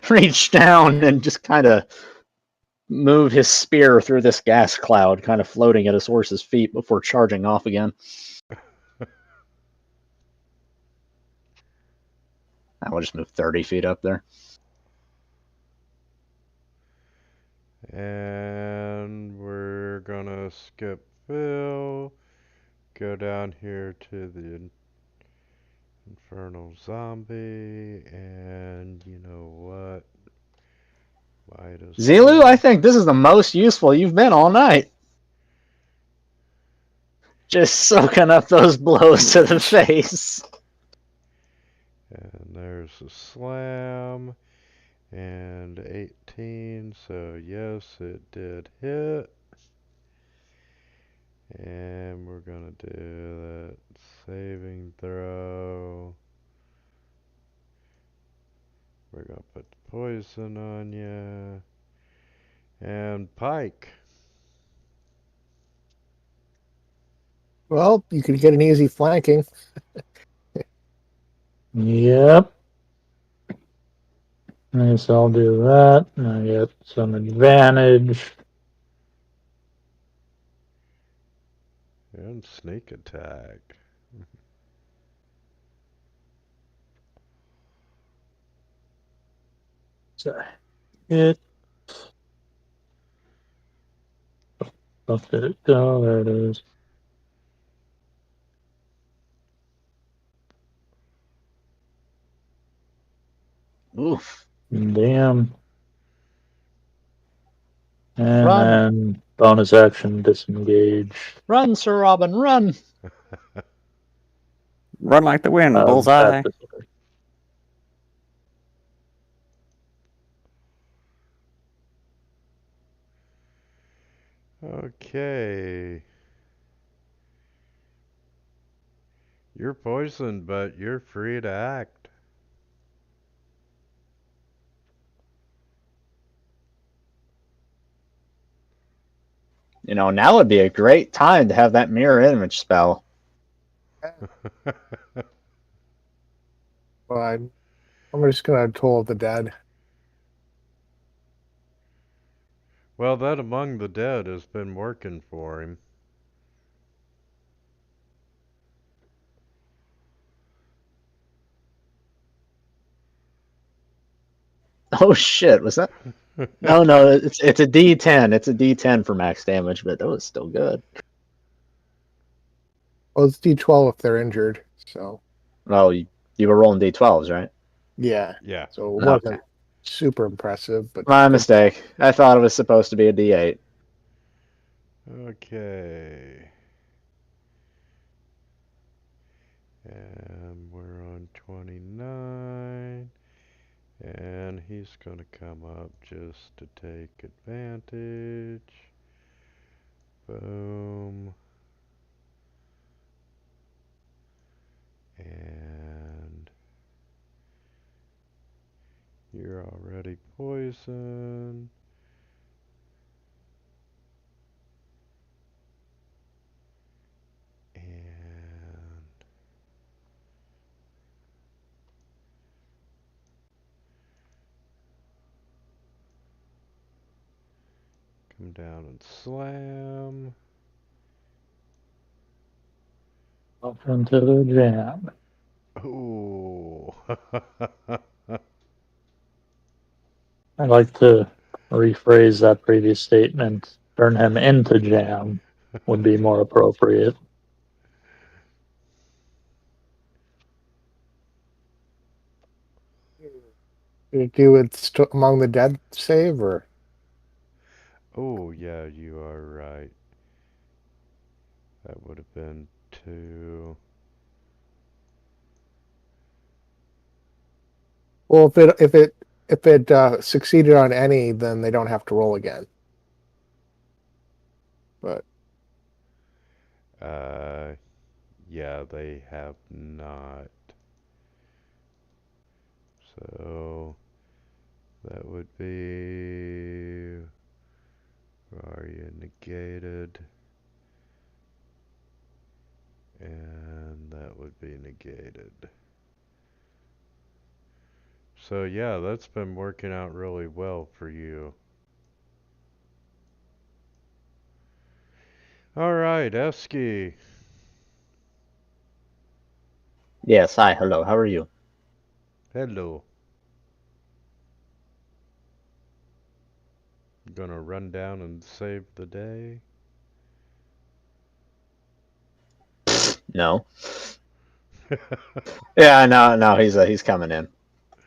reach down and just kind of move his spear through this gas cloud, kind of floating at his horse's feet before charging off again. I will just move 30 feet up there. And we're gonna skip Phil, go down here to the Infernal Zombie, and you know what? Might as Zilu, well. I think this is the most useful you've been all night. Just soaking up those blows to the face. And there's a slam. And 18, so yes, it did hit. And we're gonna do that saving throw. We're gonna put the poison on you. And Pike. Well, you could get an easy flanking. Yep. I guess I'll do that. I get some advantage. And sneak attack. So it. Up did it go? There it is. Oof. Damn. And Run. then bonus action disengage. Run, Sir Robin, run. Run like the wind, bullseye. That's Okay. You're poisoned, but you're free to act. You know, now would be a great time to have that mirror image spell. Well, I'm just gonna toll the dead. Well, that Among the Dead has been working for him. Oh shit, was that? No, it's a D10. It's a D10 for max damage, but that was still good. Well, it's D12 if they're injured. So Well, you were rolling D12s, right? yeah. Yeah. So it Okay. wasn't super impressive, but My mistake. I thought it was supposed to be a D8. Okay. And we're on 29. And he's gonna come up just to take advantage. Boom. And you're already poisoned. And run down and slam. Up into the jam. Ooh. I'd like to rephrase that previous statement. Turn him into jam would be more appropriate. Did it do with Among the Dead save, or? Oh, yeah, you are right. That would have been 2. Well, if it succeeded on any, then they don't have to roll again. But Yeah, they have not. So that would be, are you negated? And that would be negated. So yeah, that's been working out really well for you. Alright, Esky. Yes, hi, hello, how are you? Hello. Gonna run down and save the day? No. Yeah, no, he's coming in.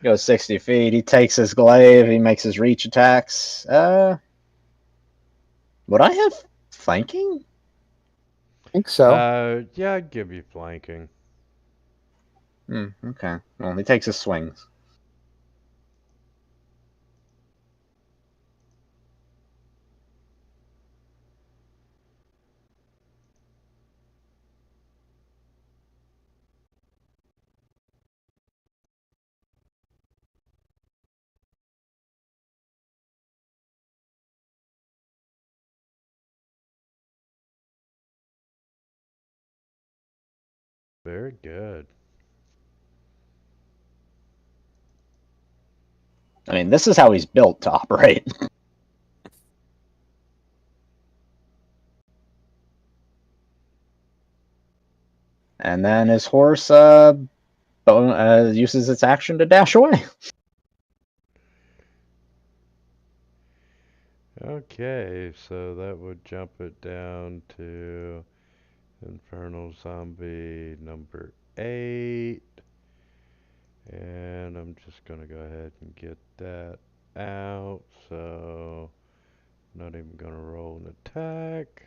Goes 60 feet, he takes his glaive, he makes his reach attacks. Would I have flanking? I think so. Yeah, I'd give you flanking. Okay. Well, he takes his swings. Very good. I mean, this is how he's built to operate. And then his horse uses its action to dash away. Okay, so that would jump it down to Infernal Zombie number 8. And I'm just gonna go ahead and get that out, so not even gonna roll an attack.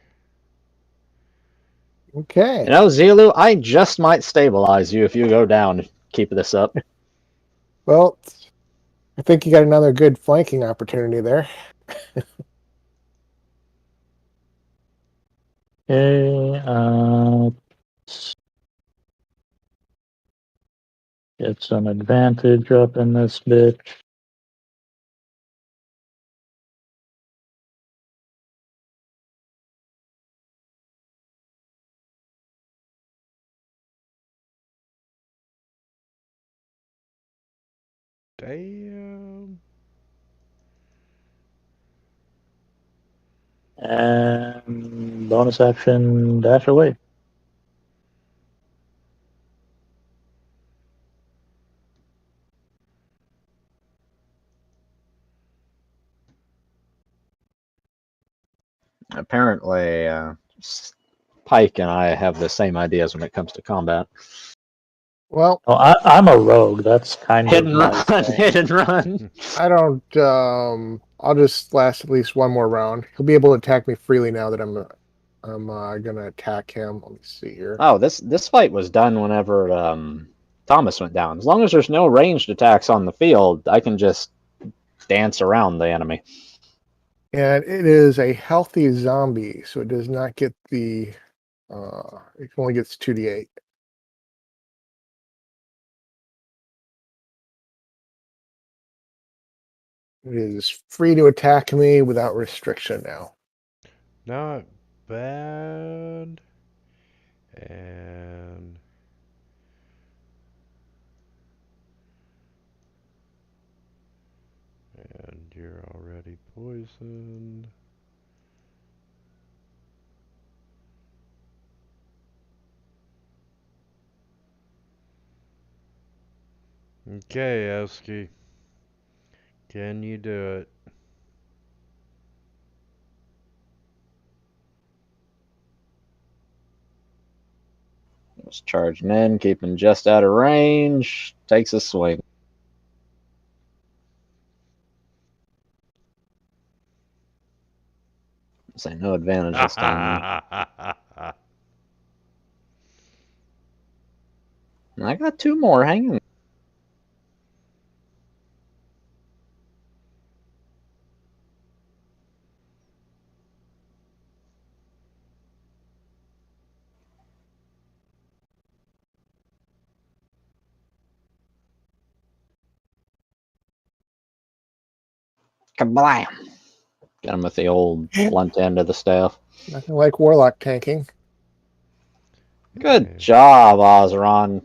Okay. You know, Zelu, I just might stabilize you if you go down and keep this up. Well, I think you got another good flanking opportunity there. Okay, get some advantage up in this bitch. Damn. And bonus action dash away. Apparently, Pike and I have the same ideas when it comes to combat. Well, Oh, I'm a rogue. That's kind Hit of and my run, thing. hit and run. I don't. I'll just last at least one more round. He'll be able to attack me freely now that I'm gonna attack him. Let me see here. Oh, this fight was done whenever Thomas went down. As long as there's no ranged attacks on the field, I can just dance around the enemy. And it is a healthy zombie, so it does not get the. It only gets 2d8. It is free to attack me without restriction now. Not bad. And you're already poisoned. Okay, Eski. Can you do it? Just charging in, keeping just out of range. Takes a swing. Say no advantage this time. I got 2 more hanging. Kablam! Got him with the old blunt end of the staff. Nothing like Warlock tanking. Good job, Ozron.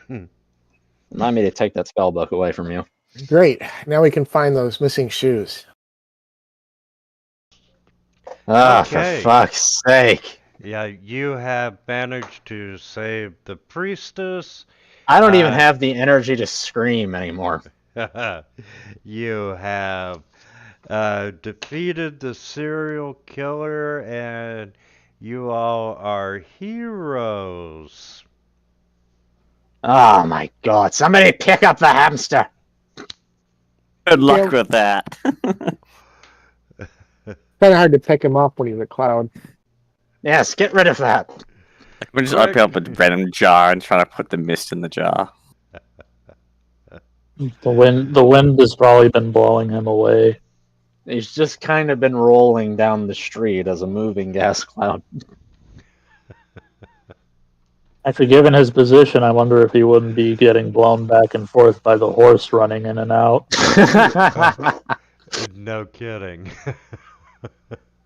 Remind me to take that spell book away from you. Great. Now we can find those missing shoes. Ah, Okay. for fuck's sake. Yeah, you have managed to save the priestess. I don't even have the energy to scream anymore. You have defeated the serial killer, and you all are heroes. Oh my god, somebody pick up the hamster! Good luck Yeah. with that. Kind of hard to pick him up when he's a cloud. Yes, get rid of that. We just Quick. open up a random jar and try to put the mist in the jar. The wind has probably been blowing him away. He's just kind of been rolling down the street as a moving gas cloud. Actually, given his position, I wonder if he wouldn't be getting blown back and forth by the horse running in and out. No kidding.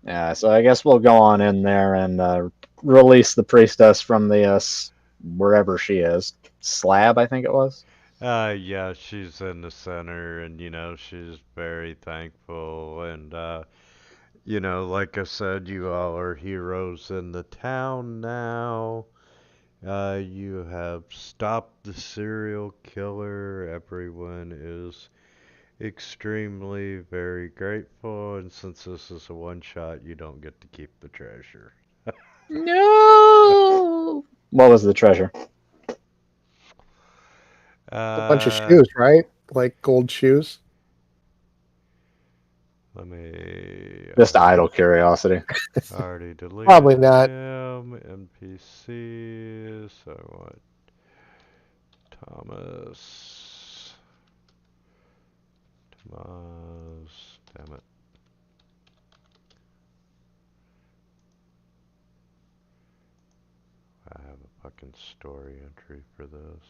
Yeah, so I guess we'll go on in there and release the priestess from the wherever she is. Slab, I think it was. Yeah, she's in the center, and she's very thankful. And like I said, you all are heroes in the town now. You have stopped the serial killer. Everyone is extremely very grateful, and since this is a one shot, you don't get to keep the treasure. No. What was the treasure? A bunch of shoes, right? Like gold shoes. Let me. Just idle curiosity. Already deleted Probably not. him. NPCs. So what? Thomas. Damn it. I have a fucking story entry for this.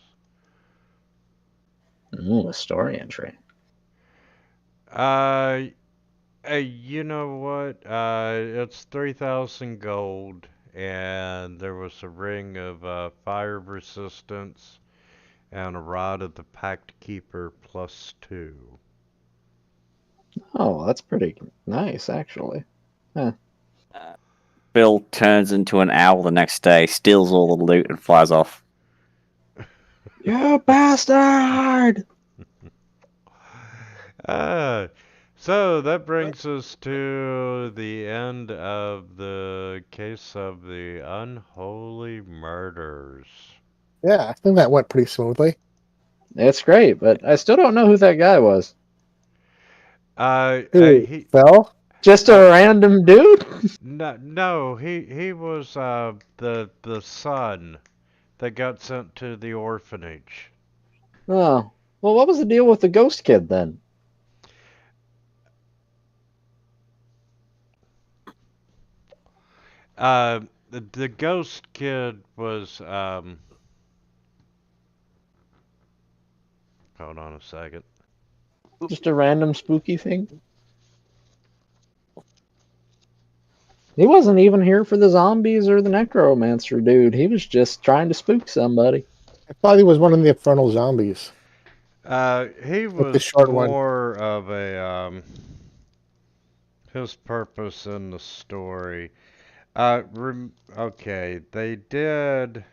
Ooh, a story entry. You know what? It's 3,000 gold, and there was a ring of fire resistance and a rod of the Pact Keeper +2. Oh, that's pretty nice, actually. Bill turns into an owl the next day, steals all the loot, and flies off. You bastard! So that brings us to the end of the case of the Unholy Murders. Yeah, I think that went pretty smoothly. It's great, but I still don't know who that guy was. He Phil? Just a random dude? no, he was the son that got sent to the orphanage. Oh. Well, what was the deal with the ghost kid then? The ghost kid was hold on a second. Just a random spooky thing? He wasn't even here for the zombies or the necromancer dude. He was just trying to spook somebody. I thought he was one of the Infernal Zombies. He With the was short one. more of a his purpose in the story. Okay, they did.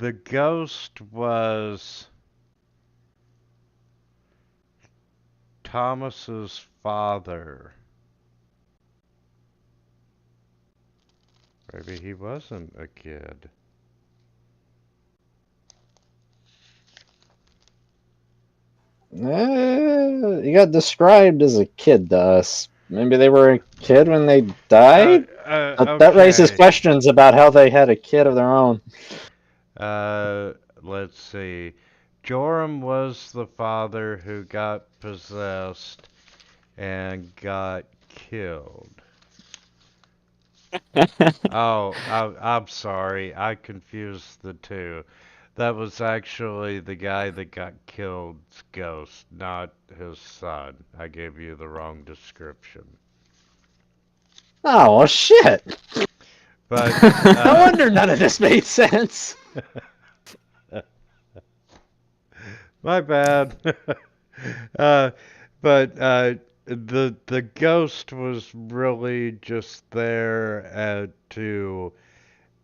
the ghost was Thomas's father. Maybe he wasn't a kid. He got described as a kid to us. Maybe they were a kid when they died? That raises Okay. questions about how they had a kid of their own. Let's see. Joram was the father who got possessed and got killed. Oh, I'm sorry. I confused the two. That was actually the guy that got killed's ghost, not his son. I gave you the wrong description. Oh, well, shit. But, No wonder none of this made sense. my bad. uh, but the ghost was really just there to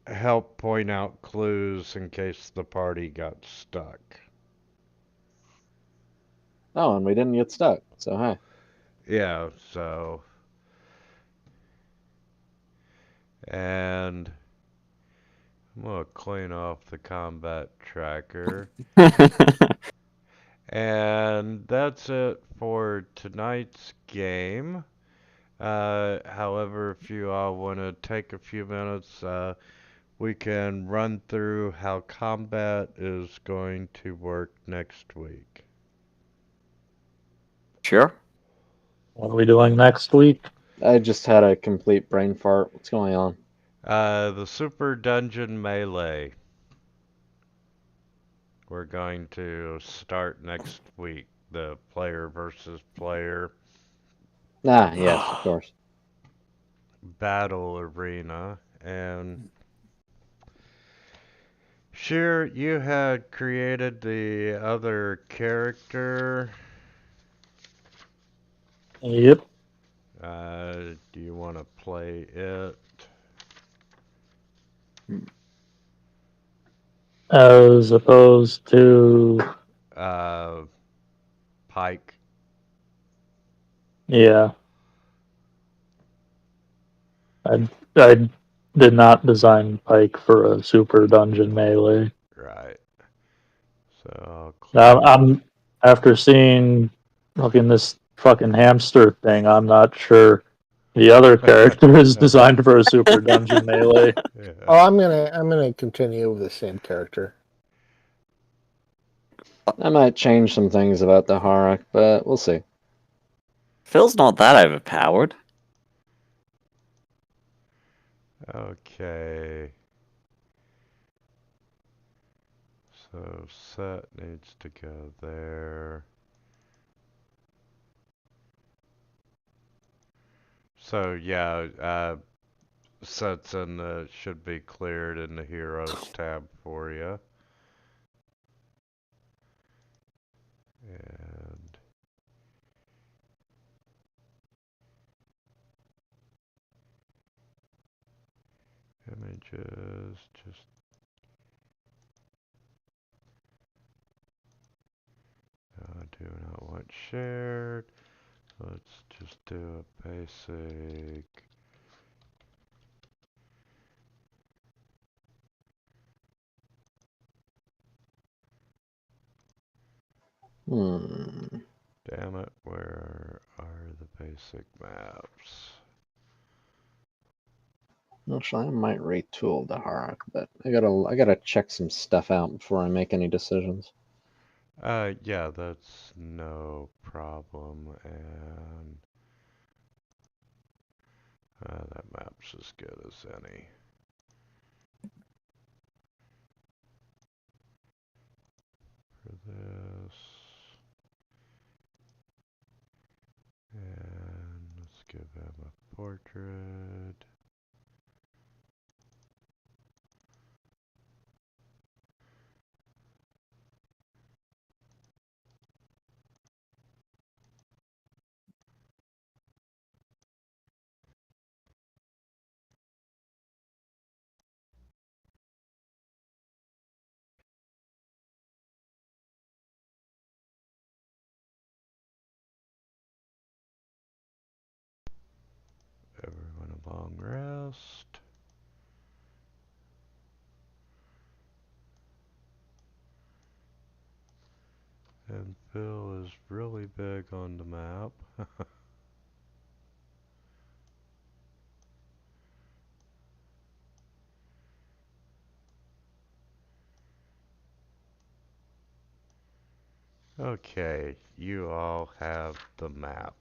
help point out clues in case the party got stuck. Oh, and we didn't get stuck, so hi. Yeah, so and I'm gonna clean off the combat tracker. And that's it for tonight's game. However, if you all want to take a few minutes, we can run through how combat is going to work next week. Sure. What are we doing next week? I just had a complete brain fart. What's going on? The Super Dungeon Melee. We're going to start next week. The player versus player Ah, yes, of course. battle arena. And sure, you had created the other character. Yep. Do you want to play it? As opposed to, Uh, Pike. yeah. I did not design Pike for a super dungeon melee. Right. So Now, I'm after seeing fucking this fucking hamster thing. I'm not sure the other character is designed for a super dungeon melee. Yeah. Oh, I'm gonna continue with the same character. I might change some things about the Harak, but we'll see. Phil's not that overpowered. Okay. So set needs to go there. So yeah, sets in the should be cleared in the heroes tab for you. And images, just do not want shared. Let's just do a basic. Damn it, where are the basic maps? Actually, I might retool the Harak, but I gotta check some stuff out before I make any decisions. Yeah, that's no problem, and that map's as good as any. For this, and let's give him a portrait. everyone a long rest. And Phil is really big on the map. Okay, you all have the map.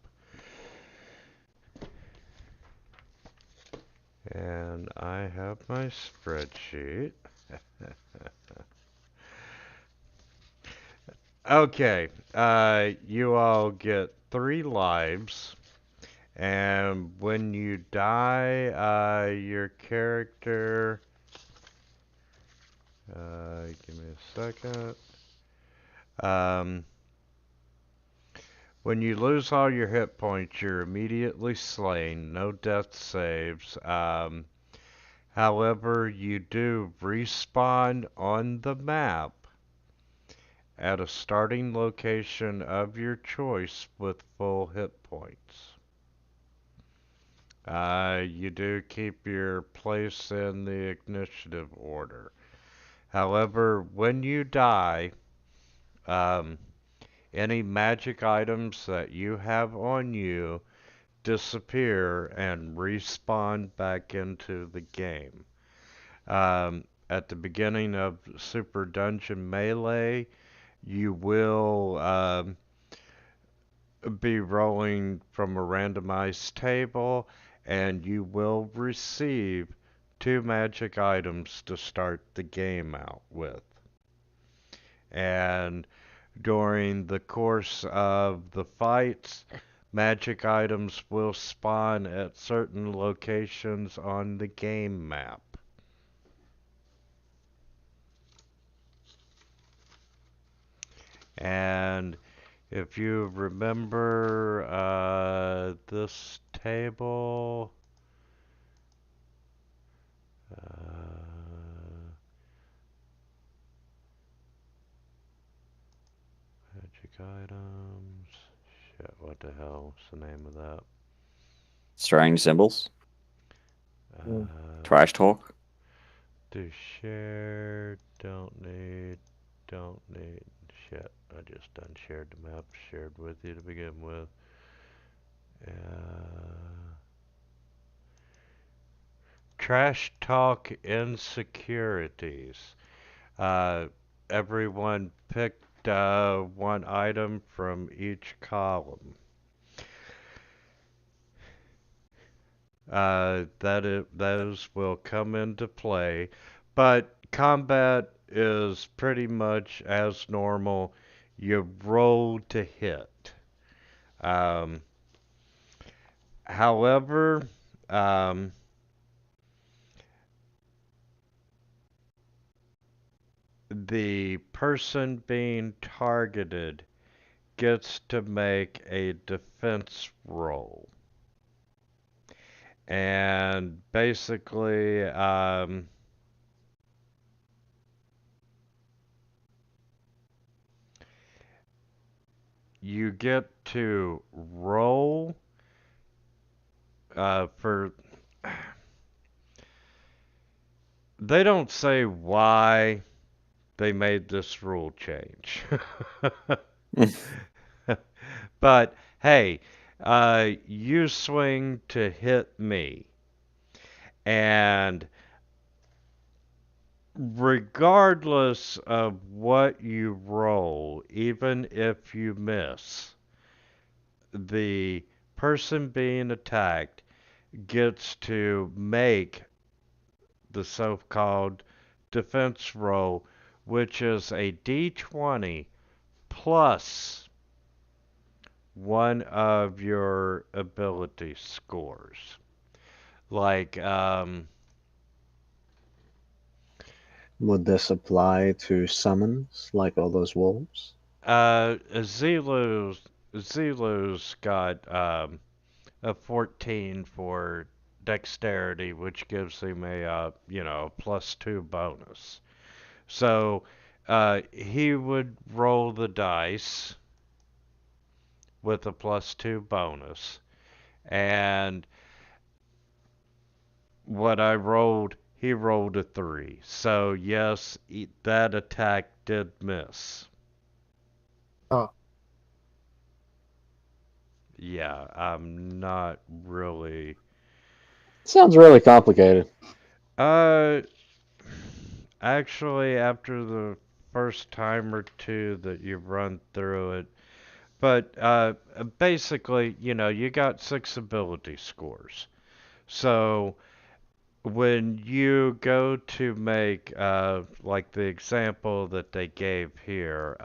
And I have my spreadsheet. Okay, you all get 3 lives. And when you die, your character... give me a second. When you lose all your hit points, you're immediately slain. No death saves. However, you do respawn on the map at a starting location of your choice with full hit points. You do keep your place in the initiative order. However, when you die, any magic items that you have on you disappear and respawn back into the game. At the beginning of Super Dungeon Melee, you will be rolling from a randomized table, and you will receive 2 magic items to start the game out with. And during the course of the fights, magic items will spawn at certain locations on the game map. And if you remember this table, magic items, shit, what the hell, what's the name of that? Strange symbols. Uh, Trash talk. Do share, don't need, shit, I just unshared the map, shared with you to begin with. Trash talk insecurities. Everyone picked 1 item from each column. Those will come into play, but combat is pretty much as normal. You roll to hit. However, the person being targeted gets to make a defense roll. And basically, you get to roll for... They don't say why they made this rule change. But, hey, you swing to hit me. And regardless of what you roll, even if you miss, the person being attacked gets to make the so-called defense roll, which is a d20 plus 1 of your ability scores. Like, Would this apply to summons, like all those wolves? Zilu's got a 14 for dexterity, which gives him a +2 bonus. So he would roll the dice with a +2 bonus, and what I rolled, he rolled a 3. So yes, that attack did miss. Oh. Yeah, I'm not really. Sounds really complicated. Uh, actually, after the first time or two that you run through it, but basically, you got 6 ability scores. So when you go to make, like the example that they gave here,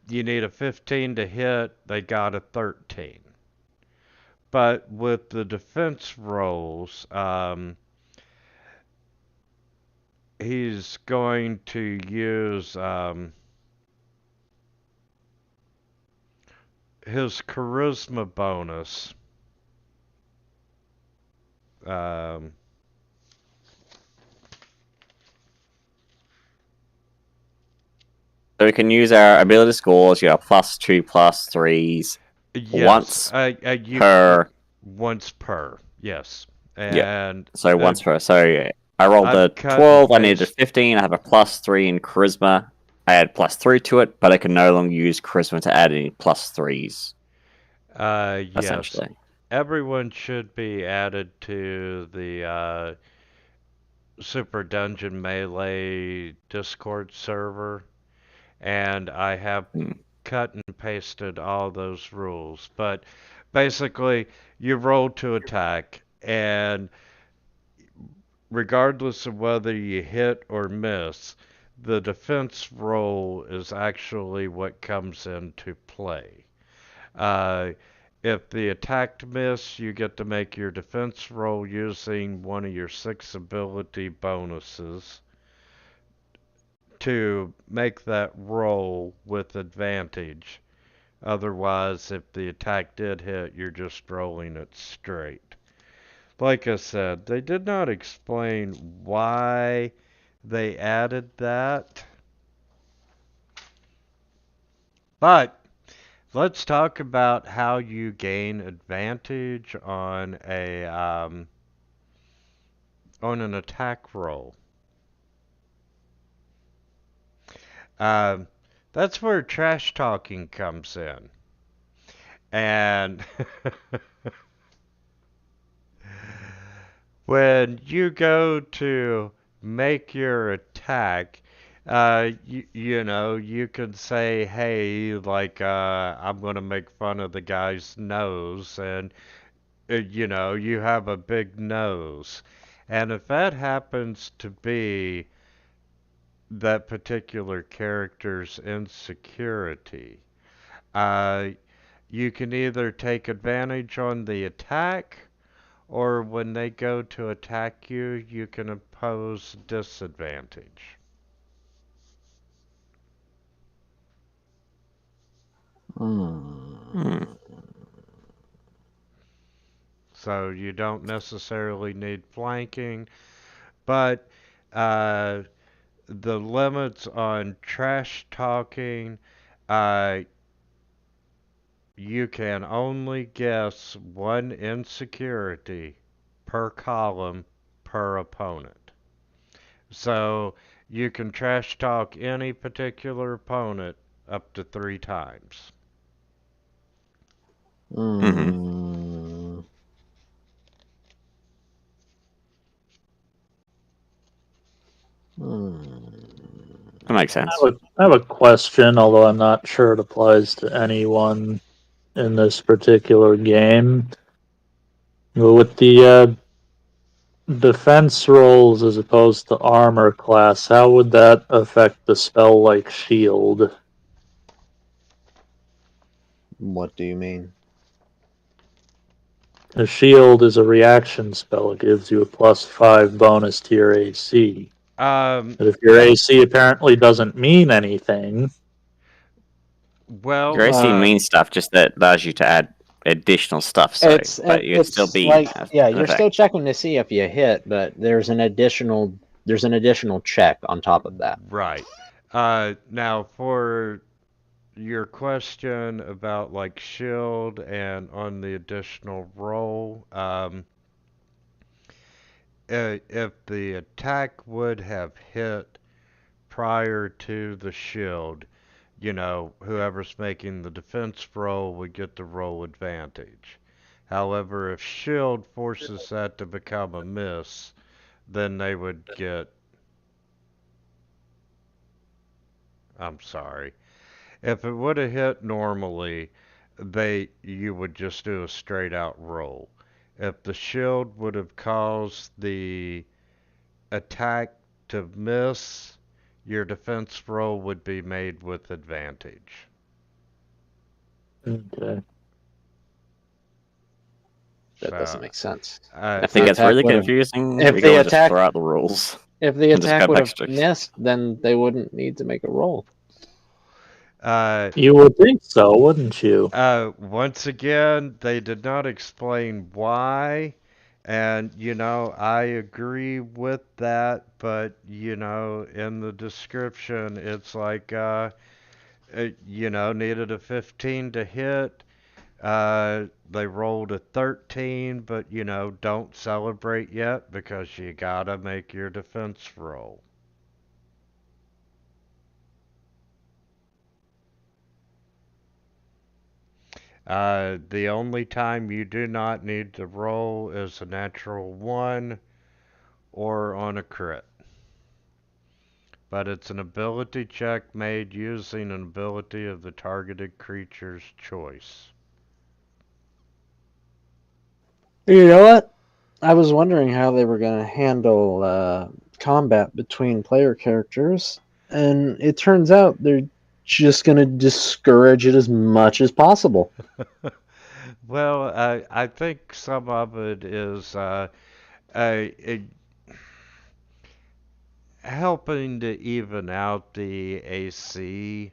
you need a 15 to hit, they got a 13. But with the defense rolls, he's going to use his charisma bonus. Um, So we can use our ability scores, +2, +3s, yes, once you per. once per, yes, Yep. and So once per. So I rolled I've a cut and 12. I needed a pasted. 15. I have a +3 in charisma. I add +3 to it, but I can no longer use charisma to add any +3s. Yes, Essentially. everyone should be added to the Super Dungeon Melee Discord server, and I have Hmm. cut and pasted all those rules. But basically, you roll to attack, and regardless of whether you hit or miss, the defense roll is actually what comes into play. Uh, if the attack miss, you get to make your defense roll using one of your 6 ability bonuses to make that roll with advantage. Otherwise, if the attack did hit, you're just rolling it straight. Like I said, they did not explain why they added that. But let's talk about how you gain advantage on an attack roll. Um, that's where trash talking comes in. And when you go to make your attack, you could say, hey, like, I'm going to make fun of the guy's nose, and, you have a big nose. And if that happens to be that particular character's insecurity, uh, you can either take advantage on the attack, or when they go to attack you, you can impose disadvantage. Hmm. So you don't necessarily need flanking, but uh, the limits on trash talking, uh, you can only guess 1 insecurity per column per opponent. So you can trash talk any particular opponent up to 3 times. Mm-hmm. That makes sense. I have a question, although I'm not sure it applies to anyone in this particular game. With the defense rolls as opposed to armor class, how would that affect the spell like shield? What do you mean? A shield is a reaction spell. It gives you a +5 bonus to your AC. Um, But if your AC apparently doesn't mean anything, Your well, AC means stuff, just that allows you to add additional stuff, so but you'd still It's be like, yeah, an you're effect. still checking to see if you hit, but there's an additional check on top of that. right. Now for your question about like shield and on the additional roll, if the attack would have hit prior to the shield, whoever's making the defense roll would get the roll advantage. However, if shield forces that to become a miss, then they would get. I'm sorry. If it would have hit normally, you would just do a straight out roll. If the shield would have caused the attack to miss, your defense roll would be made with advantage. Okay. That doesn't So, make sense. I If think the it's attack really would have, confusing. if We the gotta just attack, throw out the rules if the and just attack go would back have strict. missed, then they wouldn't need to make a roll. uh, You would think so, wouldn't you? once again, they did not explain why. And, I agree with that, but, in the description, it's like, needed a 15 to hit. They rolled a 13, but, don't celebrate yet because you gotta make your defense roll. The only time you do not need to roll is a natural 1 or on a crit. But it's an ability check made using an ability of the targeted creature's choice. You know what? I was wondering how they were going to handle combat between player characters, and it turns out they're just going to discourage it as much as possible. Well, I think some of it is it helping to even out the AC,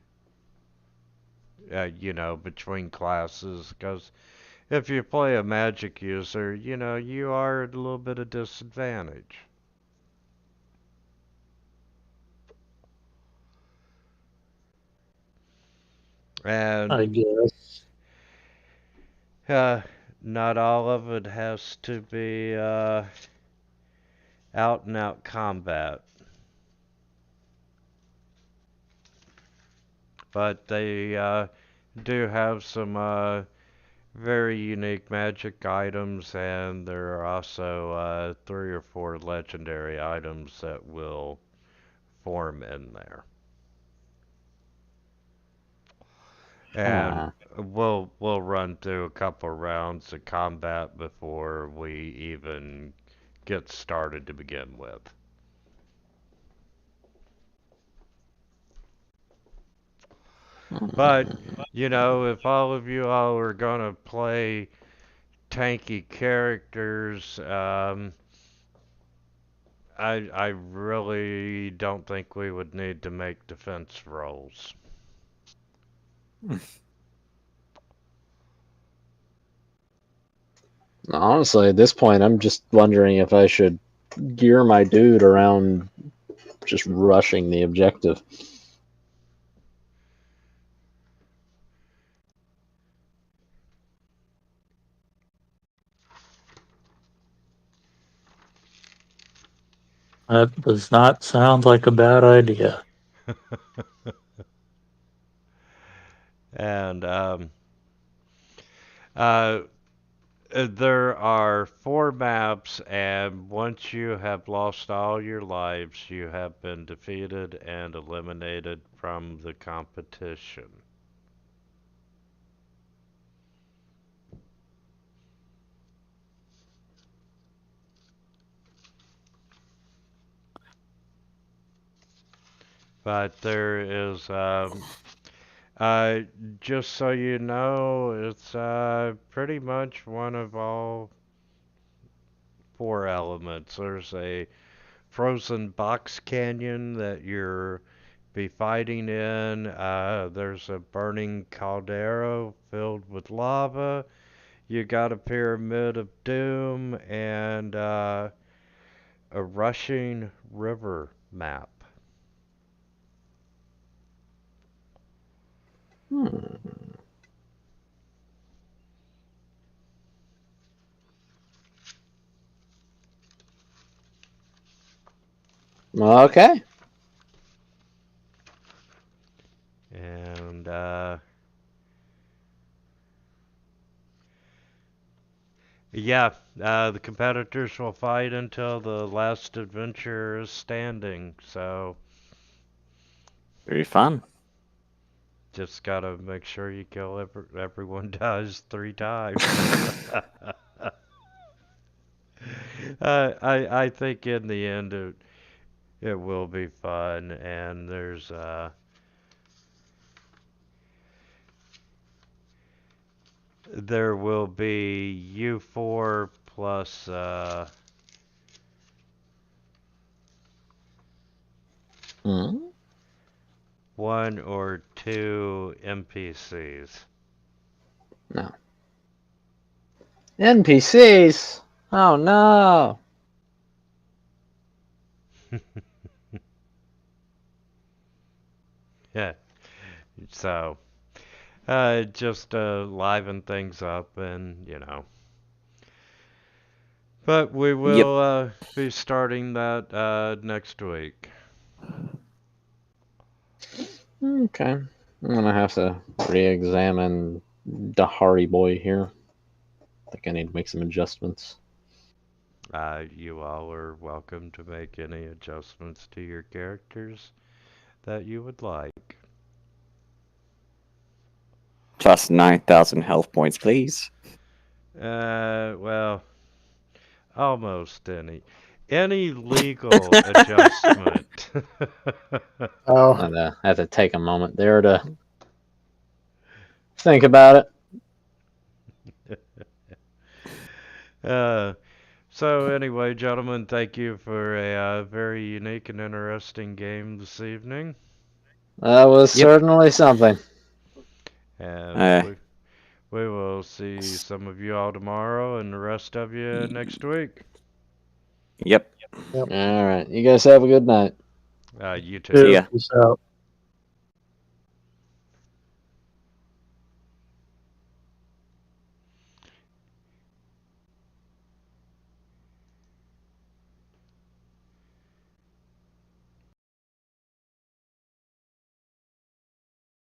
between classes. Because if you play a magic user, you are at a little bit of disadvantage. And I guess. uh, not all of it has to be out and out combat. But they do have some very unique magic items, and there are also 3 or 4 legendary items that will form in there. And Huh. we'll run through a couple rounds of combat before we even get started to begin with. But if all of you all are gonna play tanky characters, I really don't think we would need to make defense rolls. Honestly, at this point, I'm just wondering if I should gear my dude around just rushing the objective. That does not sound like a bad idea. And uh, there are 4 maps, and once you have lost all your lives, you have been defeated and eliminated from the competition. But there is, uh, just so you know, it's pretty much one of all 4 elements. There's a frozen box canyon that you're be fighting in. There's a burning caldera filled with lava. You got a pyramid of doom and a rushing river map. Hmm. Okay. And yeah, the competitors will fight until the last adventurer is standing. So Very fun. just gotta make sure you kill everyone dies 3 times. I think in the end it will be fun, and there will be U4 plus Hmm. 1 or 2 NPCs. No. NPCs. Oh no. Yeah, so just liven things up, and But we Yep. will be starting that next week. Okay. I'm gonna have to re-examine Dahari Boy here. I think I need to make some adjustments. You all are welcome to make any adjustments to your characters that you would like. Plus 9,000 health points, please. Well, almost any legal adjustment. Oh, I have to take a moment there to think about it. So anyway, gentlemen, thank you for a very unique and interesting game this evening. That was Yep. certainly something. And we will see some of you all tomorrow and the rest of you next week. Yep. All right. You guys have a good night. You too. See Cheers. ya. Peace out.